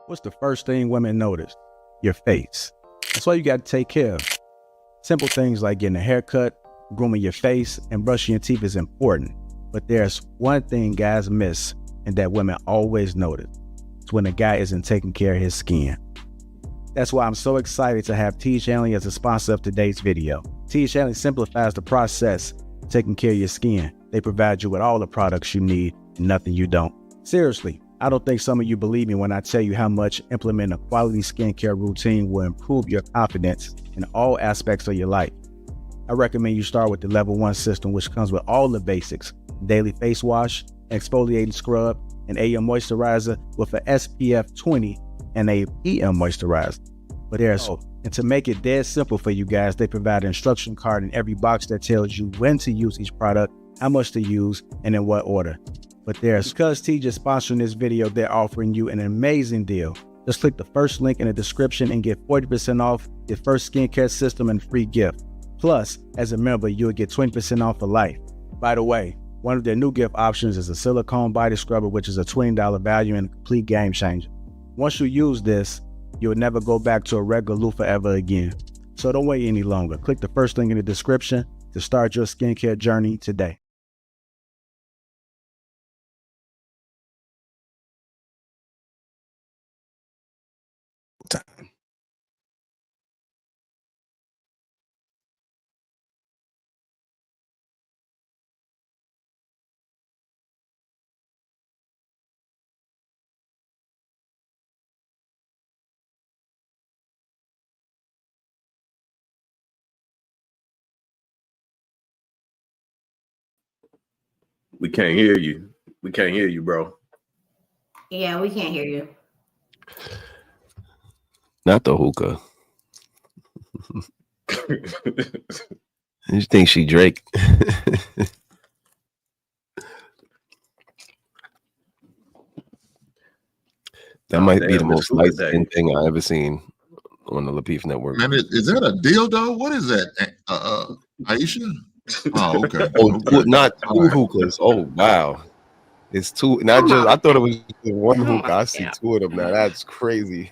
What's the first thing women notice? Your face. That's why you got to take care of it. Simple things like getting a haircut, grooming your face, and brushing your teeth is important. But there's one thing guys miss and that women always notice. It's when a guy isn't taking care of his skin. That's why I'm so excited to have T. Shanley as a sponsor of today's video. T. Shanley simplifies the process of taking care of your skin. They provide you with all the products you need and nothing you don't. Seriously, I don't think some of you believe me when I tell you how much implementing a quality skincare routine will improve your confidence in all aspects of your life. I recommend you start with the level 1 system, which comes with all the basics: daily face wash, exfoliating scrub, an AM moisturizer with an SPF 20 and a PM moisturizer. But and to make it dead simple for you guys, they provide an instruction card in every box that tells you when to use each product, how much to use, and in what order. But because T just sponsoring this video, they're offering you an amazing deal. Just click the first link in the description and get 40% off your first skincare system and free gift. Plus, as a member, you'll get 20% off for life. By the way, one of their new gift options is a silicone body scrubber, which is a $20 value and a complete game changer. Once you use this, you'll never go back to a regular loofah ever again. So don't wait any longer. Click the first link in the description to start your skincare journey today. Time. We can't hear you. We can't hear you, bro. Yeah, we can't hear you. Not the hookah. You think she Drake? That might be the most light-skinned thing I ever seen on the Lapeef Network. Man, is that a dildo? What is that? Aisha? Oh, okay. Not two hookahs. Oh, wow. It's two. Not just. I thought it was one hookah. I see two of them now. That's crazy.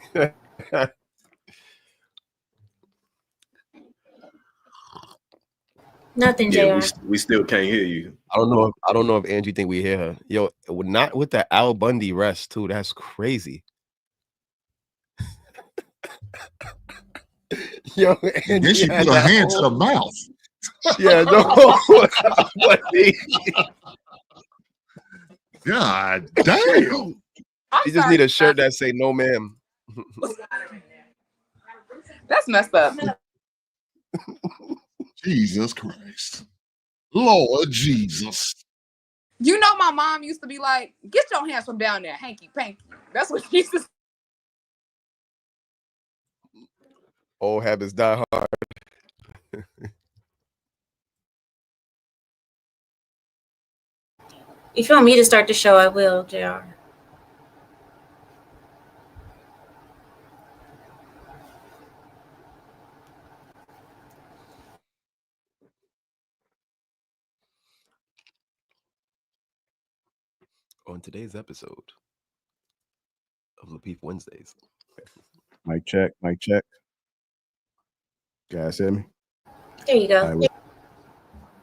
Nothing, yeah, JR. we still can't hear you. I don't know if Angie think we hear her. Yo, not with the Al Bundy rest too. That's crazy. Yo, and then she put her hand to the mouth. Yeah, no. God damn. You just need a shirt that say "No, ma'am." That's messed up. Jesus Christ. Lord Jesus. You know, my mom used to be like, "Get your hands from down there, hanky panky." That's what she used to say. Old habits die hard. If you want me to start the show, I will, JR. On today's episode of Lapeef Wednesdays. Mic check, mic check. Guys hear me? There you go. Right,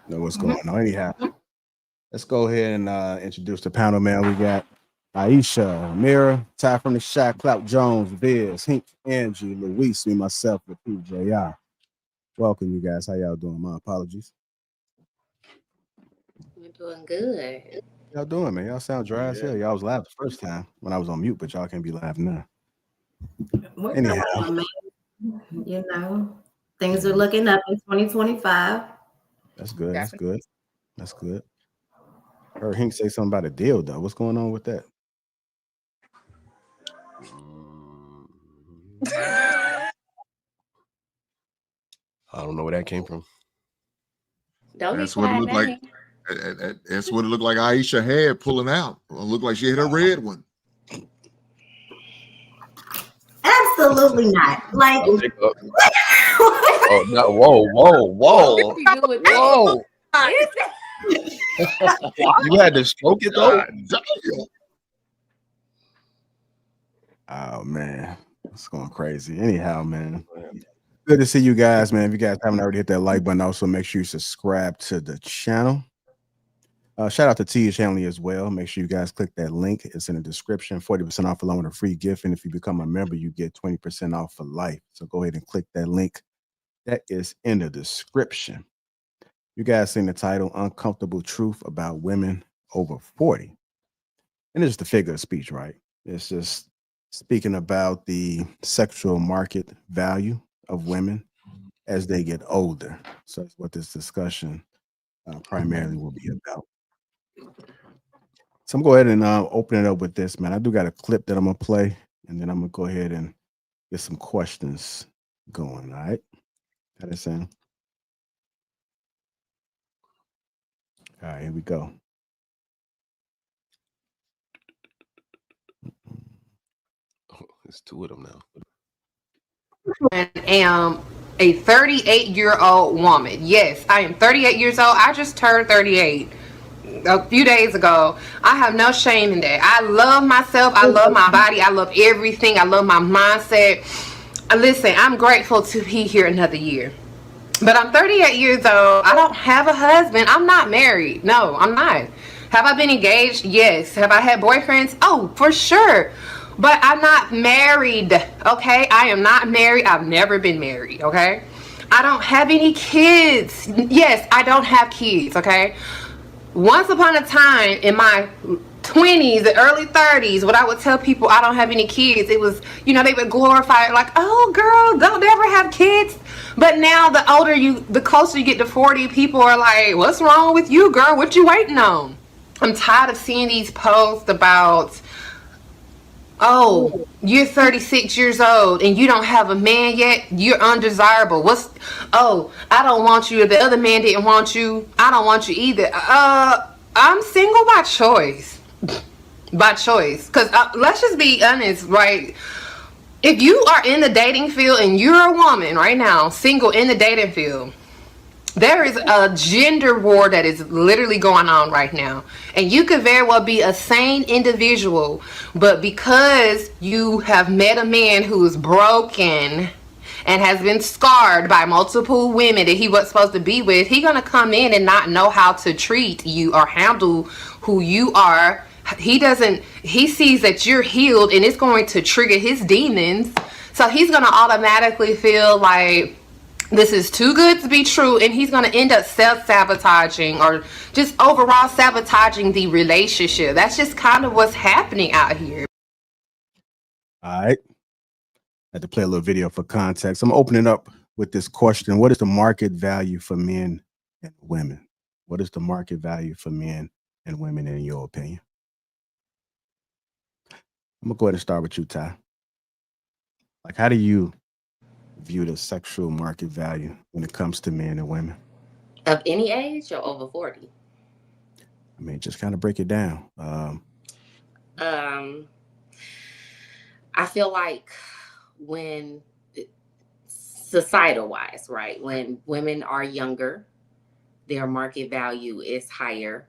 know what's going on. Anyhow, let's go ahead and introduce the panel, man. We got Aisha, Mira, Ty from the Shot, Clout Jones, Biz, Hink, Angie, Luis, me, myself, with PJR. Welcome, you guys. How y'all doing? My apologies. We're doing good. Y'all doing, man? Y'all sound dry as hell. Y'all was live the first time when I was on mute, but y'all can't be live now. Anyhow, you know, things are looking up in 2025. That's good. That's good. That's good. I heard Hink say something about a deal, though. What's going on with that? I don't know where that came from. That's what it looked like. That's what it looked like Aisha had pulling out. It looked like she had a red one. Absolutely not. Like, oh no! Whoa! You had to stroke it though. Oh man, it's going crazy. Anyhow, man. Good to see you guys, man. If you guys haven't already hit that like button, also make sure you subscribe to the channel. Shout out to Tia Shanley as well. Make sure you guys click that link. It's in the description. 40% off along with a free gift. And if you become a member, you get 20% off for life. So go ahead and click that link. That is in the description. You guys seen the title, Uncomfortable Truth About Women Over 40. And it's the figure of speech, right? It's just speaking about the sexual market value of women as they get older. So that's what this discussion primarily will be about. So I'm going to go ahead and open it up with this, man. I do got a clip that I'm going to play, and then I'm going to go ahead and get some questions going, all right? How that sound? All right, here we go. There's two of them now. I am a 38-year-old woman. Yes, I am 38 years old. I just turned 38 a few days ago. I have no shame in that. I love myself. I love my body. I love everything. I love my mindset. Listen, I'm grateful to be here another year. But I'm 38 years old. I don't have a husband. I'm not married. No, I'm not. Have I been engaged? Yes. Have I had boyfriends? Oh, for sure. But I'm not married, okay? I am not married. I've never been married, okay? I don't have any kids. Yes, I don't have kids, okay? Once upon a time in my 20s and early 30s, when I would tell people I don't have any kids, it was, you know, they would glorify it like, oh, girl, don't ever have kids. But now the closer you get to 40, people are like, what's wrong with you, girl? What you waiting on? I'm tired of seeing these posts about, oh, you're 36 years old and you don't have a man yet. You're undesirable. Oh, I don't want you. If the other man didn't want you, I don't want you either. I'm single by choice. By choice. Because let's just be honest, right? If you are in the dating field and you're a woman right now, single in the dating field, there is a gender war that is literally going on right now. And you could very well be a sane individual, but because you have met a man who is broken and has been scarred by multiple women that he was supposed to be with, he's going to come in and not know how to treat you or handle who you are. He sees that you're healed and it's going to trigger his demons. So he's going to automatically feel like this is too good to be true, and he's going to end up self-sabotaging or just overall sabotaging the relationship. That's just kind of what's happening out here. All right. I had to play a little video for context. I'm opening up with this question. What is the market value for men and women? What is the market value for men and women in your opinion? I'm going to go ahead and start with you, Ty. Like, how do you view the sexual market value when it comes to men and women? Of any age or over 40? I mean, just kind of break it down. I feel like when societal wise, right, when women are younger, their market value is higher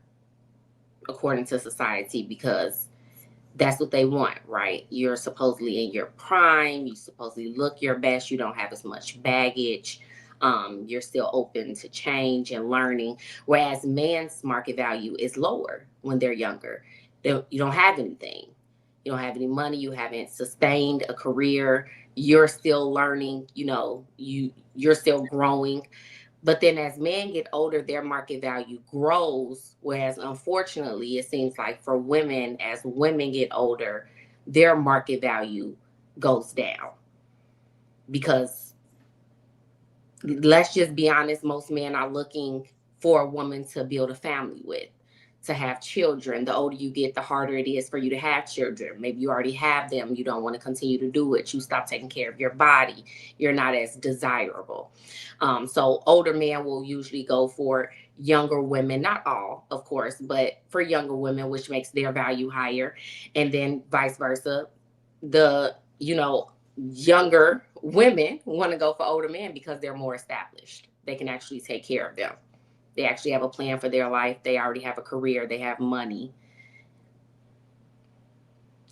according to society because that's what they want, right? You're supposedly in your prime. You supposedly look your best. You don't have as much baggage. You're still open to change and learning. Whereas man's market value is lower when they're younger. You don't have anything. You don't have any money. You haven't sustained a career. You're still learning. You know, you're still growing. But then as men get older, their market value grows. Whereas unfortunately, it seems like for women, as women get older, their market value goes down. Because let's just be honest, most men are looking for a woman to build a family with, to have children. The older you get, the harder it is for you to have children. Maybe you already have them. You don't want to continue to do it. You stop taking care of your body. You're not as desirable. So older men will usually go for younger women, not all, of course, but for younger women, which makes their value higher. And then vice versa. The, younger women want to go for older men because they're more established. They can actually take care of them. They actually have a plan for their life. They already have a career. They have money.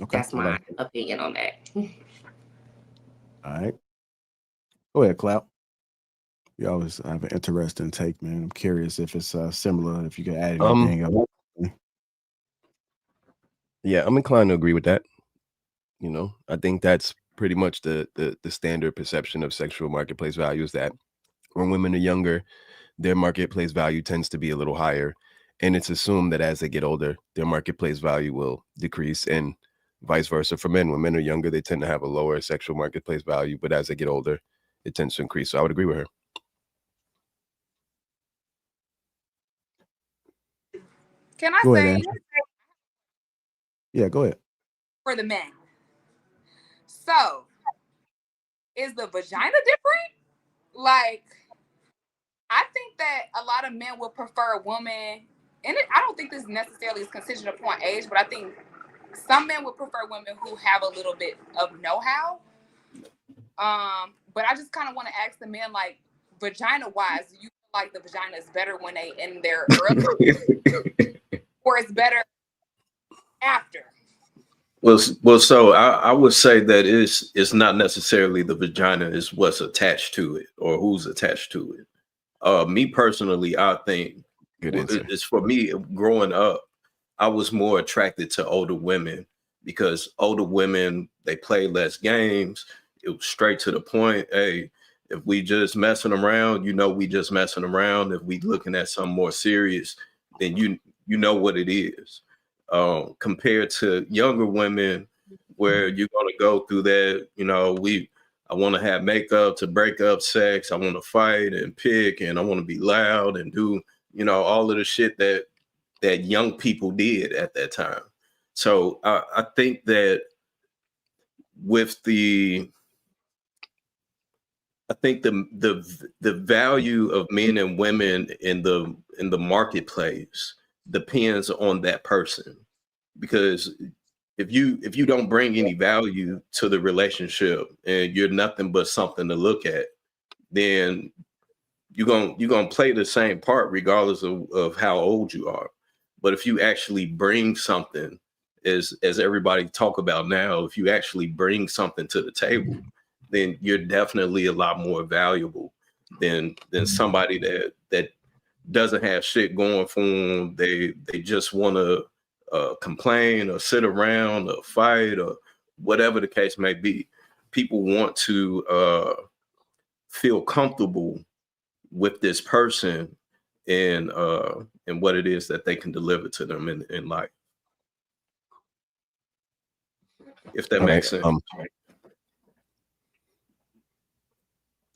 Okay. That's my opinion on that. All right. Go ahead, Clout. You always have an interesting take, man. I'm curious if it's similar, if you can add anything else. Yeah, I'm inclined to agree with that. You know, I think that's pretty much the standard perception of sexual marketplace value is that when women are younger, their marketplace value tends to be a little higher. And it's assumed that as they get older, their marketplace value will decrease, and vice versa for men. When men are younger, they tend to have a lower sexual marketplace value, but as they get older, it tends to increase. So I would agree with her. Can I Go say? ahead, yeah, go ahead. For the men. So, is the vagina different? Like, I think that a lot of men would prefer a woman, and I don't think this necessarily is contingent upon age, but I think some men would prefer women who have a little bit of know-how. But I just kind of want to ask the men, like, vagina-wise, do you feel like the vagina is better when they in their early, or it's better after? Well, so I would say that it's not necessarily the vagina, is what's attached to it or who's attached to it. Me personally, I think it's for me growing up, I was more attracted to older women because older women, they play less games. It was straight to the point. Hey, if we just messing around, we just messing around. If we looking at something more serious, then you know what it is. Compared to younger women, where you're gonna go through that, I want to have makeup to break up sex. I want to fight and pick, and I want to be loud and do, all of the shit that young people did at that time. So I think that with I think the value of men and women in the marketplace depends on that person, because if you don't bring any value to the relationship and you're nothing but something to look at, then you're gonna play the same part regardless of how old you are. But if you actually bring something, as everybody talk about now, if you actually bring something to the table, then you're definitely a lot more valuable than somebody that doesn't have shit going for them. They just want to complain or sit around or fight or whatever the case may be. People want to feel comfortable with this person and what it is that they can deliver to them in life. If that makes sense.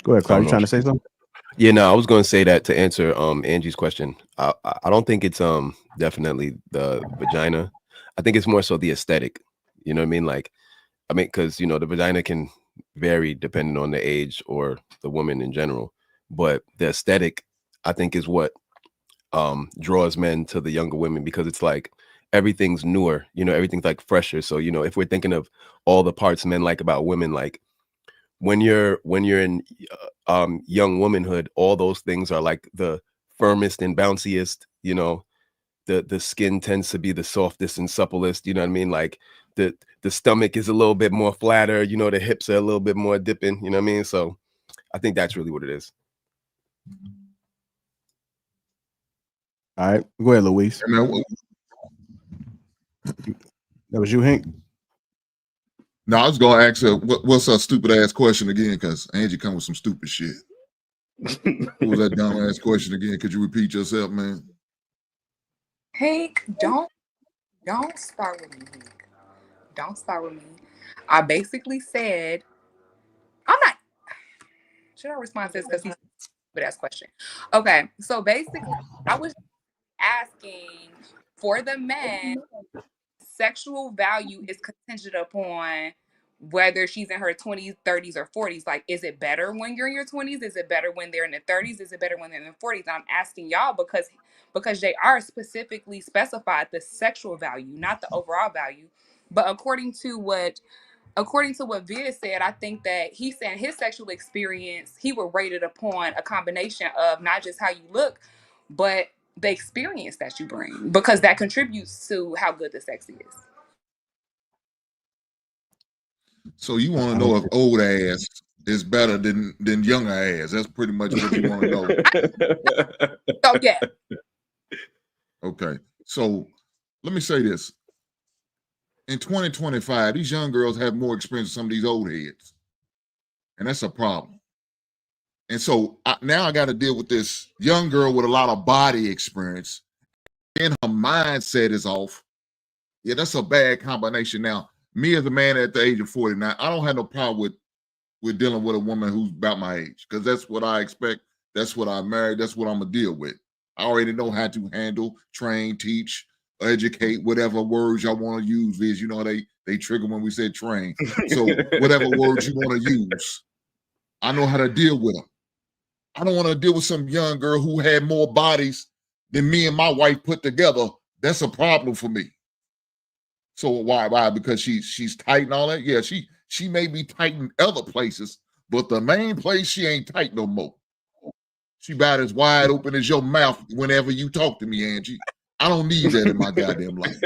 Go ahead, Cloud. You trying to say something? Yeah, no, I was going to say that to answer Angie's question. I don't think it's definitely the vagina. I think it's more so the aesthetic. You know what I mean? Like, because the vagina can vary depending on the age or the woman in general, but the aesthetic, I think, is what draws men to the younger women, because it's like everything's newer. Everything's like fresher. So if we're thinking of all the parts men like about women, like when you're in young womanhood, all those things are like the firmest and bounciest. The skin tends to be the softest and supplest. You know what I mean? Like the stomach is a little bit more flatter. The hips are a little bit more dipping. You know what I mean? So I think that's really what it is. All right, go ahead, Luis. That was you, Hank? No, I was gonna ask her what's her stupid ass question again, because Angie come with some stupid shit. What was that dumb ass question again? Could you repeat yourself, man? Hank, don't start with me, Hank. Don't start with me. I basically said, I'm not. Should I respond to this because he's but that's question? Okay, so basically, I was asking for the men, sexual value is contingent upon whether she's in her 20s, 30s, or 40s. Like, is it better when you're in your 20s? Is it better when they're in their 30s? Is it better when they're in their 40s? And I'm asking y'all because they are specifically specified the sexual value, not the overall value. But according to what Vid said, I think that he said his sexual experience, he would rate it upon a combination of not just how you look, but the experience that you bring, because that contributes to how good the sex is. So you want to know if old ass is better than younger ass? That's pretty much what you want to know. So yeah. Okay. So let me say this. In 2025, these young girls have more experience than some of these old heads. And that's a problem. And so now I got to deal with this young girl with a lot of body experience. And her mindset is off. Yeah, that's a bad combination. Now, me as a man at the age of 49, I don't have no problem with dealing with a woman who's about my age, because that's what I expect. That's what I married. That's what I'm going to deal with. I already know how to handle, train, teach, educate, whatever words y'all want to use. Is, you know, they trigger when we said train. So whatever words you want to use, I know how to deal with them. I don't want to deal with some young girl who had more bodies than me and my wife put together. That's a problem for me. So why? Because she's tight and all that? Yeah, she may be tight in other places, but the main place she ain't tight no more. She about as wide open as your mouth whenever you talk to me, Angie. I don't need that in my goddamn life.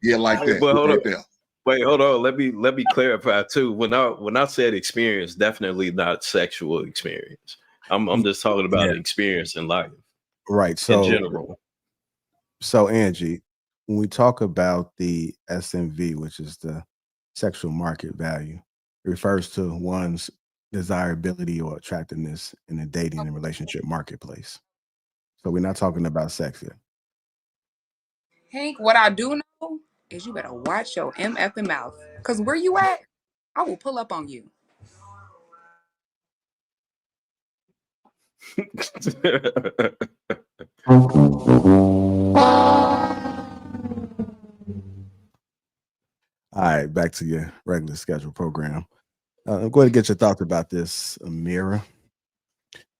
Yeah, like that. But hold right on. there. Wait, hold on. Let me clarify too. When I said experience, definitely not sexual experience. I'm just talking about experience in life. Right. So in general. So Angie, when we talk about the SMV, which is the sexual market value, it refers to one's desirability or attractiveness in the dating and relationship marketplace. So we're not talking about sex here. Hank, what I do know is you better watch your MFing mouth. Because where you at, I will pull up on you. All right, back to your regular scheduled program. I'm going to get your thoughts about this, Amira.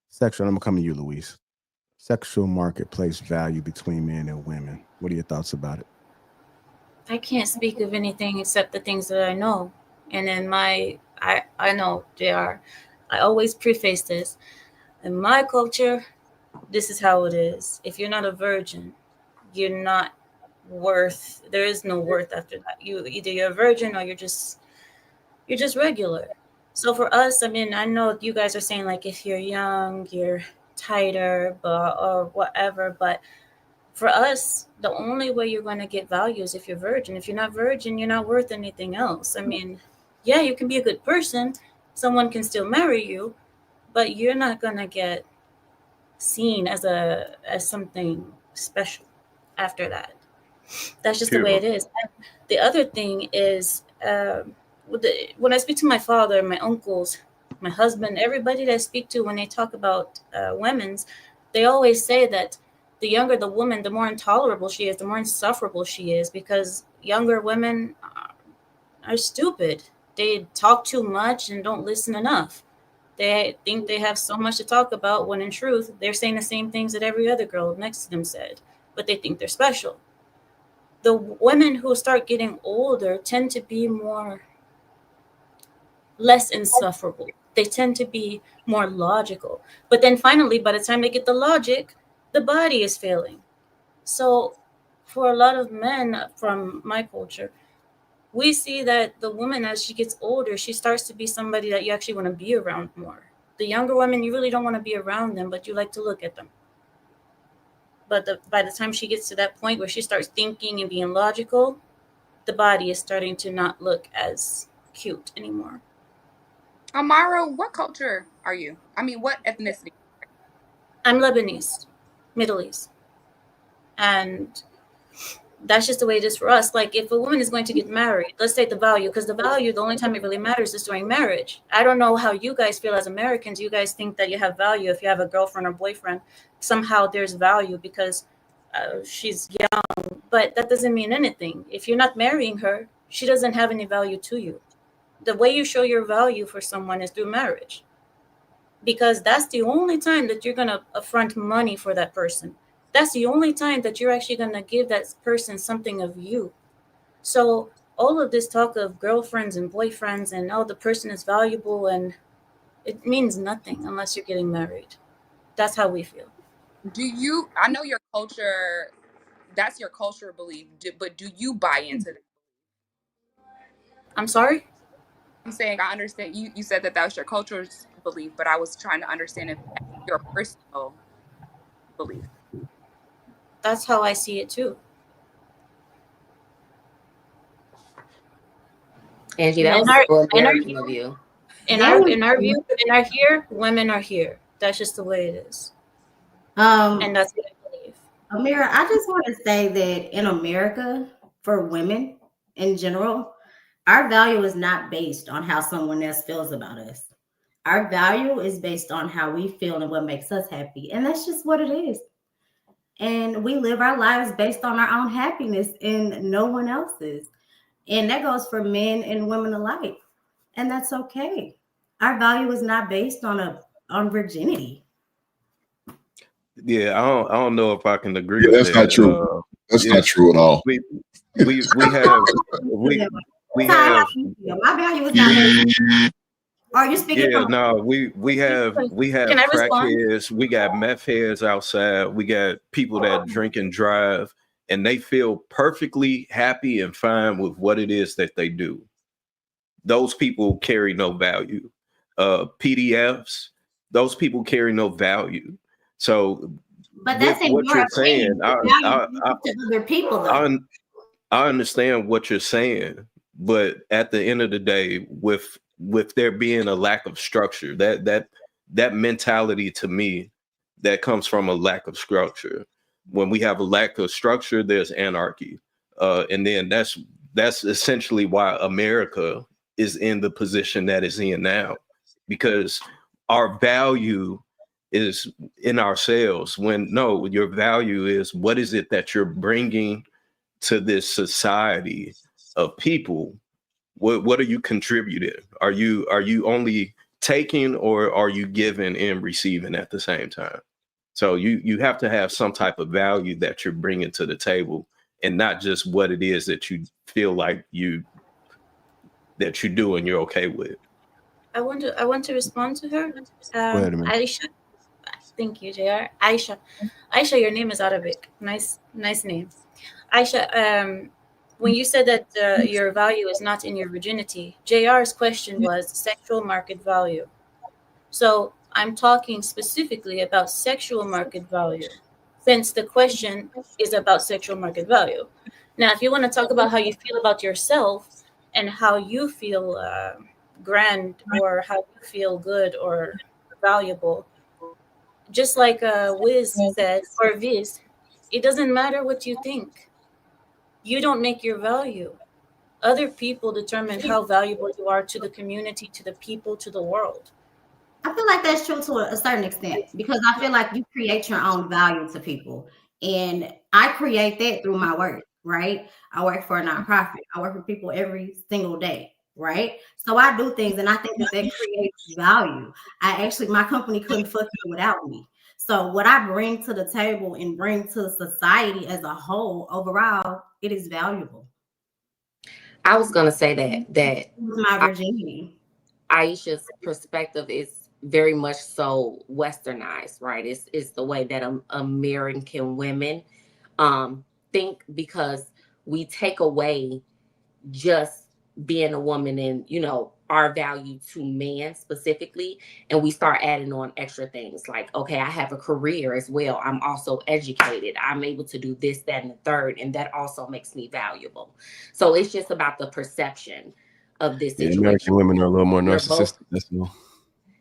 Sexual, I'm going to come to you, Luis. Sexual marketplace value between men and women. What are your thoughts about it? I can't speak of anything except the things that I know. And in I know, JR, I always preface this. In my culture, this is how it is. If you're not a virgin, you're not worth, there is no worth after that. You're a virgin or you're just regular. So for us, I mean, I know you guys are saying like if you're young, you're tighter, or whatever, but for us, the only way you're going to get value is if you're virgin. If you're not virgin, you're not worth anything else. I mean, yeah, you can be a good person. Someone can still marry you, but you're not going to get seen as something special after that. That's just the way it is. And the other thing is, when I speak to my father, my uncles, my husband, everybody that I speak to, when they talk about women's, they always say that the younger the woman, the more intolerable she is, the more insufferable she is, because younger women are stupid. They talk too much and don't listen enough. They think they have so much to talk about when in truth, they're saying the same things that every other girl next to them said, but they think they're special. The women who start getting older tend to be less insufferable. They tend to be more logical. But then finally, by the time they get the logic, the body is failing. So for a lot of men from my culture, we see that the woman, as she gets older, she starts to be somebody that you actually want to be around more. The younger women, you really don't want to be around them, but you like to look at them. But by the time she gets to that point where she starts thinking and being logical, the body is starting to not look as cute anymore. Amara, what culture are you? I mean, what ethnicity? I'm Lebanese, Middle East. And that's just the way it is for us. Like if a woman is going to get married, let's take the value, because the value, the only time it really matters is during marriage. I don't know how you guys feel as Americans. You guys think that you have value if you have a girlfriend or boyfriend. Somehow there's value because she's young, but that doesn't mean anything. If you're not marrying her, she doesn't have any value to you. The way you show your value for someone is through marriage, because that's the only time that you're going to affront money for that person. That's the only time that you're actually going to give that person something of you. So all of this talk of girlfriends and boyfriends and the person is valuable, and it means nothing unless you're getting married. That's how we feel. I know your culture, that's your cultural belief, but do you buy into that? I'm sorry? I'm saying I understand you said that was your culture's belief, but I was trying to understand if that's your personal belief. That's how I see it too. Angie, that Men was are so men are American here. of you. In our view, men are here, women are here. That's just the way it is. And that's what I believe. Amira, I just want to say that in America, for women in general, our value is not based on how someone else feels about us. Our value is based on how we feel and what makes us happy. And that's just what it is. And we live our lives based on our own happiness and no one else's. And that goes for men and women alike. And that's okay. Our value is not based on virginity. Yeah, I don't know if I can agree Yeah, with that's that. not true. That's not true at all. We have My value is not based. Are you speaking yeah, from? no, we have Can I respond? crackheads, we got meth heads outside, we got people that drink and drive, and they feel perfectly happy and fine with what it is that they do. Those people carry no value. PDFs, those people carry no value. So But that's in what your you're opinion. saying, To other people, though. I understand what you're saying, but at the end of the day, with there being a lack of structure, that mentality to me, that comes from a lack of structure. When we have a lack of structure, there's anarchy, and then that's essentially why America is in the position that it's in now, because our value is in ourselves. When no, your value is what is it that you're bringing to this society of people. What are you contributing? Are you only taking, or are you giving and receiving at the same time? So you have to have some type of value that you're bringing to the table, and not just what it is that you feel like you do and you're okay with. I want to respond to her. Go ahead, man. Aisha. Thank you, JR. Aisha, your name is Arabic. Nice name. Aisha, when you said that your value is not in your virginity, JR's question was sexual market value. So I'm talking specifically about sexual market value, since the question is about sexual market value. Now, if you want to talk about how you feel about yourself and how you feel grand, or how you feel good or valuable, just like Wiz said, or Viz, it doesn't matter what you think. You don't make your value. Other people determine how valuable you are to the community, to the people, to the world. I feel like that's true to a certain extent, because I feel like you create your own value to people. And I create that through my work, right? I work for a nonprofit. I work with people every single day, right? So I do things, and I think that creates value. My company couldn't function without me. So what I bring to the table and bring to society as a whole, overall, it is valuable. I was gonna say that my virginity. Aisha's perspective is very much so westernized, right? It's the way that American women think, because we take away just being a woman and, our value to man specifically, and we start adding on extra things like, okay, I have a career as well, I'm also educated, I'm able to do this, that, and the third, and that also makes me valuable. So it's just about the perception of this situation. American women are a little more narcissistic. That's all.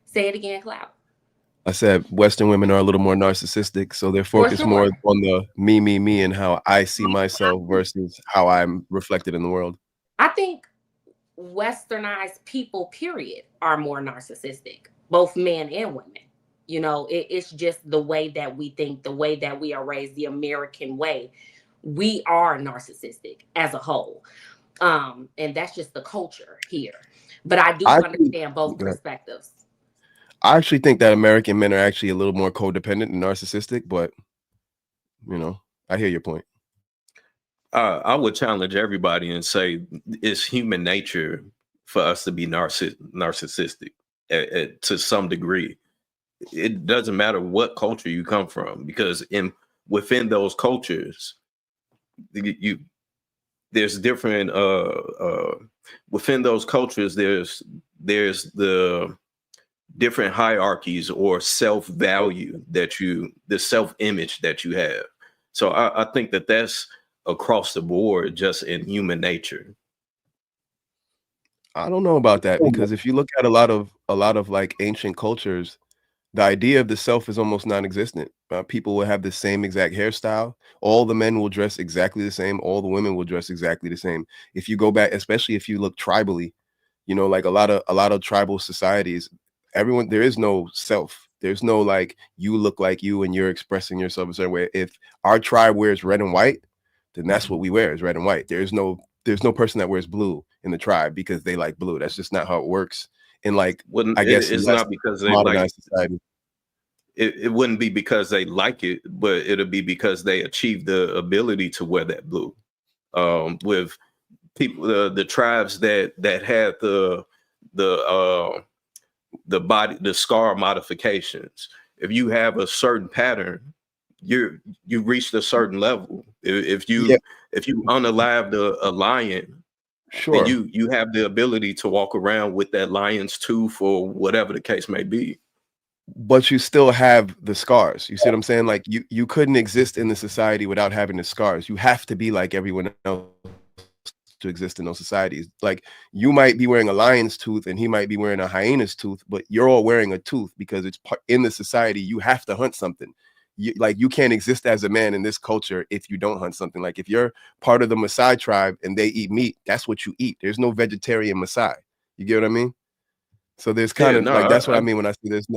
Say it again, Cloud. I said Western women are a little more narcissistic, so they're focused more on the me, and how I see myself versus how I'm reflected in the world. I think westernized people, period, are more narcissistic, both men and women. It's just the way that we think, the way that we are raised, the American way. We are narcissistic as a whole. And that's just the culture here. But I do understand both perspectives. I actually think that American men are actually a little more codependent and narcissistic, but I hear your point. I would challenge everybody and say it's human nature for us to be narcissistic to some degree. It doesn't matter what culture you come from, because within those cultures, there's different within those cultures. There's the different hierarchies or self-value the self-image that you have. So I think that that's across the board, just in human nature. I don't know about that, because if you look at a lot of like ancient cultures, the idea of the self is almost non-existent. People will have the same exact hairstyle. All the men will dress exactly the same. All the women will dress exactly the same. If you go back, especially if you look tribally, you know, like a lot of tribal societies, there is no self. There's no like you look like you and you're expressing yourself a certain way. If our tribe wears red and white, then that's what we wear, is red and white. There's no person that wears blue in the tribe because they like blue. That's just not how it works. And like, I guess It's less not because they like modernized society. it wouldn't be because they like it, but it'll be because they achieve the ability to wear that blue. With people, the tribes that had the scar modifications. If you have a certain pattern, you've reached a certain level. If you unalive a lion, sure, then you have the ability to walk around with that lion's tooth or whatever the case may be. But you still have the scars. You see what I'm saying? Like you couldn't exist in the society without having the scars. You have to be like everyone else to exist in those societies. Like you might be wearing a lion's tooth and he might be wearing a hyena's tooth, but you're all wearing a tooth because it's in the society. You have to hunt something. You can't exist as a man in this culture if you don't hunt something. Like if you're part of the Maasai tribe and they eat meat, that's what you eat. There's no vegetarian Maasai. You get what I mean? So there's kind of like, that's what I mean when I say there's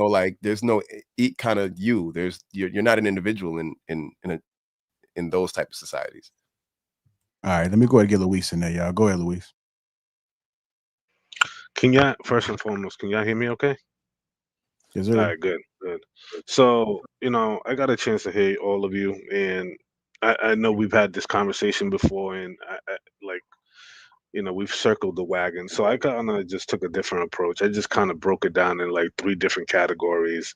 no eat kind of you. You're not an individual in those type of societies. All right, let me go ahead and get Luis in there, y'all. Go ahead, Luis. Can y'all, first and foremost, can y'all hear me okay? Yes, All sir. right, good. So, I got a chance to hear all of you, and I know we've had this conversation before, and we've circled the wagon. So I kind of just took a different approach. I just kind of broke it down in like 3 different categories,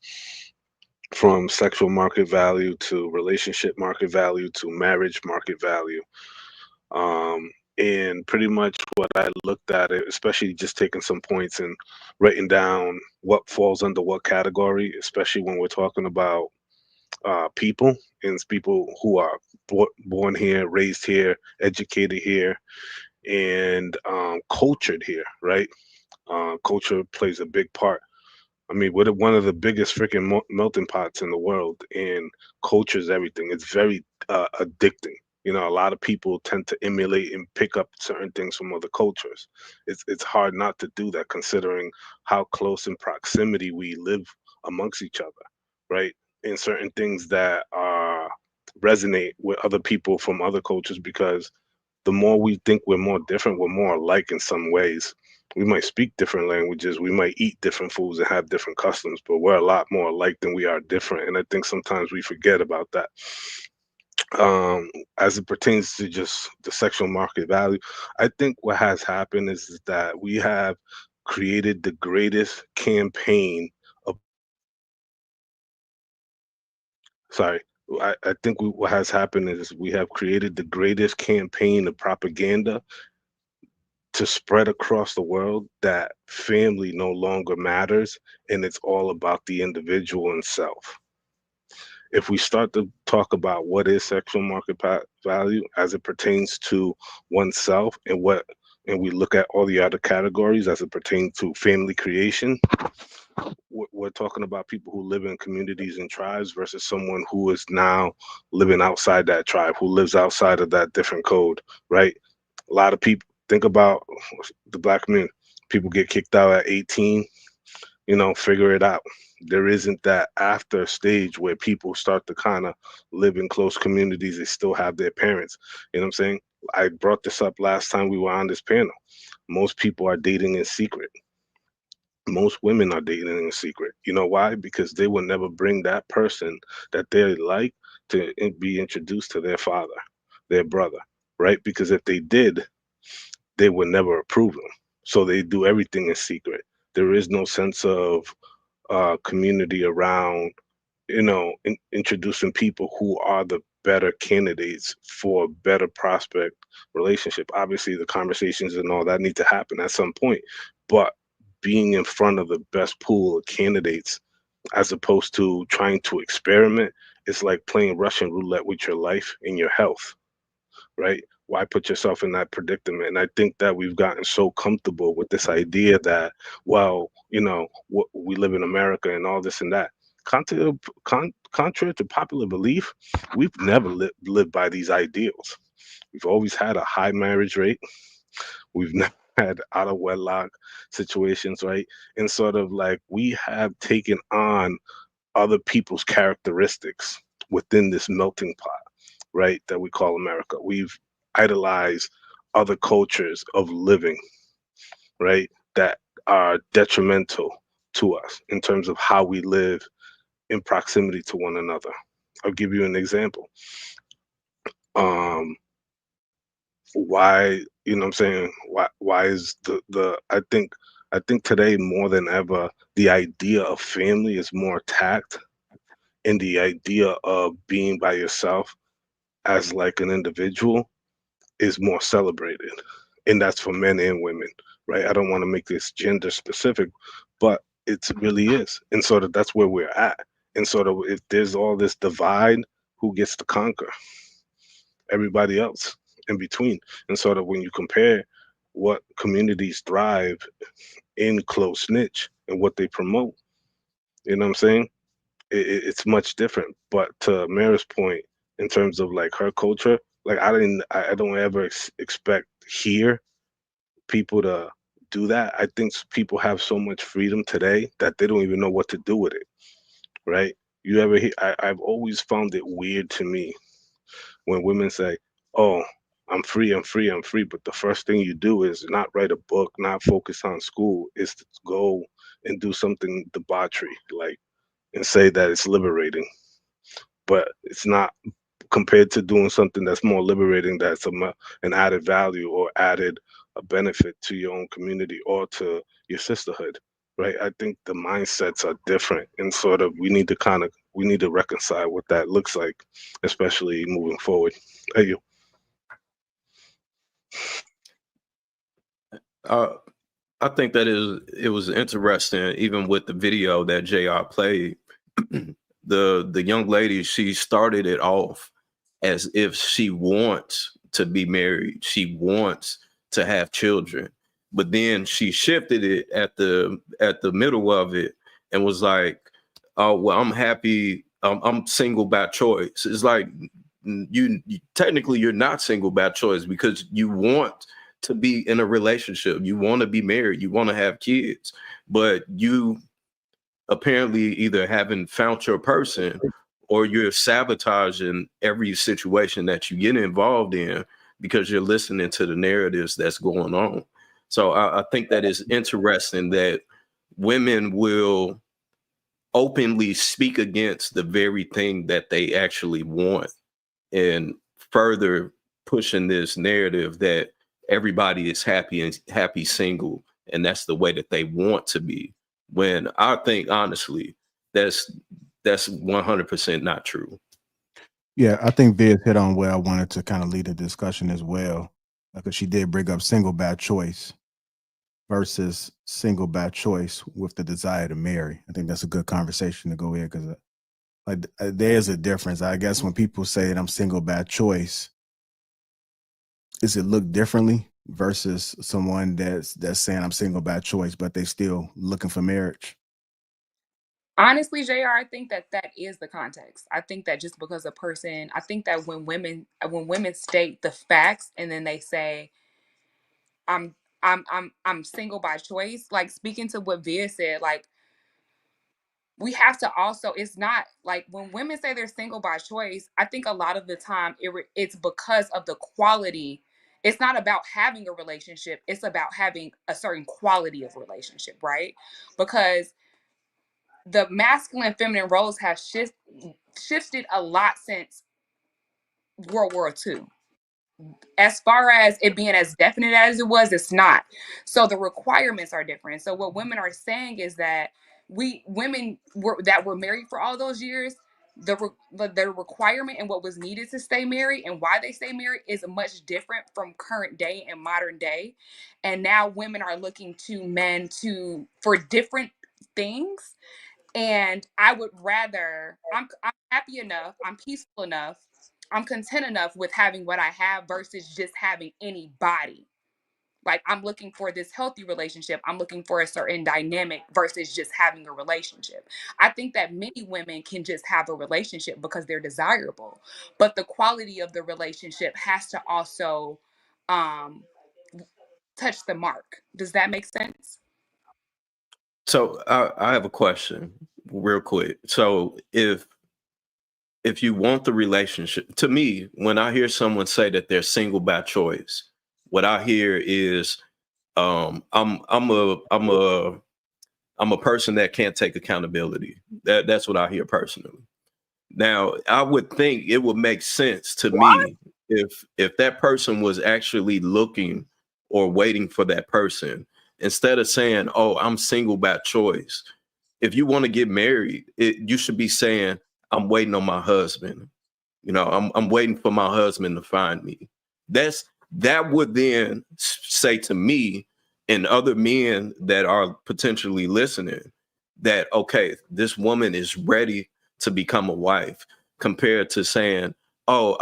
from sexual market value to relationship market value to marriage market value. And pretty much what I looked at it, especially just taking some points and writing down what falls under what category, especially when we're talking about people, and it's people who are born here, raised here, educated here, and cultured here, right? Culture plays a big part. I mean, we're one of the biggest freaking melting pots in the world, and culture is everything. It's very addicting. A lot of people tend to emulate and pick up certain things from other cultures. It's hard not to do that, considering how close in proximity we live amongst each other, right? And certain things that resonate with other people from other cultures, because the more we think we're more different, we're more alike in some ways. We might speak different languages, we might eat different foods and have different customs, but we're a lot more alike than we are different. And I think sometimes we forget about that. As it pertains to just the sexual market value, I think what has happened is that we have created the greatest campaign of sorry. I think what has happened is we have created the greatest campaign of propaganda to spread across the world that family no longer matters, and it's all about the individual and self. If we start to talk about what is sexual market value as it pertains to oneself, and we look at all the other categories as it pertains to family creation, we're talking about people who live in communities and tribes versus someone who is now living outside that tribe, who lives outside of that different code, right? A lot of people think about the Black community. People get kicked out at 18, figure it out. There isn't that after stage where people start to kind of live in close communities. They still have their parents. You know what I'm saying? I brought this up last time we were on this panel. Most people are dating in secret. Most women are dating in secret. You know why? Because they will never bring that person that they like to be introduced to their father, their brother, right? Because if they did, they would never approve them. So they do everything in secret. There is no sense of community around, introducing people who are the better candidates for better prospect relationship. Obviously, the conversations and all that need to happen at some point, but being in front of the best pool of candidates as opposed to trying to experiment, it's like playing Russian roulette with your life and your health, right? Why put yourself in that predicament? And I think that we've gotten so comfortable with this idea that, well, we live in America and all this and that. Contrary to popular belief, we've never lived by these ideals. We've always had a high marriage rate. We've never had out of wedlock situations, right? And sort of like we have taken on other people's characteristics within this melting pot, right? That we call America. We've idolized other cultures of living, right? That are detrimental to us in terms of how we live in proximity to one another. I'll give you an example. Why, you know what I'm saying? Why is I think today more than ever, the idea of family is more attacked, and the idea of being by yourself as like an individual is more celebrated. And that's for men and women, right? I don't want to make this gender specific, but it really is. And sort of that's where we're at. And sort of if there's all this divide, who gets to conquer? Everybody else in between. And sort of when you compare what communities thrive in close niche and what they promote, you know what I'm saying? It's much different. But to Mara's point, in terms of like her culture, like I don't ever expect here people to do that. I think people have so much freedom today that they don't even know what to do with it, right? You ever hear? I've always found it weird to me when women say, "Oh, I'm free, I'm free, I'm free," but the first thing you do is not write a book, not focus on school, is to go and do something debauchery, like, and say that it's liberating, but it's not compared to doing something that's more liberating, that's an added value or added a benefit to your own community or to your sisterhood, right? I think the mindsets are different, and sort of we need to reconcile what that looks like, especially moving forward. Hey, you. I think that it was interesting, even with the video that JR played. The young lady, she started it off as if she wants to be married, she wants to have children, but then she shifted it at the middle of it and was like, "Oh well, I'm happy. I'm single by choice." It's like you technically you're not single by choice because you want to be in a relationship, you want to be married, you want to have kids, but you apparently either haven't found your person or you're sabotaging every situation that you get involved in because you're listening to the narratives that's going on. So I think that is interesting that women will openly speak against the very thing that they actually want, and further pushing this narrative that everybody is happy and happy single, and that's the way that they want to be. When I think honestly, that's 100% not true. Yeah, I think Viz hit on where I wanted to kind of lead a discussion as well, because she did bring up single by choice versus single by choice with the desire to marry. I think that's a good conversation to go in, because there's a difference. I guess when people say that I'm single by choice, is it look differently versus someone that's saying I'm single by choice, but they still looking for marriage? Honestly, JR, I think that is the context. I think that just because a person, I think that when women state the facts and then they say, I'm single by choice, like speaking to what Via said, like we have to also, it's not like when women say they're single by choice, I think a lot of the time it's because of the quality. It's not about having a relationship. It's about having a certain quality of relationship, right? Because the masculine and feminine roles have shifted a lot since World War II. As far as it being as definite as it was, it's not. So the requirements are different. So what women are saying is that women that were married for all those years, the requirement and what was needed to stay married and why they stay married is much different from current day and modern day. And now women are looking to men for different things. And I would rather, I'm happy enough, I'm peaceful enough, I'm content enough with having what I have versus just having anybody. Like, I'm looking for this healthy relationship. I'm looking for a certain dynamic versus just having a relationship. I think that many women can just have a relationship because they're desirable, but the quality of the relationship has to also um, touch the mark. Does that make sense? So I have a question real quick. So if you want the relationship, to me, when I hear someone say that they're single by choice, what I hear is I'm a person that can't take accountability. That's what I hear personally. Now, I would think it would make sense to me if that person was actually looking or waiting for that person, instead of saying, "Oh, I'm single by choice." If you want to get married, you should be saying, "I'm waiting on my husband. You know, I'm waiting for my husband to find me." That would then say to me and other men that are potentially listening that, okay, this woman is ready to become a wife, compared to saying, "Oh,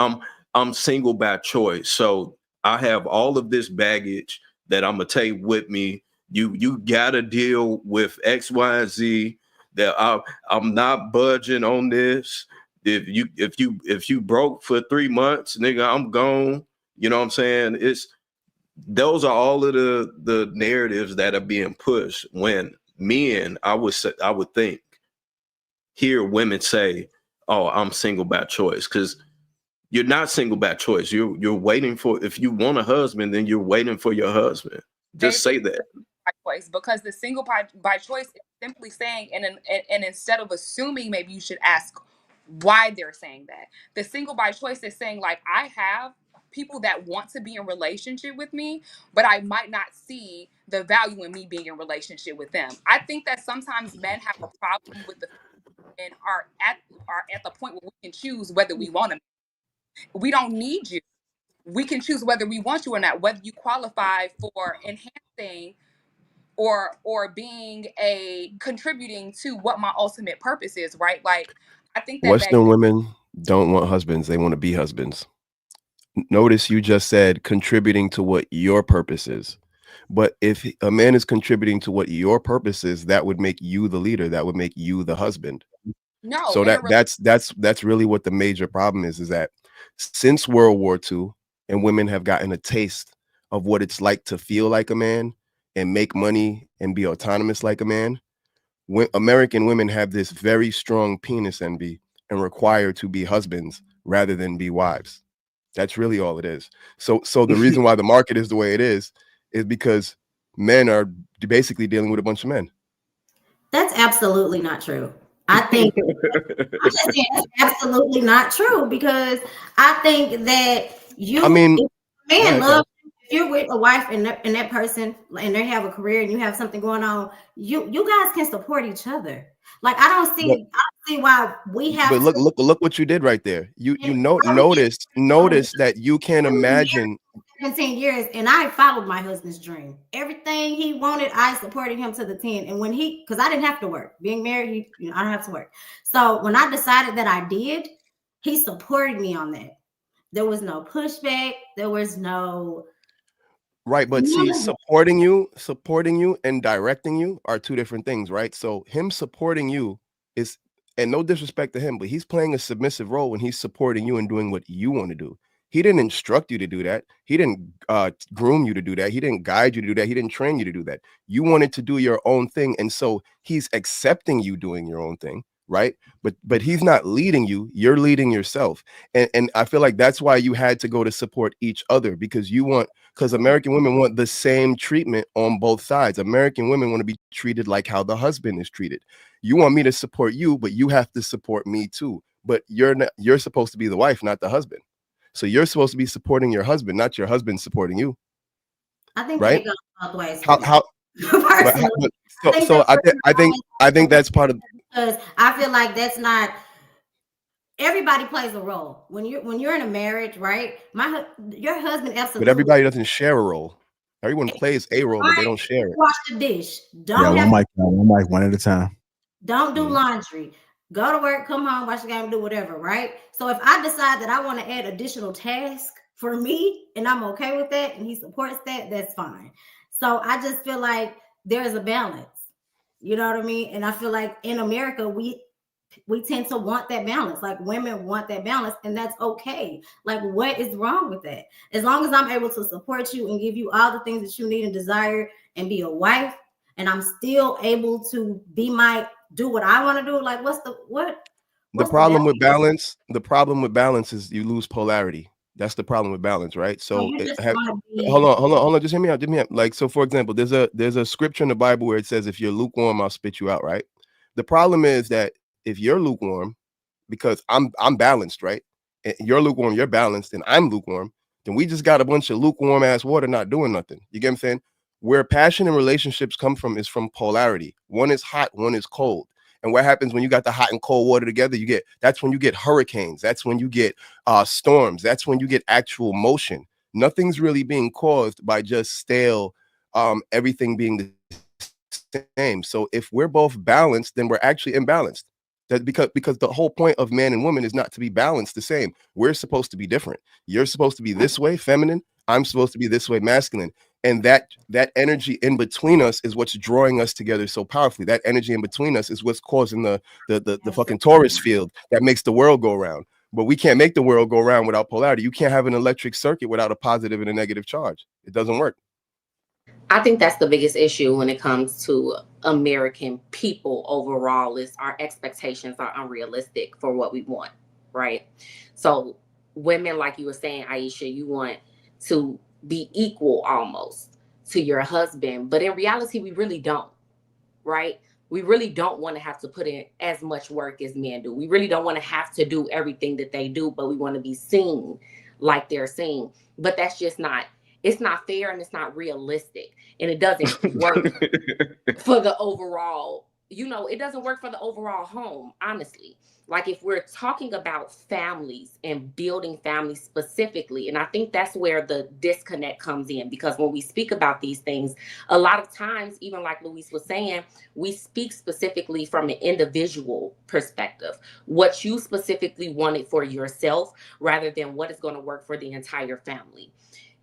I'm single by choice, so I have all of this baggage that I'm gonna take with me. You gotta deal with X, Y, and Z. That I'm not budging on this. If you broke for 3 months, nigga, I'm gone." You know what I'm saying? Those are all of the narratives that are being pushed when men, I would think, hear women say, "Oh, I'm single by choice," because you're not single by choice. You're waiting for, if you want a husband, then you're waiting for your husband. Just say that. By choice, because the single by choice is simply saying, and instead of assuming, maybe you should ask why they're saying that. The single by choice is saying, like, I have people that want to be in relationship with me, but I might not see the value in me being in relationship with them. I think that sometimes men have a problem with the and are at the point where we can choose whether we want them. We don't need you. We can choose whether we want you or not, whether you qualify for enhancing or being a contributing to what my ultimate purpose is, right? Like, I think that Western women don't want husbands, they want to be husbands. Notice you just said contributing to what your purpose is. But if a man is contributing to what your purpose is, that would make you the leader, that would make you the husband. No, so that's really what the major problem is that since World War II, and women have gotten a taste of what it's like to feel like a man and make money and be autonomous like a man, American women have this very strong penis envy and require to be husbands rather than be wives. That's really all it is. So the reason why the market is the way it is because men are basically dealing with a bunch of men. That's absolutely not true. I think I'm just saying that's absolutely not true, because I think that man loves, if you're with a wife and that person and they have a career and you have something going on, you guys can support each other. Like, I don't see why we have. But look what you did right there. Notice that you can't imagine 17 years, and I followed my husband's dream. Everything he wanted, I supported him to the 10. And when because I didn't have to work. Being married, I don't have to work. So when I decided that I did, he supported me on that. There was no pushback. There was no. Right, but see, supporting you and directing you are two different things, right? So him supporting you is, and no disrespect to him, but he's playing a submissive role when he's supporting you and doing what you want to do. He didn't instruct you to do that. He didn't groom you to do that. He didn't guide you to do that. He didn't train you to do that. You wanted to do your own thing, and so he's accepting you doing your own thing, right? But he's not leading you. You're leading yourself, and I feel like that's why you had to go to support each other, because American women want the same treatment on both sides. American women want to be treated like how the husband is treated. You want me to support you, but you have to support me too. But you're supposed to be the wife, not the husband. So you're supposed to be supporting your husband, not your husband supporting you. I think right? they go both ways. I think that's part of, because I feel like that's not everybody plays a role when you're in a marriage, right? Your husband absolutely. But everybody doesn't share a role. Everyone plays a role, but they don't share it. Wash the dish. Yeah, one mic, one at a time. Don't do laundry. Go to work, come home, watch the game, do whatever, right? So if I decide that I want to add additional tasks for me and I'm okay with that and he supports that, that's fine. So I just feel like there's a balance. You know what I mean? And I feel like in America, we tend to want that balance. Like women want that balance, and that's okay. Like, what is wrong with that? As long as I'm able to support you and give you all the things that you need and desire and be a wife, and I'm still able to do what I want to do. Like, the problem with balance? The problem with balance is you lose polarity. That's the problem with balance, right? So hold on, just hear me out. Like, so for example, there's a scripture in the Bible where it says, if you're lukewarm, I'll spit you out, right? The problem is that if you're lukewarm, because I'm balanced, right? And you're lukewarm, you're balanced, and I'm lukewarm, then we just got a bunch of lukewarm ass water not doing nothing. You get what I'm saying? Where passion and relationships come from is from polarity. One is hot, one is cold. And what happens when you got the hot and cold water together? That's when you get hurricanes. That's when you get storms. That's when you get actual motion. Nothing's really being caused by just stale, everything being the same. So if we're both balanced, then we're actually imbalanced. That because the whole point of man and woman is not to be balanced the same. We're supposed to be different. You're supposed to be this way, feminine. I'm supposed to be this way, masculine. And that energy in between us is what's drawing us together so powerfully. That energy in between us is what's causing the fucking Taurus field that makes the world go around. But we can't make the world go around without polarity. You can't have an electric circuit without a positive and a negative charge. It doesn't work. I think that's the biggest issue when it comes to American people overall, is our expectations are unrealistic for what we want, right? So women, like you were saying, Aisha, you want to be equal almost to your husband, but in reality, we really don't, right? We really don't want to have to put in as much work as men do. We really don't want to have to do everything that they do, but we want to be seen like they're seen. But that's just it's not fair, and it's not realistic, and it doesn't work for the overall, it doesn't work for the overall home, honestly. Like, if we're talking about families and building families specifically, and I think that's where the disconnect comes in, because when we speak about these things, a lot of times, even like Luis was saying, we speak specifically from an individual perspective, what you specifically wanted for yourself, rather than what is going to work for the entire family.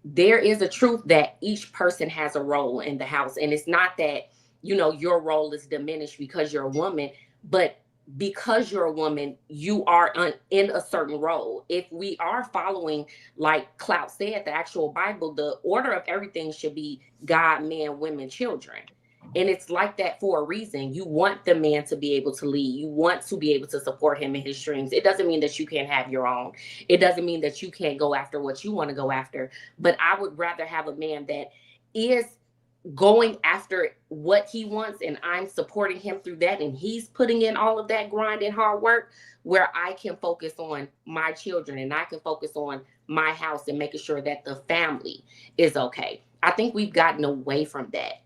There is a truth that each person has a role in the house, and it's not that, your role is diminished because you're a woman, but because you're a woman, you are in a certain role. If we are following, like Clout said, the actual Bible, the order of everything should be God, man, women, children. And it's like that for a reason. You want the man to be able to lead. You want to be able to support him in his dreams. It doesn't mean that you can't have your own. It doesn't mean that you can't go after what you want to go after. But I would rather have a man that is going after what he wants, and I'm supporting him through that, and he's putting in all of that grind and hard work, where I can focus on my children and I can focus on my house and making sure that the family is okay. I think we've gotten away from that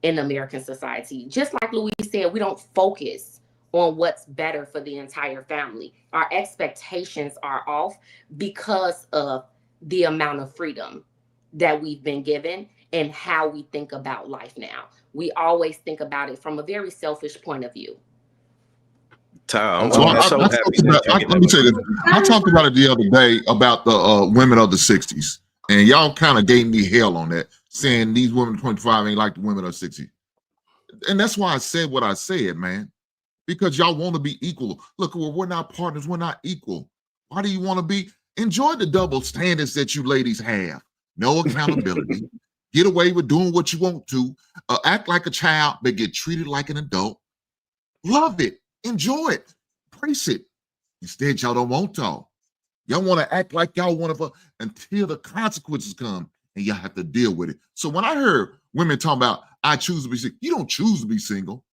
in American society. Just like Louise said, we don't focus on what's better for the entire family. Our expectations are off because of the amount of freedom that we've been given and how we think about life now. We always think about it from a very selfish point of view. Tom, let me say this. I talked about it the other day about the women of the 60s, and y'all kind of gave me hell on that, saying these women 25 ain't like the women of 60. And that's why I said what I said, man, because y'all want to be equal. Look, well, we're not partners. We're not equal. Why do you want to be? Enjoy the double standards that you ladies have. No accountability. Get away with doing what you want to. Act like a child, but get treated like an adult. Love it. Enjoy it. Embrace it. Instead, y'all don't want to. Y'all want to act like y'all want to until the consequences come, and y'all have to deal with it. So when I heard women talking about, I choose to be single, you don't choose to be single.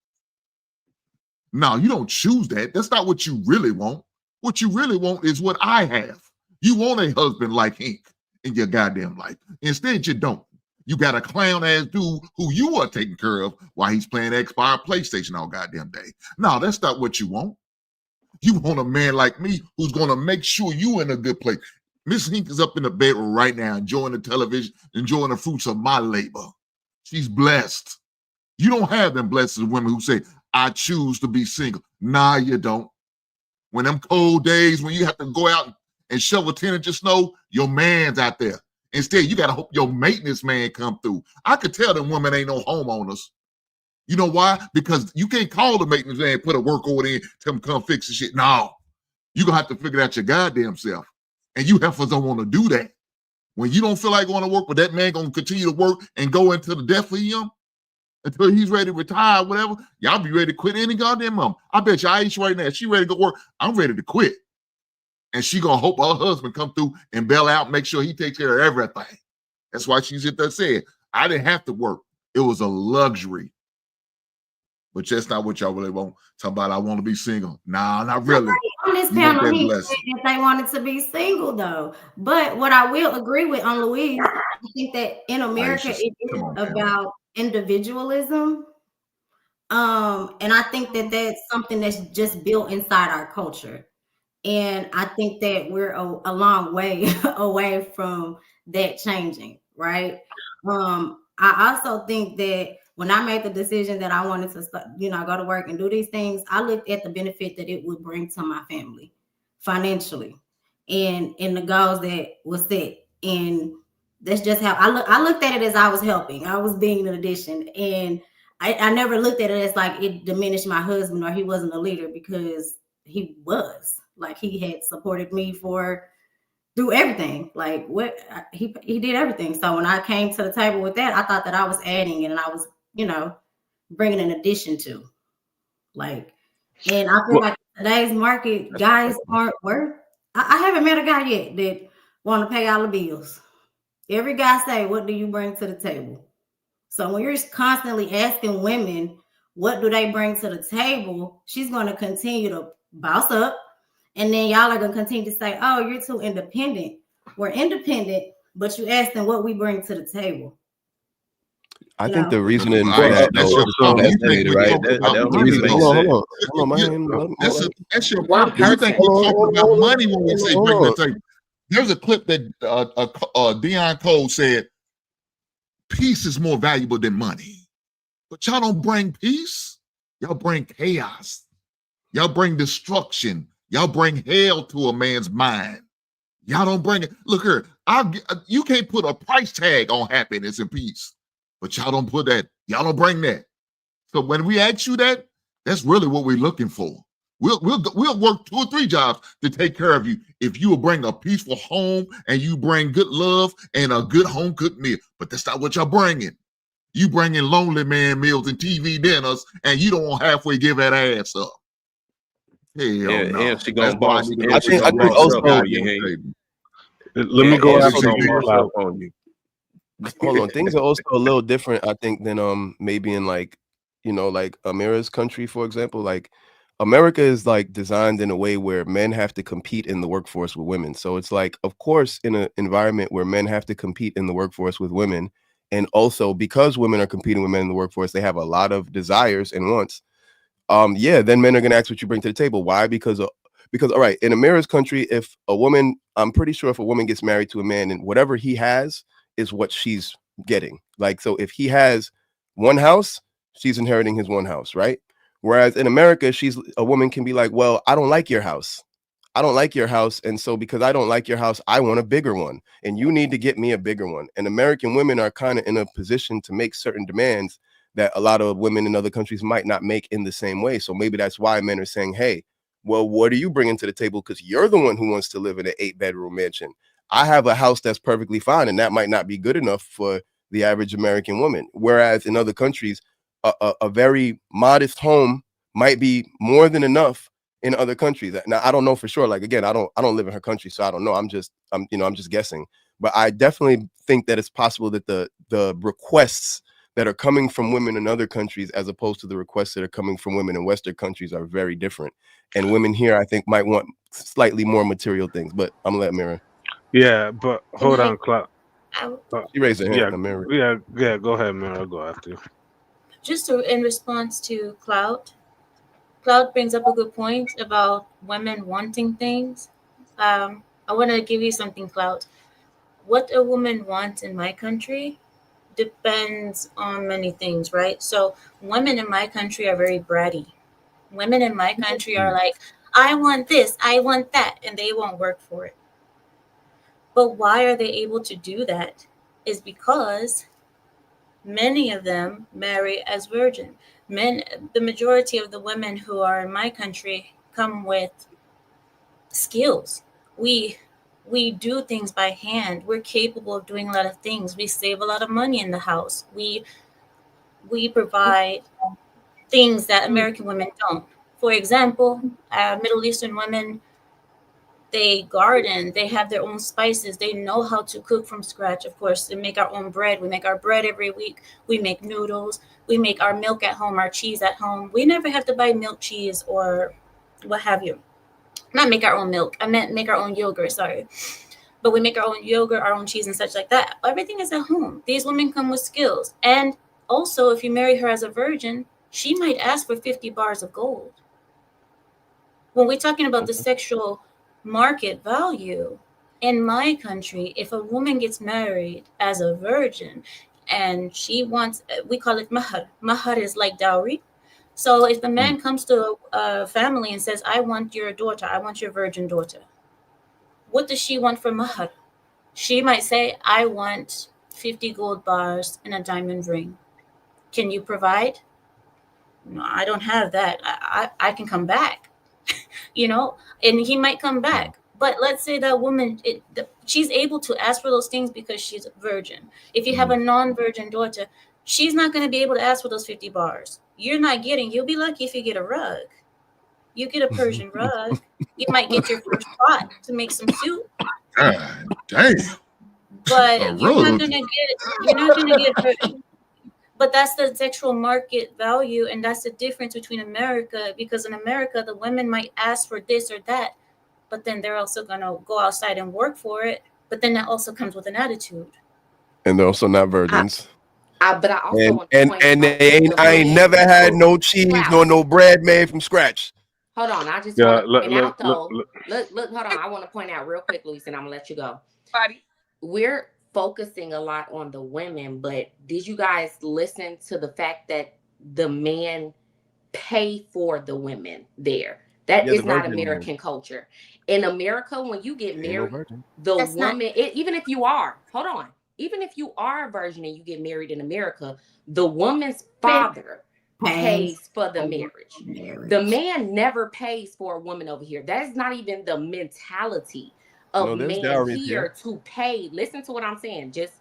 No, you don't choose that. That's not what you really want. What you really want is what I have. You want a husband like Hank in your goddamn life. Instead, you don't. You got a clown ass dude who you are taking care of while he's playing Xbox, PlayStation all goddamn day. No, that's not what you want. You want a man like me who's going to make sure you in a good place. Miss Hink is up in the bedroom right now, enjoying the television, enjoying the fruits of my labor. She's blessed. You don't have them blessed women who say, I choose to be single. Nah, you don't. When them cold days, when you have to go out and shovel 10 inches of snow, your man's out there. Instead, you got to hope your maintenance man come through. I could tell them women ain't no homeowners. You know why? Because you can't call the maintenance man, put a work order in, tell him come fix the shit. No. You're going to have to figure it out your goddamn self. And you heifers don't want to do that. When you don't feel like going to work, but that man going to continue to work and go into the death of him until he's ready to retire, whatever, y'all be ready to quit any goddamn mom. I bet you Aisha right now, she ready to go work. I'm ready to quit. And she going to hope her husband come through and bail out, make sure he takes care of everything. That's why she's at that said, I didn't have to work. It was a luxury. But that's not what y'all really want. Talk about I want to be single. Nah, not really. On this panel, he said that they wanted to be single, though. But what I will agree with on Louise, I think that in America, it is about individualism. And I think that that's something that's just built inside our culture. And I think that we're a long way away from that changing, right? I also think that when I made the decision that I wanted to start, go to work and do these things, I looked at the benefit that it would bring to my family financially and the goals that was set. And that's just how I looked at it, as I was helping. I was being an addition. And I never looked at it as like it diminished my husband or he wasn't a leader, because he was. Like, he had supported me through everything. Like, he did everything. So when I came to the table with that, I thought that I was adding and I was, bringing an addition to. Like, and I feel like today's market, guys aren't worth. I haven't met a guy yet that want to pay all the bills. Every guy say, what do you bring to the table? So when you're constantly asking women, what do they bring to the table? She's going to continue to boss up. And then y'all are going to continue to say, oh, you're too independent. We're independent, but you ask them what we bring to the table. I think the reasoning for that, that's your problem. That's your problem. You think we're talking about money when we say bring the table. There's a clip that Deion Cole said, peace is more valuable than money. But y'all don't bring peace. Y'all bring chaos. Y'all bring destruction. Y'all bring hell to a man's mind. Y'all don't bring it. Look here, you can't put a price tag on happiness and peace. But y'all don't put that. Y'all don't bring that. So when we ask you that, that's really what we're looking for. We'll work 2 or 3 jobs to take care of you if you will bring a peaceful home and you bring good love and a good home cooked meal. But that's not what y'all bringing. You bringing lonely man meals and TV dinners, and you don't halfway give that ass up. Hell no. And she gonna boss. I think also. Let me go after on you. Hold on, things are also a little different, I think, than maybe in like Amira's country, for example. Like, America is like designed in a way where men have to compete in the workforce with women. So it's like, of course, in an environment where men have to compete in the workforce with women, and also because women are competing with men in the workforce, they have a lot of desires and wants. Then men are gonna ask what you bring to the table. Why? Because all right, in Amira's country, if a woman, I'm pretty sure if a woman gets married to a man and whatever he has is what she's getting. Like, so if he has one house, she's inheriting his one house, right? Whereas in America, a woman can be like, well, I don't like your house. I don't like your house. And so because I don't like your house, I want a bigger one. And you need to get me a bigger one. And American women are kind of in a position to make certain demands that a lot of women in other countries might not make in the same way. So maybe that's why men are saying, hey, well, what are you bringing to the table? Because you're the one who wants to live in an 8-bedroom mansion. I have a house that's perfectly fine, and that might not be good enough for the average American woman. Whereas in other countries, a very modest home might be more than enough in other countries. Now, I don't know for sure. Like, again, I don't live in her country, so I don't know. I'm just guessing. But I definitely think that it's possible that the requests that are coming from women in other countries, as opposed to the requests that are coming from women in Western countries, are very different. And women here, I think, might want slightly more material things. But I'm gonna let Mira. Yeah, but hold on, Cloud. She raised her hand. Mira. Yeah. Go ahead, Mira. I'll go after you. Just in response to Cloud, Cloud brings up a good point about women wanting things. I want to give you something, Cloud. What a woman wants in my country depends on many things, right? So, women in my country are very bratty. Women in my country are like, I want this, I want that, and they won't work for it. But why are they able to do that? Is because many of them marry as virgin. The majority of the women who are in my country come with skills. We do things by hand. We're capable of doing a lot of things. We save a lot of money in the house. We provide things that American women don't. For example, Middle Eastern women, they garden, they have their own spices, they know how to cook from scratch. Of course, they make our own bread. We make our bread every week. We make noodles. We make our milk at home, our cheese at home. We never have to buy milk, cheese, or what have you. Not make our own milk. I meant make our own yogurt, sorry. But we make our own yogurt, our own cheese, and such like that. Everything is at home. These women come with skills. And also, if you marry her as a virgin, she might ask for 50 bars of gold. When we're talking about the sexual market value, in my country, if a woman gets married as a virgin and she wants, we call it mahar. Mahar is like dowry. So if the man comes to a family and says, I want your daughter, I want your virgin daughter, what does she want for mahar? She might say, I want 50 gold bars and a diamond ring. Can you provide? No, I don't have that. I can come back, and he might come back. But let's say that woman, she's able to ask for those things because she's a virgin. If you have a non-virgin daughter, she's not going to be able to ask for those 50 bars. You'll be lucky if you get a rug. You get a Persian rug. You might get your first pot to make some soup. God damn. But you're not gonna get but that's the sexual market value, and that's the difference between America, because in America the women might ask for this or that, but then they're also gonna go outside and work for it, but then that also comes with an attitude. And they're also not virgins. But I also want to point and out I ain't never had no cheese nor no bread made from scratch. Hold on, I just want to point out though. Look, hold on. I want to point out real quick, Luis, and I'm gonna let you go. We're focusing a lot on the women, but did you guys listen to the fact that the men pay for the women there? That is not American culture. In America, when you get married, the woman, even if you are, hold on, even if you are a virgin and you get married in America, the woman's father pays for the marriage. The man never pays for a woman over here. That is not even the mentality of men here to pay. Listen to what I'm saying. Just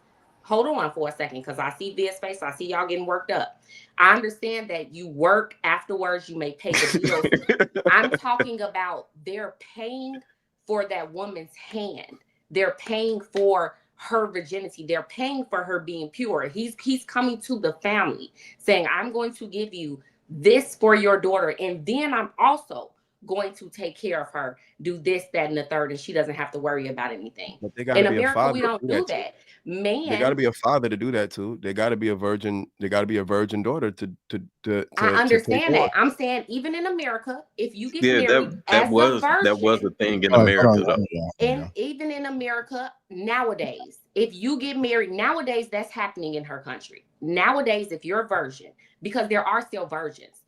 hold on for a second, because I see this face. I see y'all getting worked up. I understand that you work afterwards. You may pay the bills. I'm talking about they're paying for that woman's hand. They're paying for her virginity. They're paying for her being pure. He's coming to the family saying, I'm going to give you this for your daughter, and then I'm also going to take care of her, do this, that, and the third, and she doesn't have to worry about anything. In America, we don't do that. Man, they got to be a father to do that too. They got to be a virgin. They got to be a virgin daughter to I understand that. I'm saying even in America, if you get married that was a thing in America, though. And even in America nowadays, if you get married nowadays, that's happening in her country. Nowadays, if you're a virgin, because there are still virgins,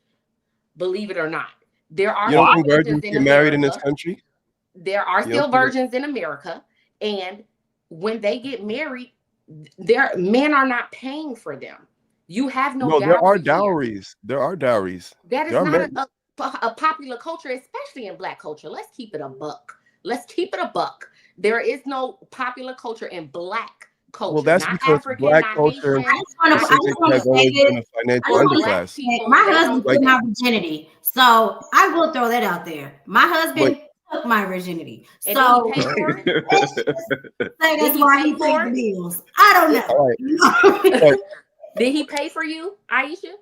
believe it or not. There are still virgins get married in this country. There are still virgins in America, and when they get married, their men are not paying for them. You have no. There are dowries. There are dowries. That is not a popular culture, especially in Black culture. Let's keep it a buck. There is no popular culture in Black culture. Well, that's not because African, Black not culture Haitian, has always been a financial underclass. My husband took my virginity, so I will throw that out there. My husband took my virginity, so that's why he paid the bills. I don't know. Did he pay for you, Aisha?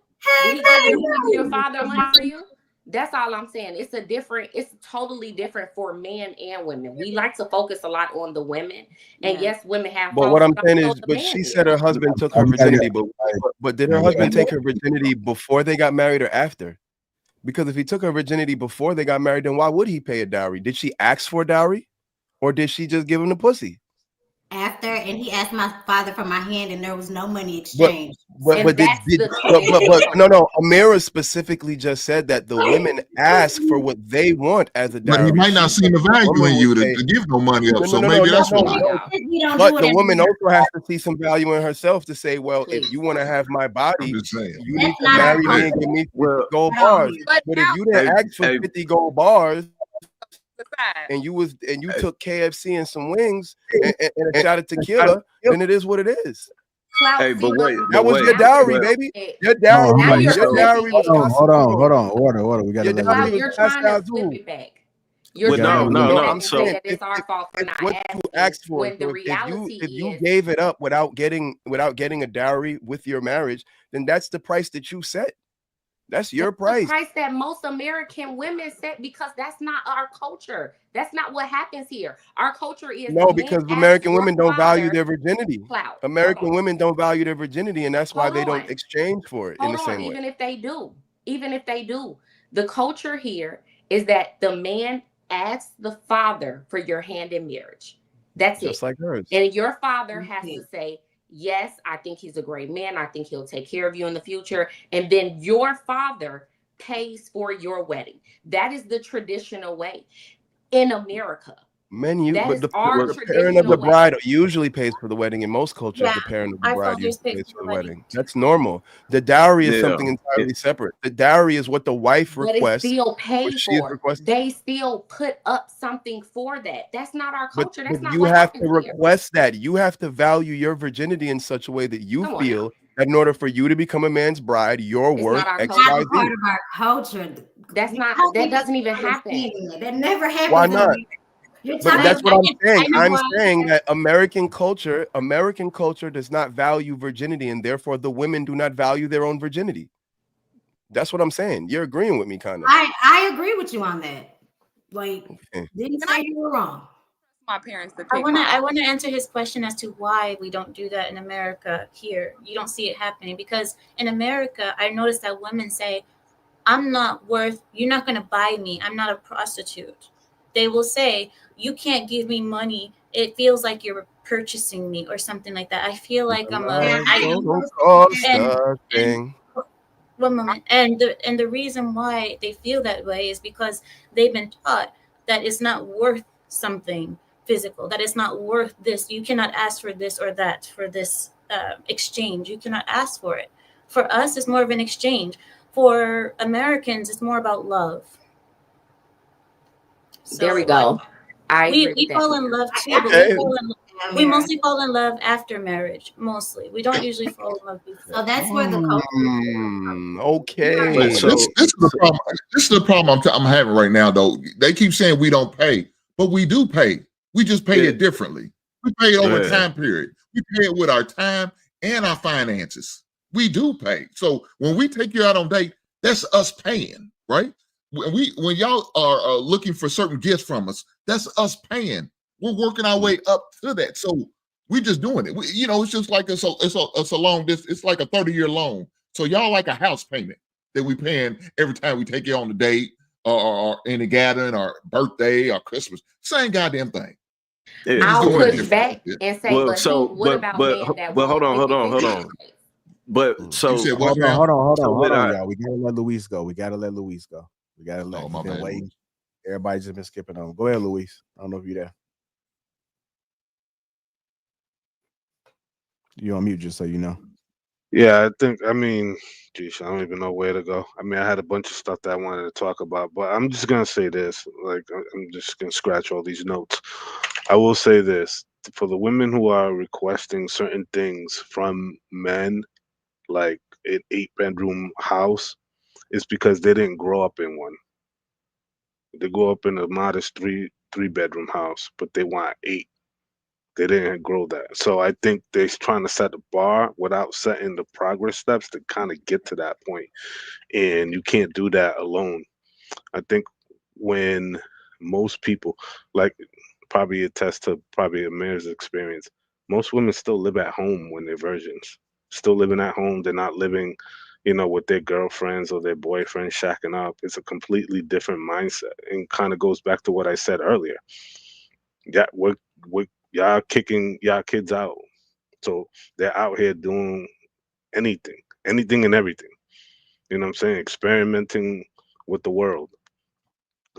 Did he give your father money for you? That's all I'm saying. It's totally different for men and women. We like to focus a lot on the women, and yes, women have. But what I'm saying is, but she said her husband took her virginity, but did her husband take her virginity before they got married or after? Because if he took her virginity before they got married, then why would he pay a dowry? Did she ask for a dowry, or did she just give him the pussy? After, and he asked my father for my hand, and there was no money But exchanged. And but did that's the but traditional. no, Amira specifically just said that the women ask for what they want as a But he dowry. might not She see said the the value woman in would you pay. to give no money up. No, So no, no, maybe no, that's no, why. no. We don't But do the it in woman America. also has to see some value in herself to say, well, if Please. you want to have my I'm body, just saying. you That's need to not our marry me Hey, and give me 50 Well, gold Hold on bars. here. But But now if you didn't hey, ask for hey, 50 gold bars aside, and you hey, took KFC and some wings and a shot of tequila, then it is what it is. Clout. hey, See, but That was your now dowry, you're but baby. flipping it. Your Hold on, dowry hold Now on. was You you're said, flipping it. hold on. We gotta Your let dowry Clout, was you're passed trying to out flip too. it back. we You're well, gotta trying no, to let no, flip it Louis. back no. I'm and say saying So that it's our fault for if not what you asking, asked for, when the reality if you is gave it up without getting a dowry with your marriage, then that's the price that you set. That's your that's the price. price that most American women set, because that's not our culture. That's not what happens here. Our culture is the No, man because asks American your women don't value father. their virginity. Clout. Hold American on. women don't value their virginity, and that's why Hold they don't on. exchange for it in Hold the on. same way. Even if they do, the culture here is that the man asks the father for your hand in marriage. That's Just it. like hers. And your father has to say, yes, I think he's a great man. I think he'll take care of you in the future. And then your father pays for your wedding. That is the traditional way in America. That But is our the parent of the traditional way. bride usually pays for the wedding. In most cultures, Yeah, the parent of the our bride fathers usually pay pays for for the the wedding. wedding. That's normal. The dowry is yeah, something it, entirely separate. The dowry is what the wife But it's requests, still what paid she is for. requesting. They still put up something for that. That's not our But culture. That's not you what have happens to here. request that. You have to value your virginity in such a way that you Come on now. feel that in order for you to become a man's bride, you're It's worth not our X, culture. Y, Not a Z. part of our culture. That's You not, talking that doesn't even happen. understanding that. That never Why happens in not? America. You're But talking I, that's about what I I'm can, saying. I can, I'm saying that American culture does not value virginity, and therefore the women do not value their own virginity. That's what I'm saying. You're agreeing with me, kind of. I agree with you on that. Like, Okay. didn't can say I you were wrong. my parents to I pick wanna my I wanna answer his question as to why we don't do that in America here. You don't see it happening because in America, I noticed that women say, I'm not worth, you're not going to buy me. I'm not a prostitute. They will say, you can't give me money. It feels like you're purchasing me or something like that. I feel like I'm a Now, Love I item. do don't understand cost that. And a and thing. one moment. And the reason why they feel that way is because they've been taught that it's not worth something physical, that it's not worth this. You cannot ask for this or that for this exchange. You cannot ask for it. For us, it's more of an exchange. For Americans, it's more about love. There we So go. I we agree with that. fall in love too, but Okay. we mostly fall in love after marriage. Mostly, we don't usually fall in love before. So that's where the culture. Okay. but This so, is the so problem. This is the problem I'm having right now, though. They keep saying we don't pay, but we do pay. We just pay yeah, it differently. We pay it over a yeah, time period. We pay it with our time and our finances. We do pay. So when we take you out on date, that's us paying, right? When y'all are looking for certain gifts from us, that's us paying. We're working our way up to that. So we just doing it. It's just like it's a long distance. It's like a 30-year loan. So y'all like a house payment that we paying every time we take you on a date or in a gathering or birthday or Christmas. Same goddamn thing. We yeah. just I'll doing it push different. back Yeah. and say, Well, but so, what about men that but hold want on, hold 50 on, hold 50 on. But You said what now? so Hold with on, I, y'all. We gotta let Luis go. We gotta let Luis go. We gotta let. Oh, He's my been bad. waiting. Everybody's just been skipping on. Go ahead, Luis. I don't know if you're there. You on mute, just so you know. Yeah, geez, I don't even know where to go. I mean, I had a bunch of stuff that I wanted to talk about, but I'm just gonna say this. Like, I'm just gonna scratch all these notes. I will say this for the women who are requesting certain things from men, like an 8-bedroom house, it's because they didn't grow up in one. They grew up in a modest three-bedroom house, but they want 8. They didn't grow that. So I think they're trying to set a bar without setting the progress steps to kind of get to that point. And you can't do that alone. I think when most people, like, probably attest to probably Amir's experience, most women still live at home when they're virgins. Still living at home. They're not living with their girlfriends or their boyfriends shacking up. It's a completely different mindset, and kind of goes back to what I said earlier. Yeah, we're y'all kicking y'all kids out, so they're out here doing anything and everything. You know what I'm saying? Experimenting with the world,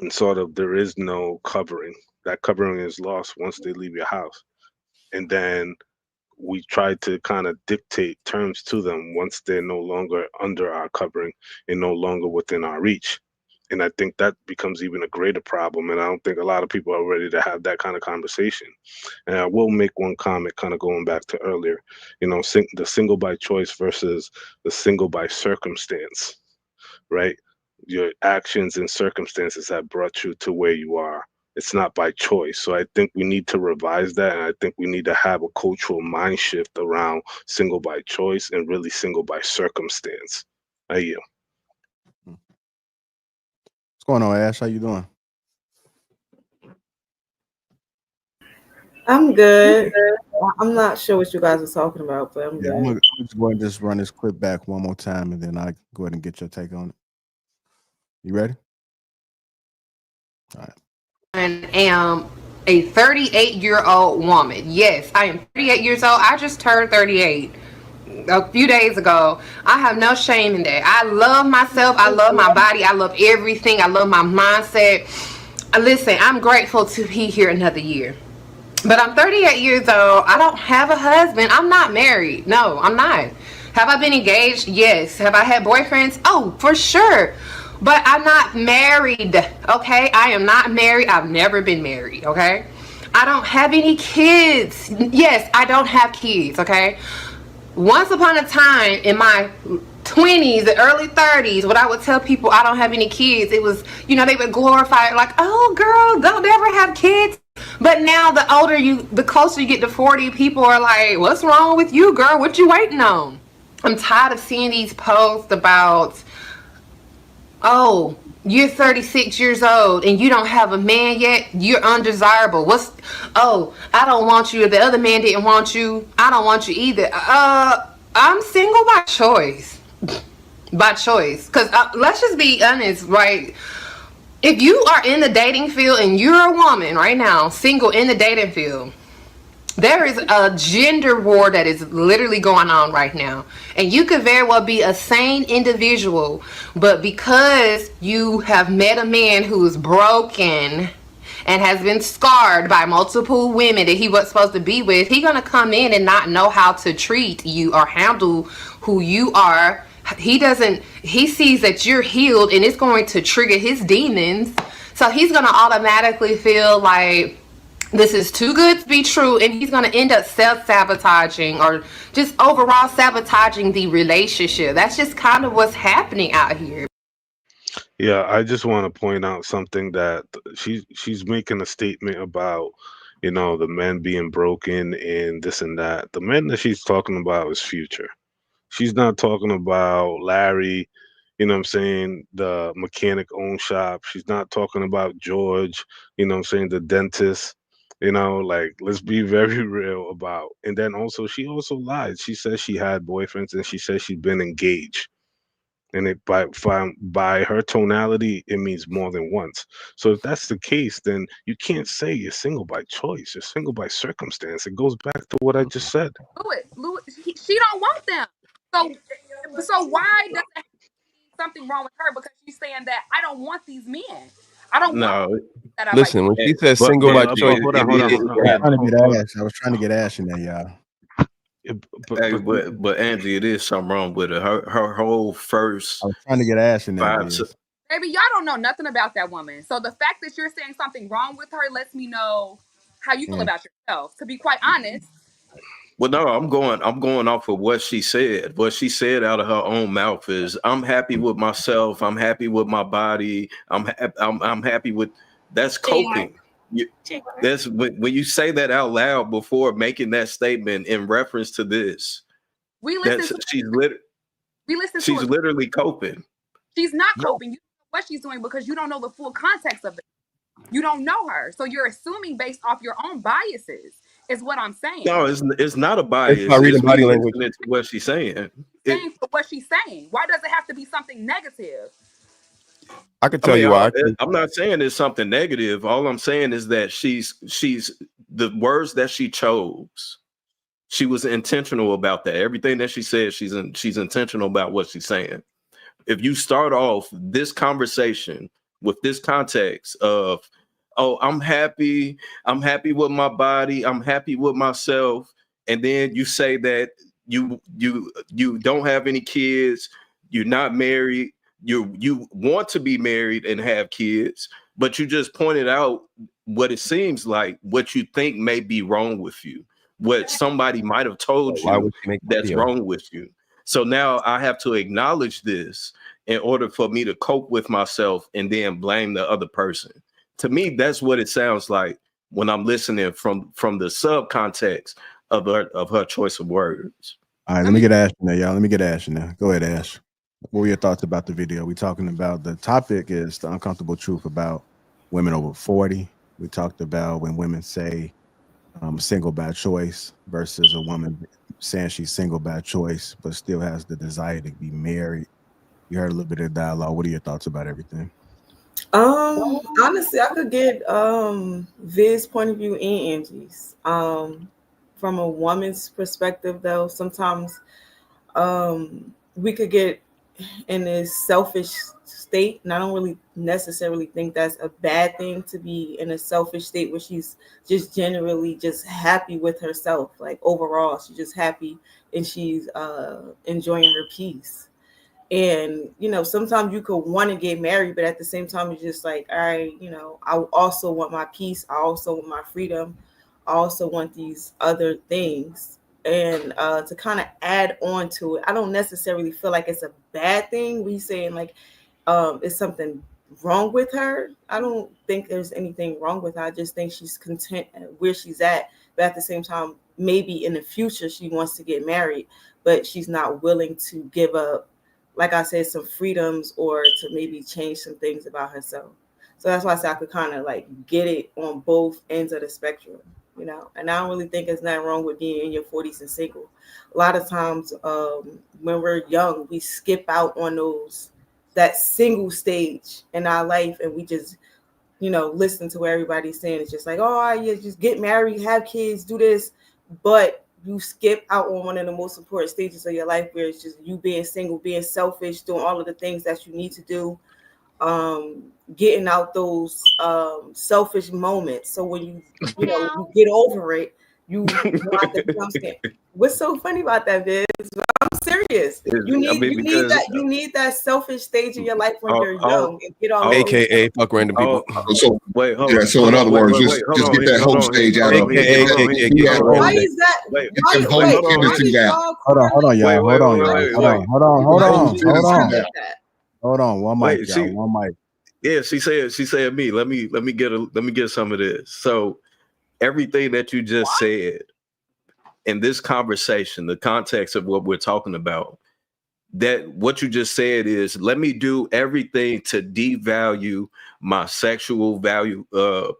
and sort of there is no covering. That covering is lost once they leave your house, and then we try to kind of dictate terms to them once they're no longer under our covering and no longer within our reach. And I think that becomes even a greater problem. And I don't think a lot of people are ready to have that kind of conversation. And I will make one comment, kind of going back to earlier, the single by choice versus the single by circumstance, right? Your actions and circumstances have brought you to where you are. It's not by choice. So I think we need to revise that. And I think we need to have a cultural mind shift around single by choice and really single by circumstance. What's going on, Ash? How you doing? I'm good. I'm not sure what you guys are talking about, but I'm good. I'm gonna just go ahead and just run this clip back one more time, and then I'll go ahead and get your take on it. You ready? All right. And am a 38-year-old woman. Yes, I am 38 years old. I just turned 38 a few days ago. I have no shame in that. I love myself. I love my body. I love everything. I love my mindset. Listen, I'm grateful to be here another year. But I'm 38 years old. I don't have a husband. I'm not married. No, I'm not. Have I been engaged? Yes. Have I had boyfriends? Oh, for sure. But I'm not married, okay? I am not married. I've never been married, okay? I don't have any kids. Yes, I don't have kids, okay? Once upon a time in my 20s, the early 30s, when I would tell people I don't have any kids, it was, they would glorify it like, oh, girl, they'll never have kids. But now the closer you get to 40, people are like, what's wrong with you, girl? What you waiting on? I'm tired of seeing these posts about, oh, you're 36 years old and you don't have a man yet. You're undesirable. I don't want you. If the other man didn't want you, I don't want you either. I'm single by choice. By choice. Because let's just be honest, right? If you are in the dating field and you're a woman right now, single in the dating field, there is a gender war that is literally going on right now. And you could very well be a sane individual, but because you have met a man who is broken and has been scarred by multiple women that he was supposed to be with, he's going to come in and not know how to treat you or handle who you are. He sees that you're healed and it's going to trigger his demons. So he's going to automatically feel like this is too good to be true, and he's going to end up self-sabotaging or just overall sabotaging the relationship. That's just kind of what's happening out here. Yeah, I just want to point out something that she's making a statement about, the men being broken and this and that. The men that she's talking about is Future. She's not talking about Larry, the mechanic own shop. She's not talking about George, the dentist. Let's be very real about. And then also, she also lied. She says she had boyfriends and she says she'd been engaged. And by her tonality, it means more than once. So if that's the case, then you can't say you're single by choice. You're single by circumstance. It goes back to what I just said. Louis, she don't want them. So why does it have something wrong with her? Because she's saying that I don't want these men. I don't want that. Listen, when she says single by choice, hold on. I was trying to get Ash in there, y'all. But Angie, it is something wrong with her. Her whole first. I was trying to get Ash in there. Baby, y'all don't know nothing about that woman. So the fact that you're saying something wrong with her lets me know how you feel about yourself. To be quite honest. Well, no, I'm going off of what she said. What she said out of her own mouth is, "I'm happy with myself. I'm happy with my body. I'm happy with." That's coping. That's when you say that out loud before making that statement in reference to this. She's literally coping. She's not coping. You know what she's doing because you don't know the full context of it. You don't know her, so you're assuming based off your own biases. Is what I'm saying. No, it's not a bias. It's not reading body language. What she's saying. thing for what she's saying? Why does it have to be something negative? I could tell you why. I'm not saying it's something negative. All I'm saying is that she's the words that she chose. She was intentional about that. Everything that she said, she's intentional about what she's saying. If you start off this conversation with this context of, oh, I'm happy with my body, I'm happy with myself, and then you say that you don't have any kids, you're not married, you want to be married and have kids, but you just pointed out what it seems like what you think may be wrong with you, what somebody might have told you that's wrong with you. So now I have to acknowledge this in order for me to cope with myself and then blame the other person. To me, that's what it sounds like when I'm listening from the subcontext of her choice of words. All right, let me get Ash in there, y'all. Let me get Ash in there. Go ahead, Ash. What were your thoughts about the video? We're talking about, the topic is the uncomfortable truth about women over 40. We talked about when women say single by choice versus a woman saying she's single by choice, but still has the desire to be married. You heard a little bit of dialogue. What are your thoughts about everything? Honestly, I could get Viz's point of view and Angie's. From a woman's perspective, though, sometimes we could get in this selfish state, and I don't really necessarily think that's a bad thing, to be in a selfish state where she's just generally just happy with herself. Like overall, she's just happy and she's enjoying her peace. And, you know, sometimes you could want to get married, but at the same time, it's just like, all right, you know, I also want my peace. I also want my freedom. I also want these other things. And to kind of add on to it, I don't necessarily feel like it's a bad thing. We saying like, is something wrong with her? I don't think there's anything wrong with her. I just think she's content where she's at. But at the same time, maybe in the future, she wants to get married, but she's not willing to give up, like I said, some freedoms or to maybe change some things about herself. So that's why I said I could kind of like get it on both ends of the spectrum, you know. And I don't really think there's nothing wrong with being in your 40s and single. A lot of times when we're young, we skip out on that single stage in our life, and we just, you know, listen to what everybody's saying. It's just like, oh yeah, just get married, have kids, do this. But you skip out on one of the most important stages of your life, where it's just you being single, being selfish, doing all of the things that you need to do, getting out those selfish moments. So when you you get over it, you have to become scared. What's so funny about that, Viz? I'm serious. You need that selfish stage in your life when you're young and get all AKA fuck random people. So wait, hold on. So in other words, just get that whole stage out of it. Why is that? Hold on, y'all. Hold on. One mic, y'all. One mic. Yeah, she said me. Let me get some of this. So everything that you just said in this conversation, the context of what we're talking about, that what you just said is, let me do everything to devalue my sexual value,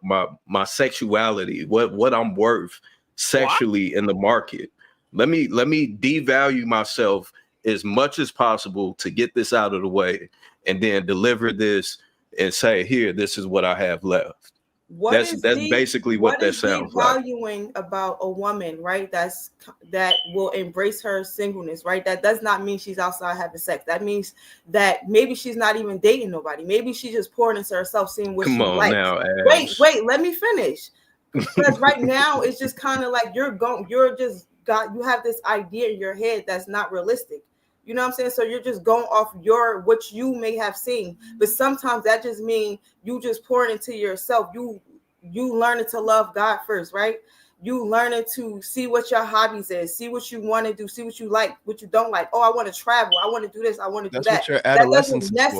my sexuality, what I'm worth sexually in the market. Let me devalue myself as much as possible to get this out of the way, and then deliver this and say, here, this is what I have left. That's basically what that sounds like. Valuing about a woman, right? That will embrace her singleness, right? That does not mean she's outside having sex. That means that maybe she's not even dating nobody. Maybe she's just pouring into herself, seeing what she likes. Now, Ash. Wait, let me finish. Because right now it's just kind of like you have this idea in your head that's not realistic. You know what I'm saying? So you're just going off what you may have seen, but sometimes that just means you just pouring into yourself. You learning to love God first, right? You learning to see what your hobbies is, see what you want to do, see what you like, what you don't like. Oh, I want to travel. I want to do this. I want to do that. That's what your adolescence that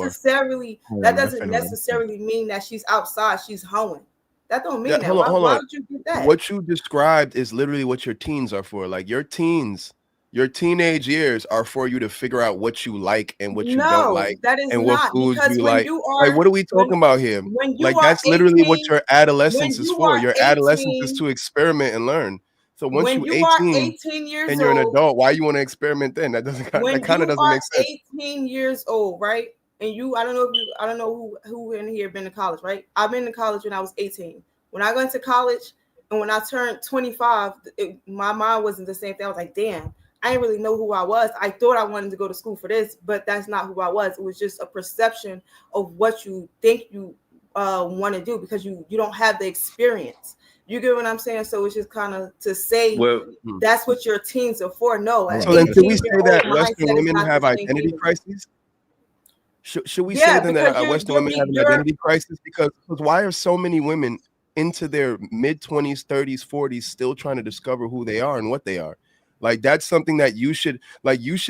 doesn't necessarily mean that she's outside. She's hoeing. That don't mean that. Why would you do that? What you described is literally what your teens are for. Like your teenage years are for you to figure out what you like and what you don't like, that is and what not, foods because you when like. you are, like, what are we talking about here? When you Like, are that's literally 18, what your adolescence is for. Your adolescence is 18, to experiment and learn. So once When you're you are 18 18 years and you're an old, adult, why you want to experiment then? That doesn't when that kind of you doesn't are make sense. 18 years old, right? And I don't know who in here been to college, right? I've been to college when I was 18. When I went to college and when I turned 25, my mind wasn't the same thing. I was like, damn, I didn't really know who I was. I thought I wanted to go to school for this, but that's not who I was. It was just a perception of what you think you want to do because you don't have the experience. You get what I'm saying? So it's just kind of to say that's what your teens are for. No, so then can we say that Western mindset is women not have the same identity thing. crises? Should we Yeah, say then that because Western women have an identity crisis? Because why are so many women into their mid-20s, 30s, 40s still trying to discover who they are and what they are? Like that's something that you should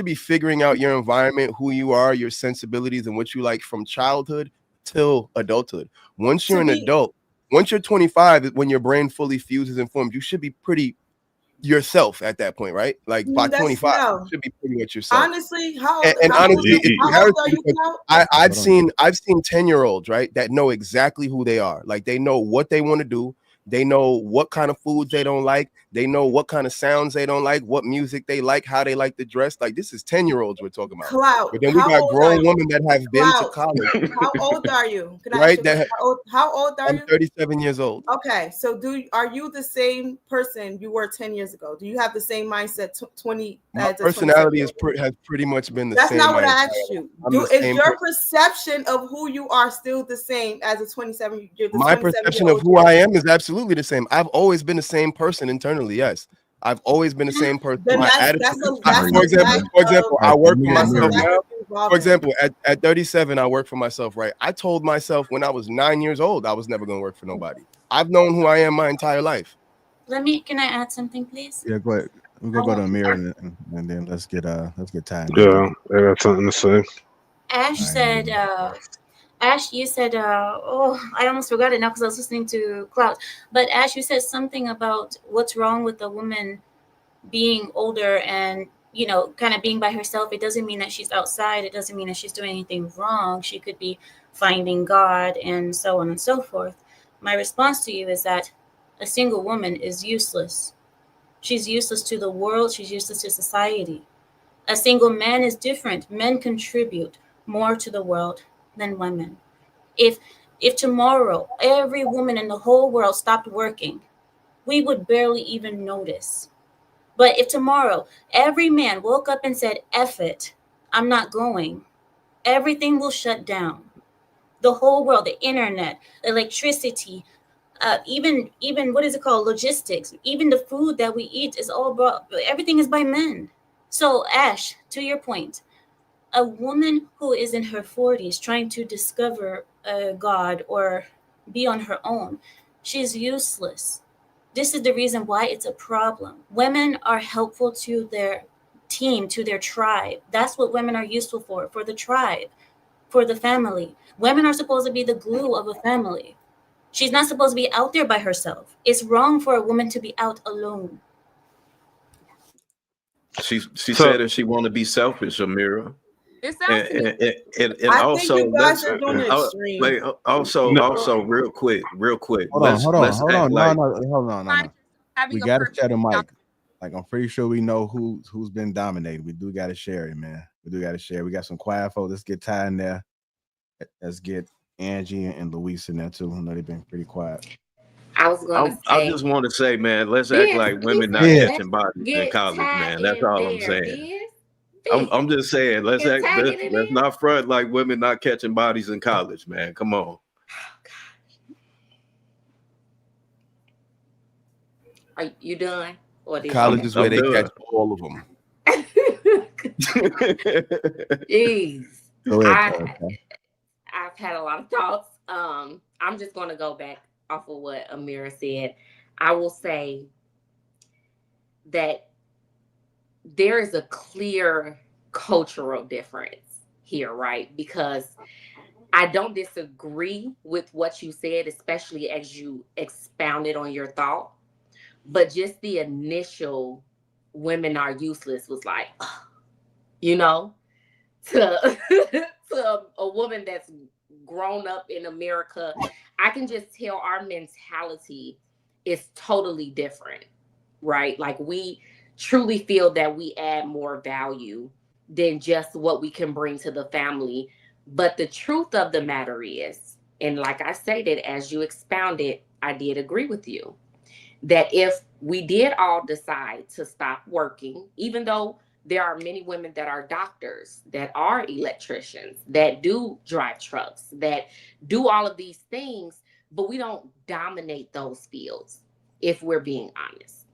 be figuring out your environment, who you are, your sensibilities, and what you like from childhood till adulthood. Once you're an adult, once you're 25, when your brain fully fuses and forms, you should be pretty yourself at that point, right? Like by 25, you should be pretty much yourself. Honestly, how And old honestly, it's are embarrassing you, because Clout? I've seen 10-year-olds, right, that know exactly who they are. Like they know what they want to do. They know what kind of foods they don't like. They know what kind of sounds they don't like, what music they like, how they like to dress. Like this is 10-year-olds we're talking about. Clout, but then we got grown women that have been to college. How old are you? Can I right? ask you, how old are you? I'm 37 years old. Okay, so are you the same person you were 10 years ago? Do you have the same mindset 20? My personality has pretty much been the same. That's not what I asked you. Is your person. perception of who you are still the same as a 27? My perception of who I am is absolutely the same. I've always been the same person internally. Yes, I've always been the same person. My attitude. For example, I work for myself now. For example, at 37, I work for myself. Right. I told myself when I was 9 years old, I was never going to work for nobody. I've known who I am my entire life. Can I add something, please? Yeah, go ahead. We're gonna go to Amir and then let's get time. Yeah, I got something to say. Ash said, Ash, you said, oh, I almost forgot it now because I was listening to Cloud. But Ash, you said something about what's wrong with a woman being older and, kind of being by herself. It doesn't mean that she's outside. It doesn't mean that she's doing anything wrong. She could be finding God and so on and so forth. My response to you is that a single woman is useless. She's useless to the world. She's useless to society. A single man is different. Men contribute more to the world than women. If tomorrow every woman in the whole world stopped working, we would barely even notice. But if tomorrow every man woke up and said, F it, I'm not going, everything will shut down. The whole world, the internet, electricity, even what is it called? Logistics, even the food that we eat is all brought, everything is by men. So Ash, to your point, a woman who is in her 40s trying to discover God or be on her own, she's useless. This is the reason why it's a problem. Women are helpful to their team, to their tribe. That's what women are useful for the tribe, for the family. Women are supposed to be the glue of a family. She's not supposed to be out there by herself. It's wrong for a woman to be out alone. She said that she want to be selfish, Amira. And also, think you guys are doing it extreme. Also, real quick. Hold on. No. We got to share the mic. Like I'm pretty sure we know who's been dominating. We do got to share it, man. We do got to share. We got some quiet folks. Let's get Ty in there. Let's get Angie and Luis in there too. I know they've been pretty quiet. I just want to say, man, let's act like women not catching bodies in college, man. That's all I'm saying. I'm just saying, let's not front like women not catching bodies in college, man. Come on. Are you done? College is where they catch all of them. Jeez. I've had a lot of thoughts. I'm just going to go back off of what Amira said. I will say that there is a clear cultural difference here, right? Because I don't disagree with what you said, especially as you expounded on your thought. But just the initial women are useless was like, to a woman that's grown up in America, I can just tell our mentality is totally different, right? Like we truly feel that we add more value than just what we can bring to the family. But the truth of the matter is, and like I stated, as you expounded, I did agree with you that if we did all decide to stop working, even though there are many women that are doctors, that are electricians, that do drive trucks, that do all of these things, but we don't dominate those fields, if we're being honest.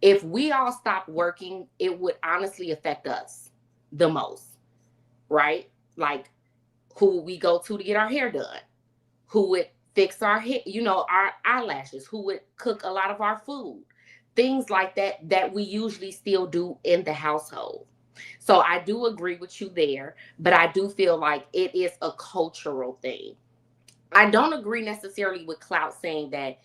If we all stopped working, it would honestly affect us the most, right? Like, who would we go to get our hair done? Who would fix our hair, our eyelashes? Who would cook a lot of our food? Things like that that we usually still do in the household. So I do agree with you there, but I do feel like it is a cultural thing. I don't agree necessarily with Clout saying that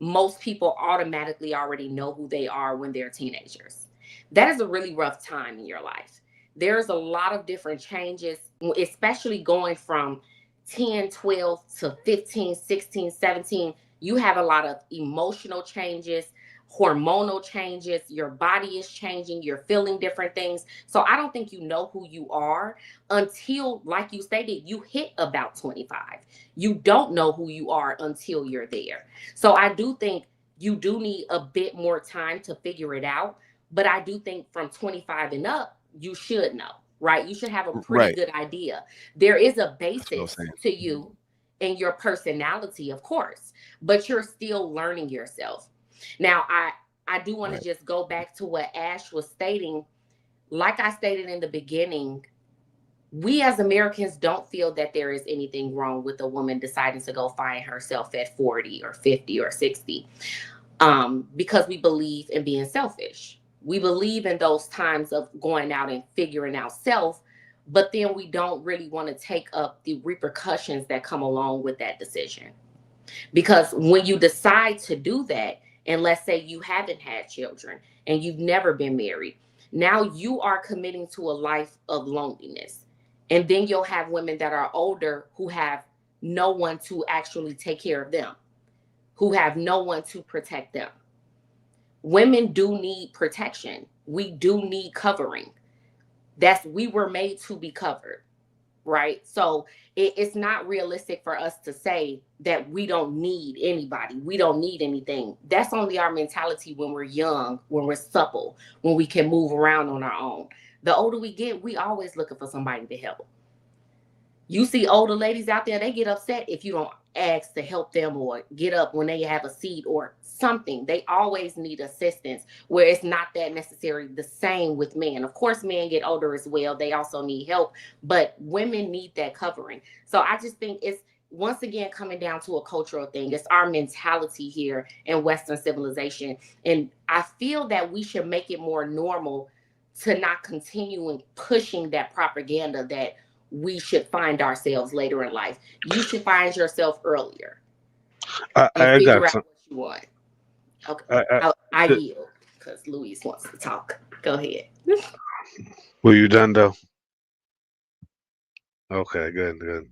most people automatically already know who they are when they're teenagers. That is a really rough time in your life. There's a lot of different changes, especially going from 10, 12 to 15, 16, 17. You have a lot of emotional changes, hormonal changes. Your body is changing. You're feeling different things. So I don't think you know who you are until, like you stated, you hit about 25. You don't know who you are until you're there. So I do think you do need a bit more time to figure it out. But I do think from 25 and up, you should know, right? You should have a pretty Right. good idea. There is a That's what I'm basis saying. to you and your personality, of course, but you're still learning yourself. Now, I do want Right. to just go back to what Ash was stating. Like I stated in the beginning, we as Americans don't feel that there is anything wrong with a woman deciding to go find herself at 40 or 50 or 60, because we believe in being selfish. We believe in those times of going out and figuring out self, but then we don't really want to take up the repercussions that come along with that decision. Because when you decide to do that, and let's say you haven't had children and you've never been married, now you are committing to a life of loneliness. And then you'll have women that are older who have no one to actually take care of them, who have no one to protect them. Women do need protection. We do need covering. We were made to be covered, right? So it's not realistic for us to say that we don't need anybody. We don't need anything. That's only our mentality when we're young, when we're supple, when we can move around on our own. The older we get, we always looking for somebody to help. You see older ladies out there, they get upset if you don't ask to help them or get up when they have a seat or something. They always need assistance, where it's not that necessarily the same with men. Of course, men get older as well. They also need help, but women need that covering. So I just think it's, once again, coming down to a cultural thing. It's our mentality here in Western civilization. And I feel that we should make it more normal to not continue pushing that propaganda that we should find ourselves later in life. You should find yourself earlier and I figure got out some. what you want. Okay. I yield because Luis wants to talk. Go ahead. Were you done though? Okay, good.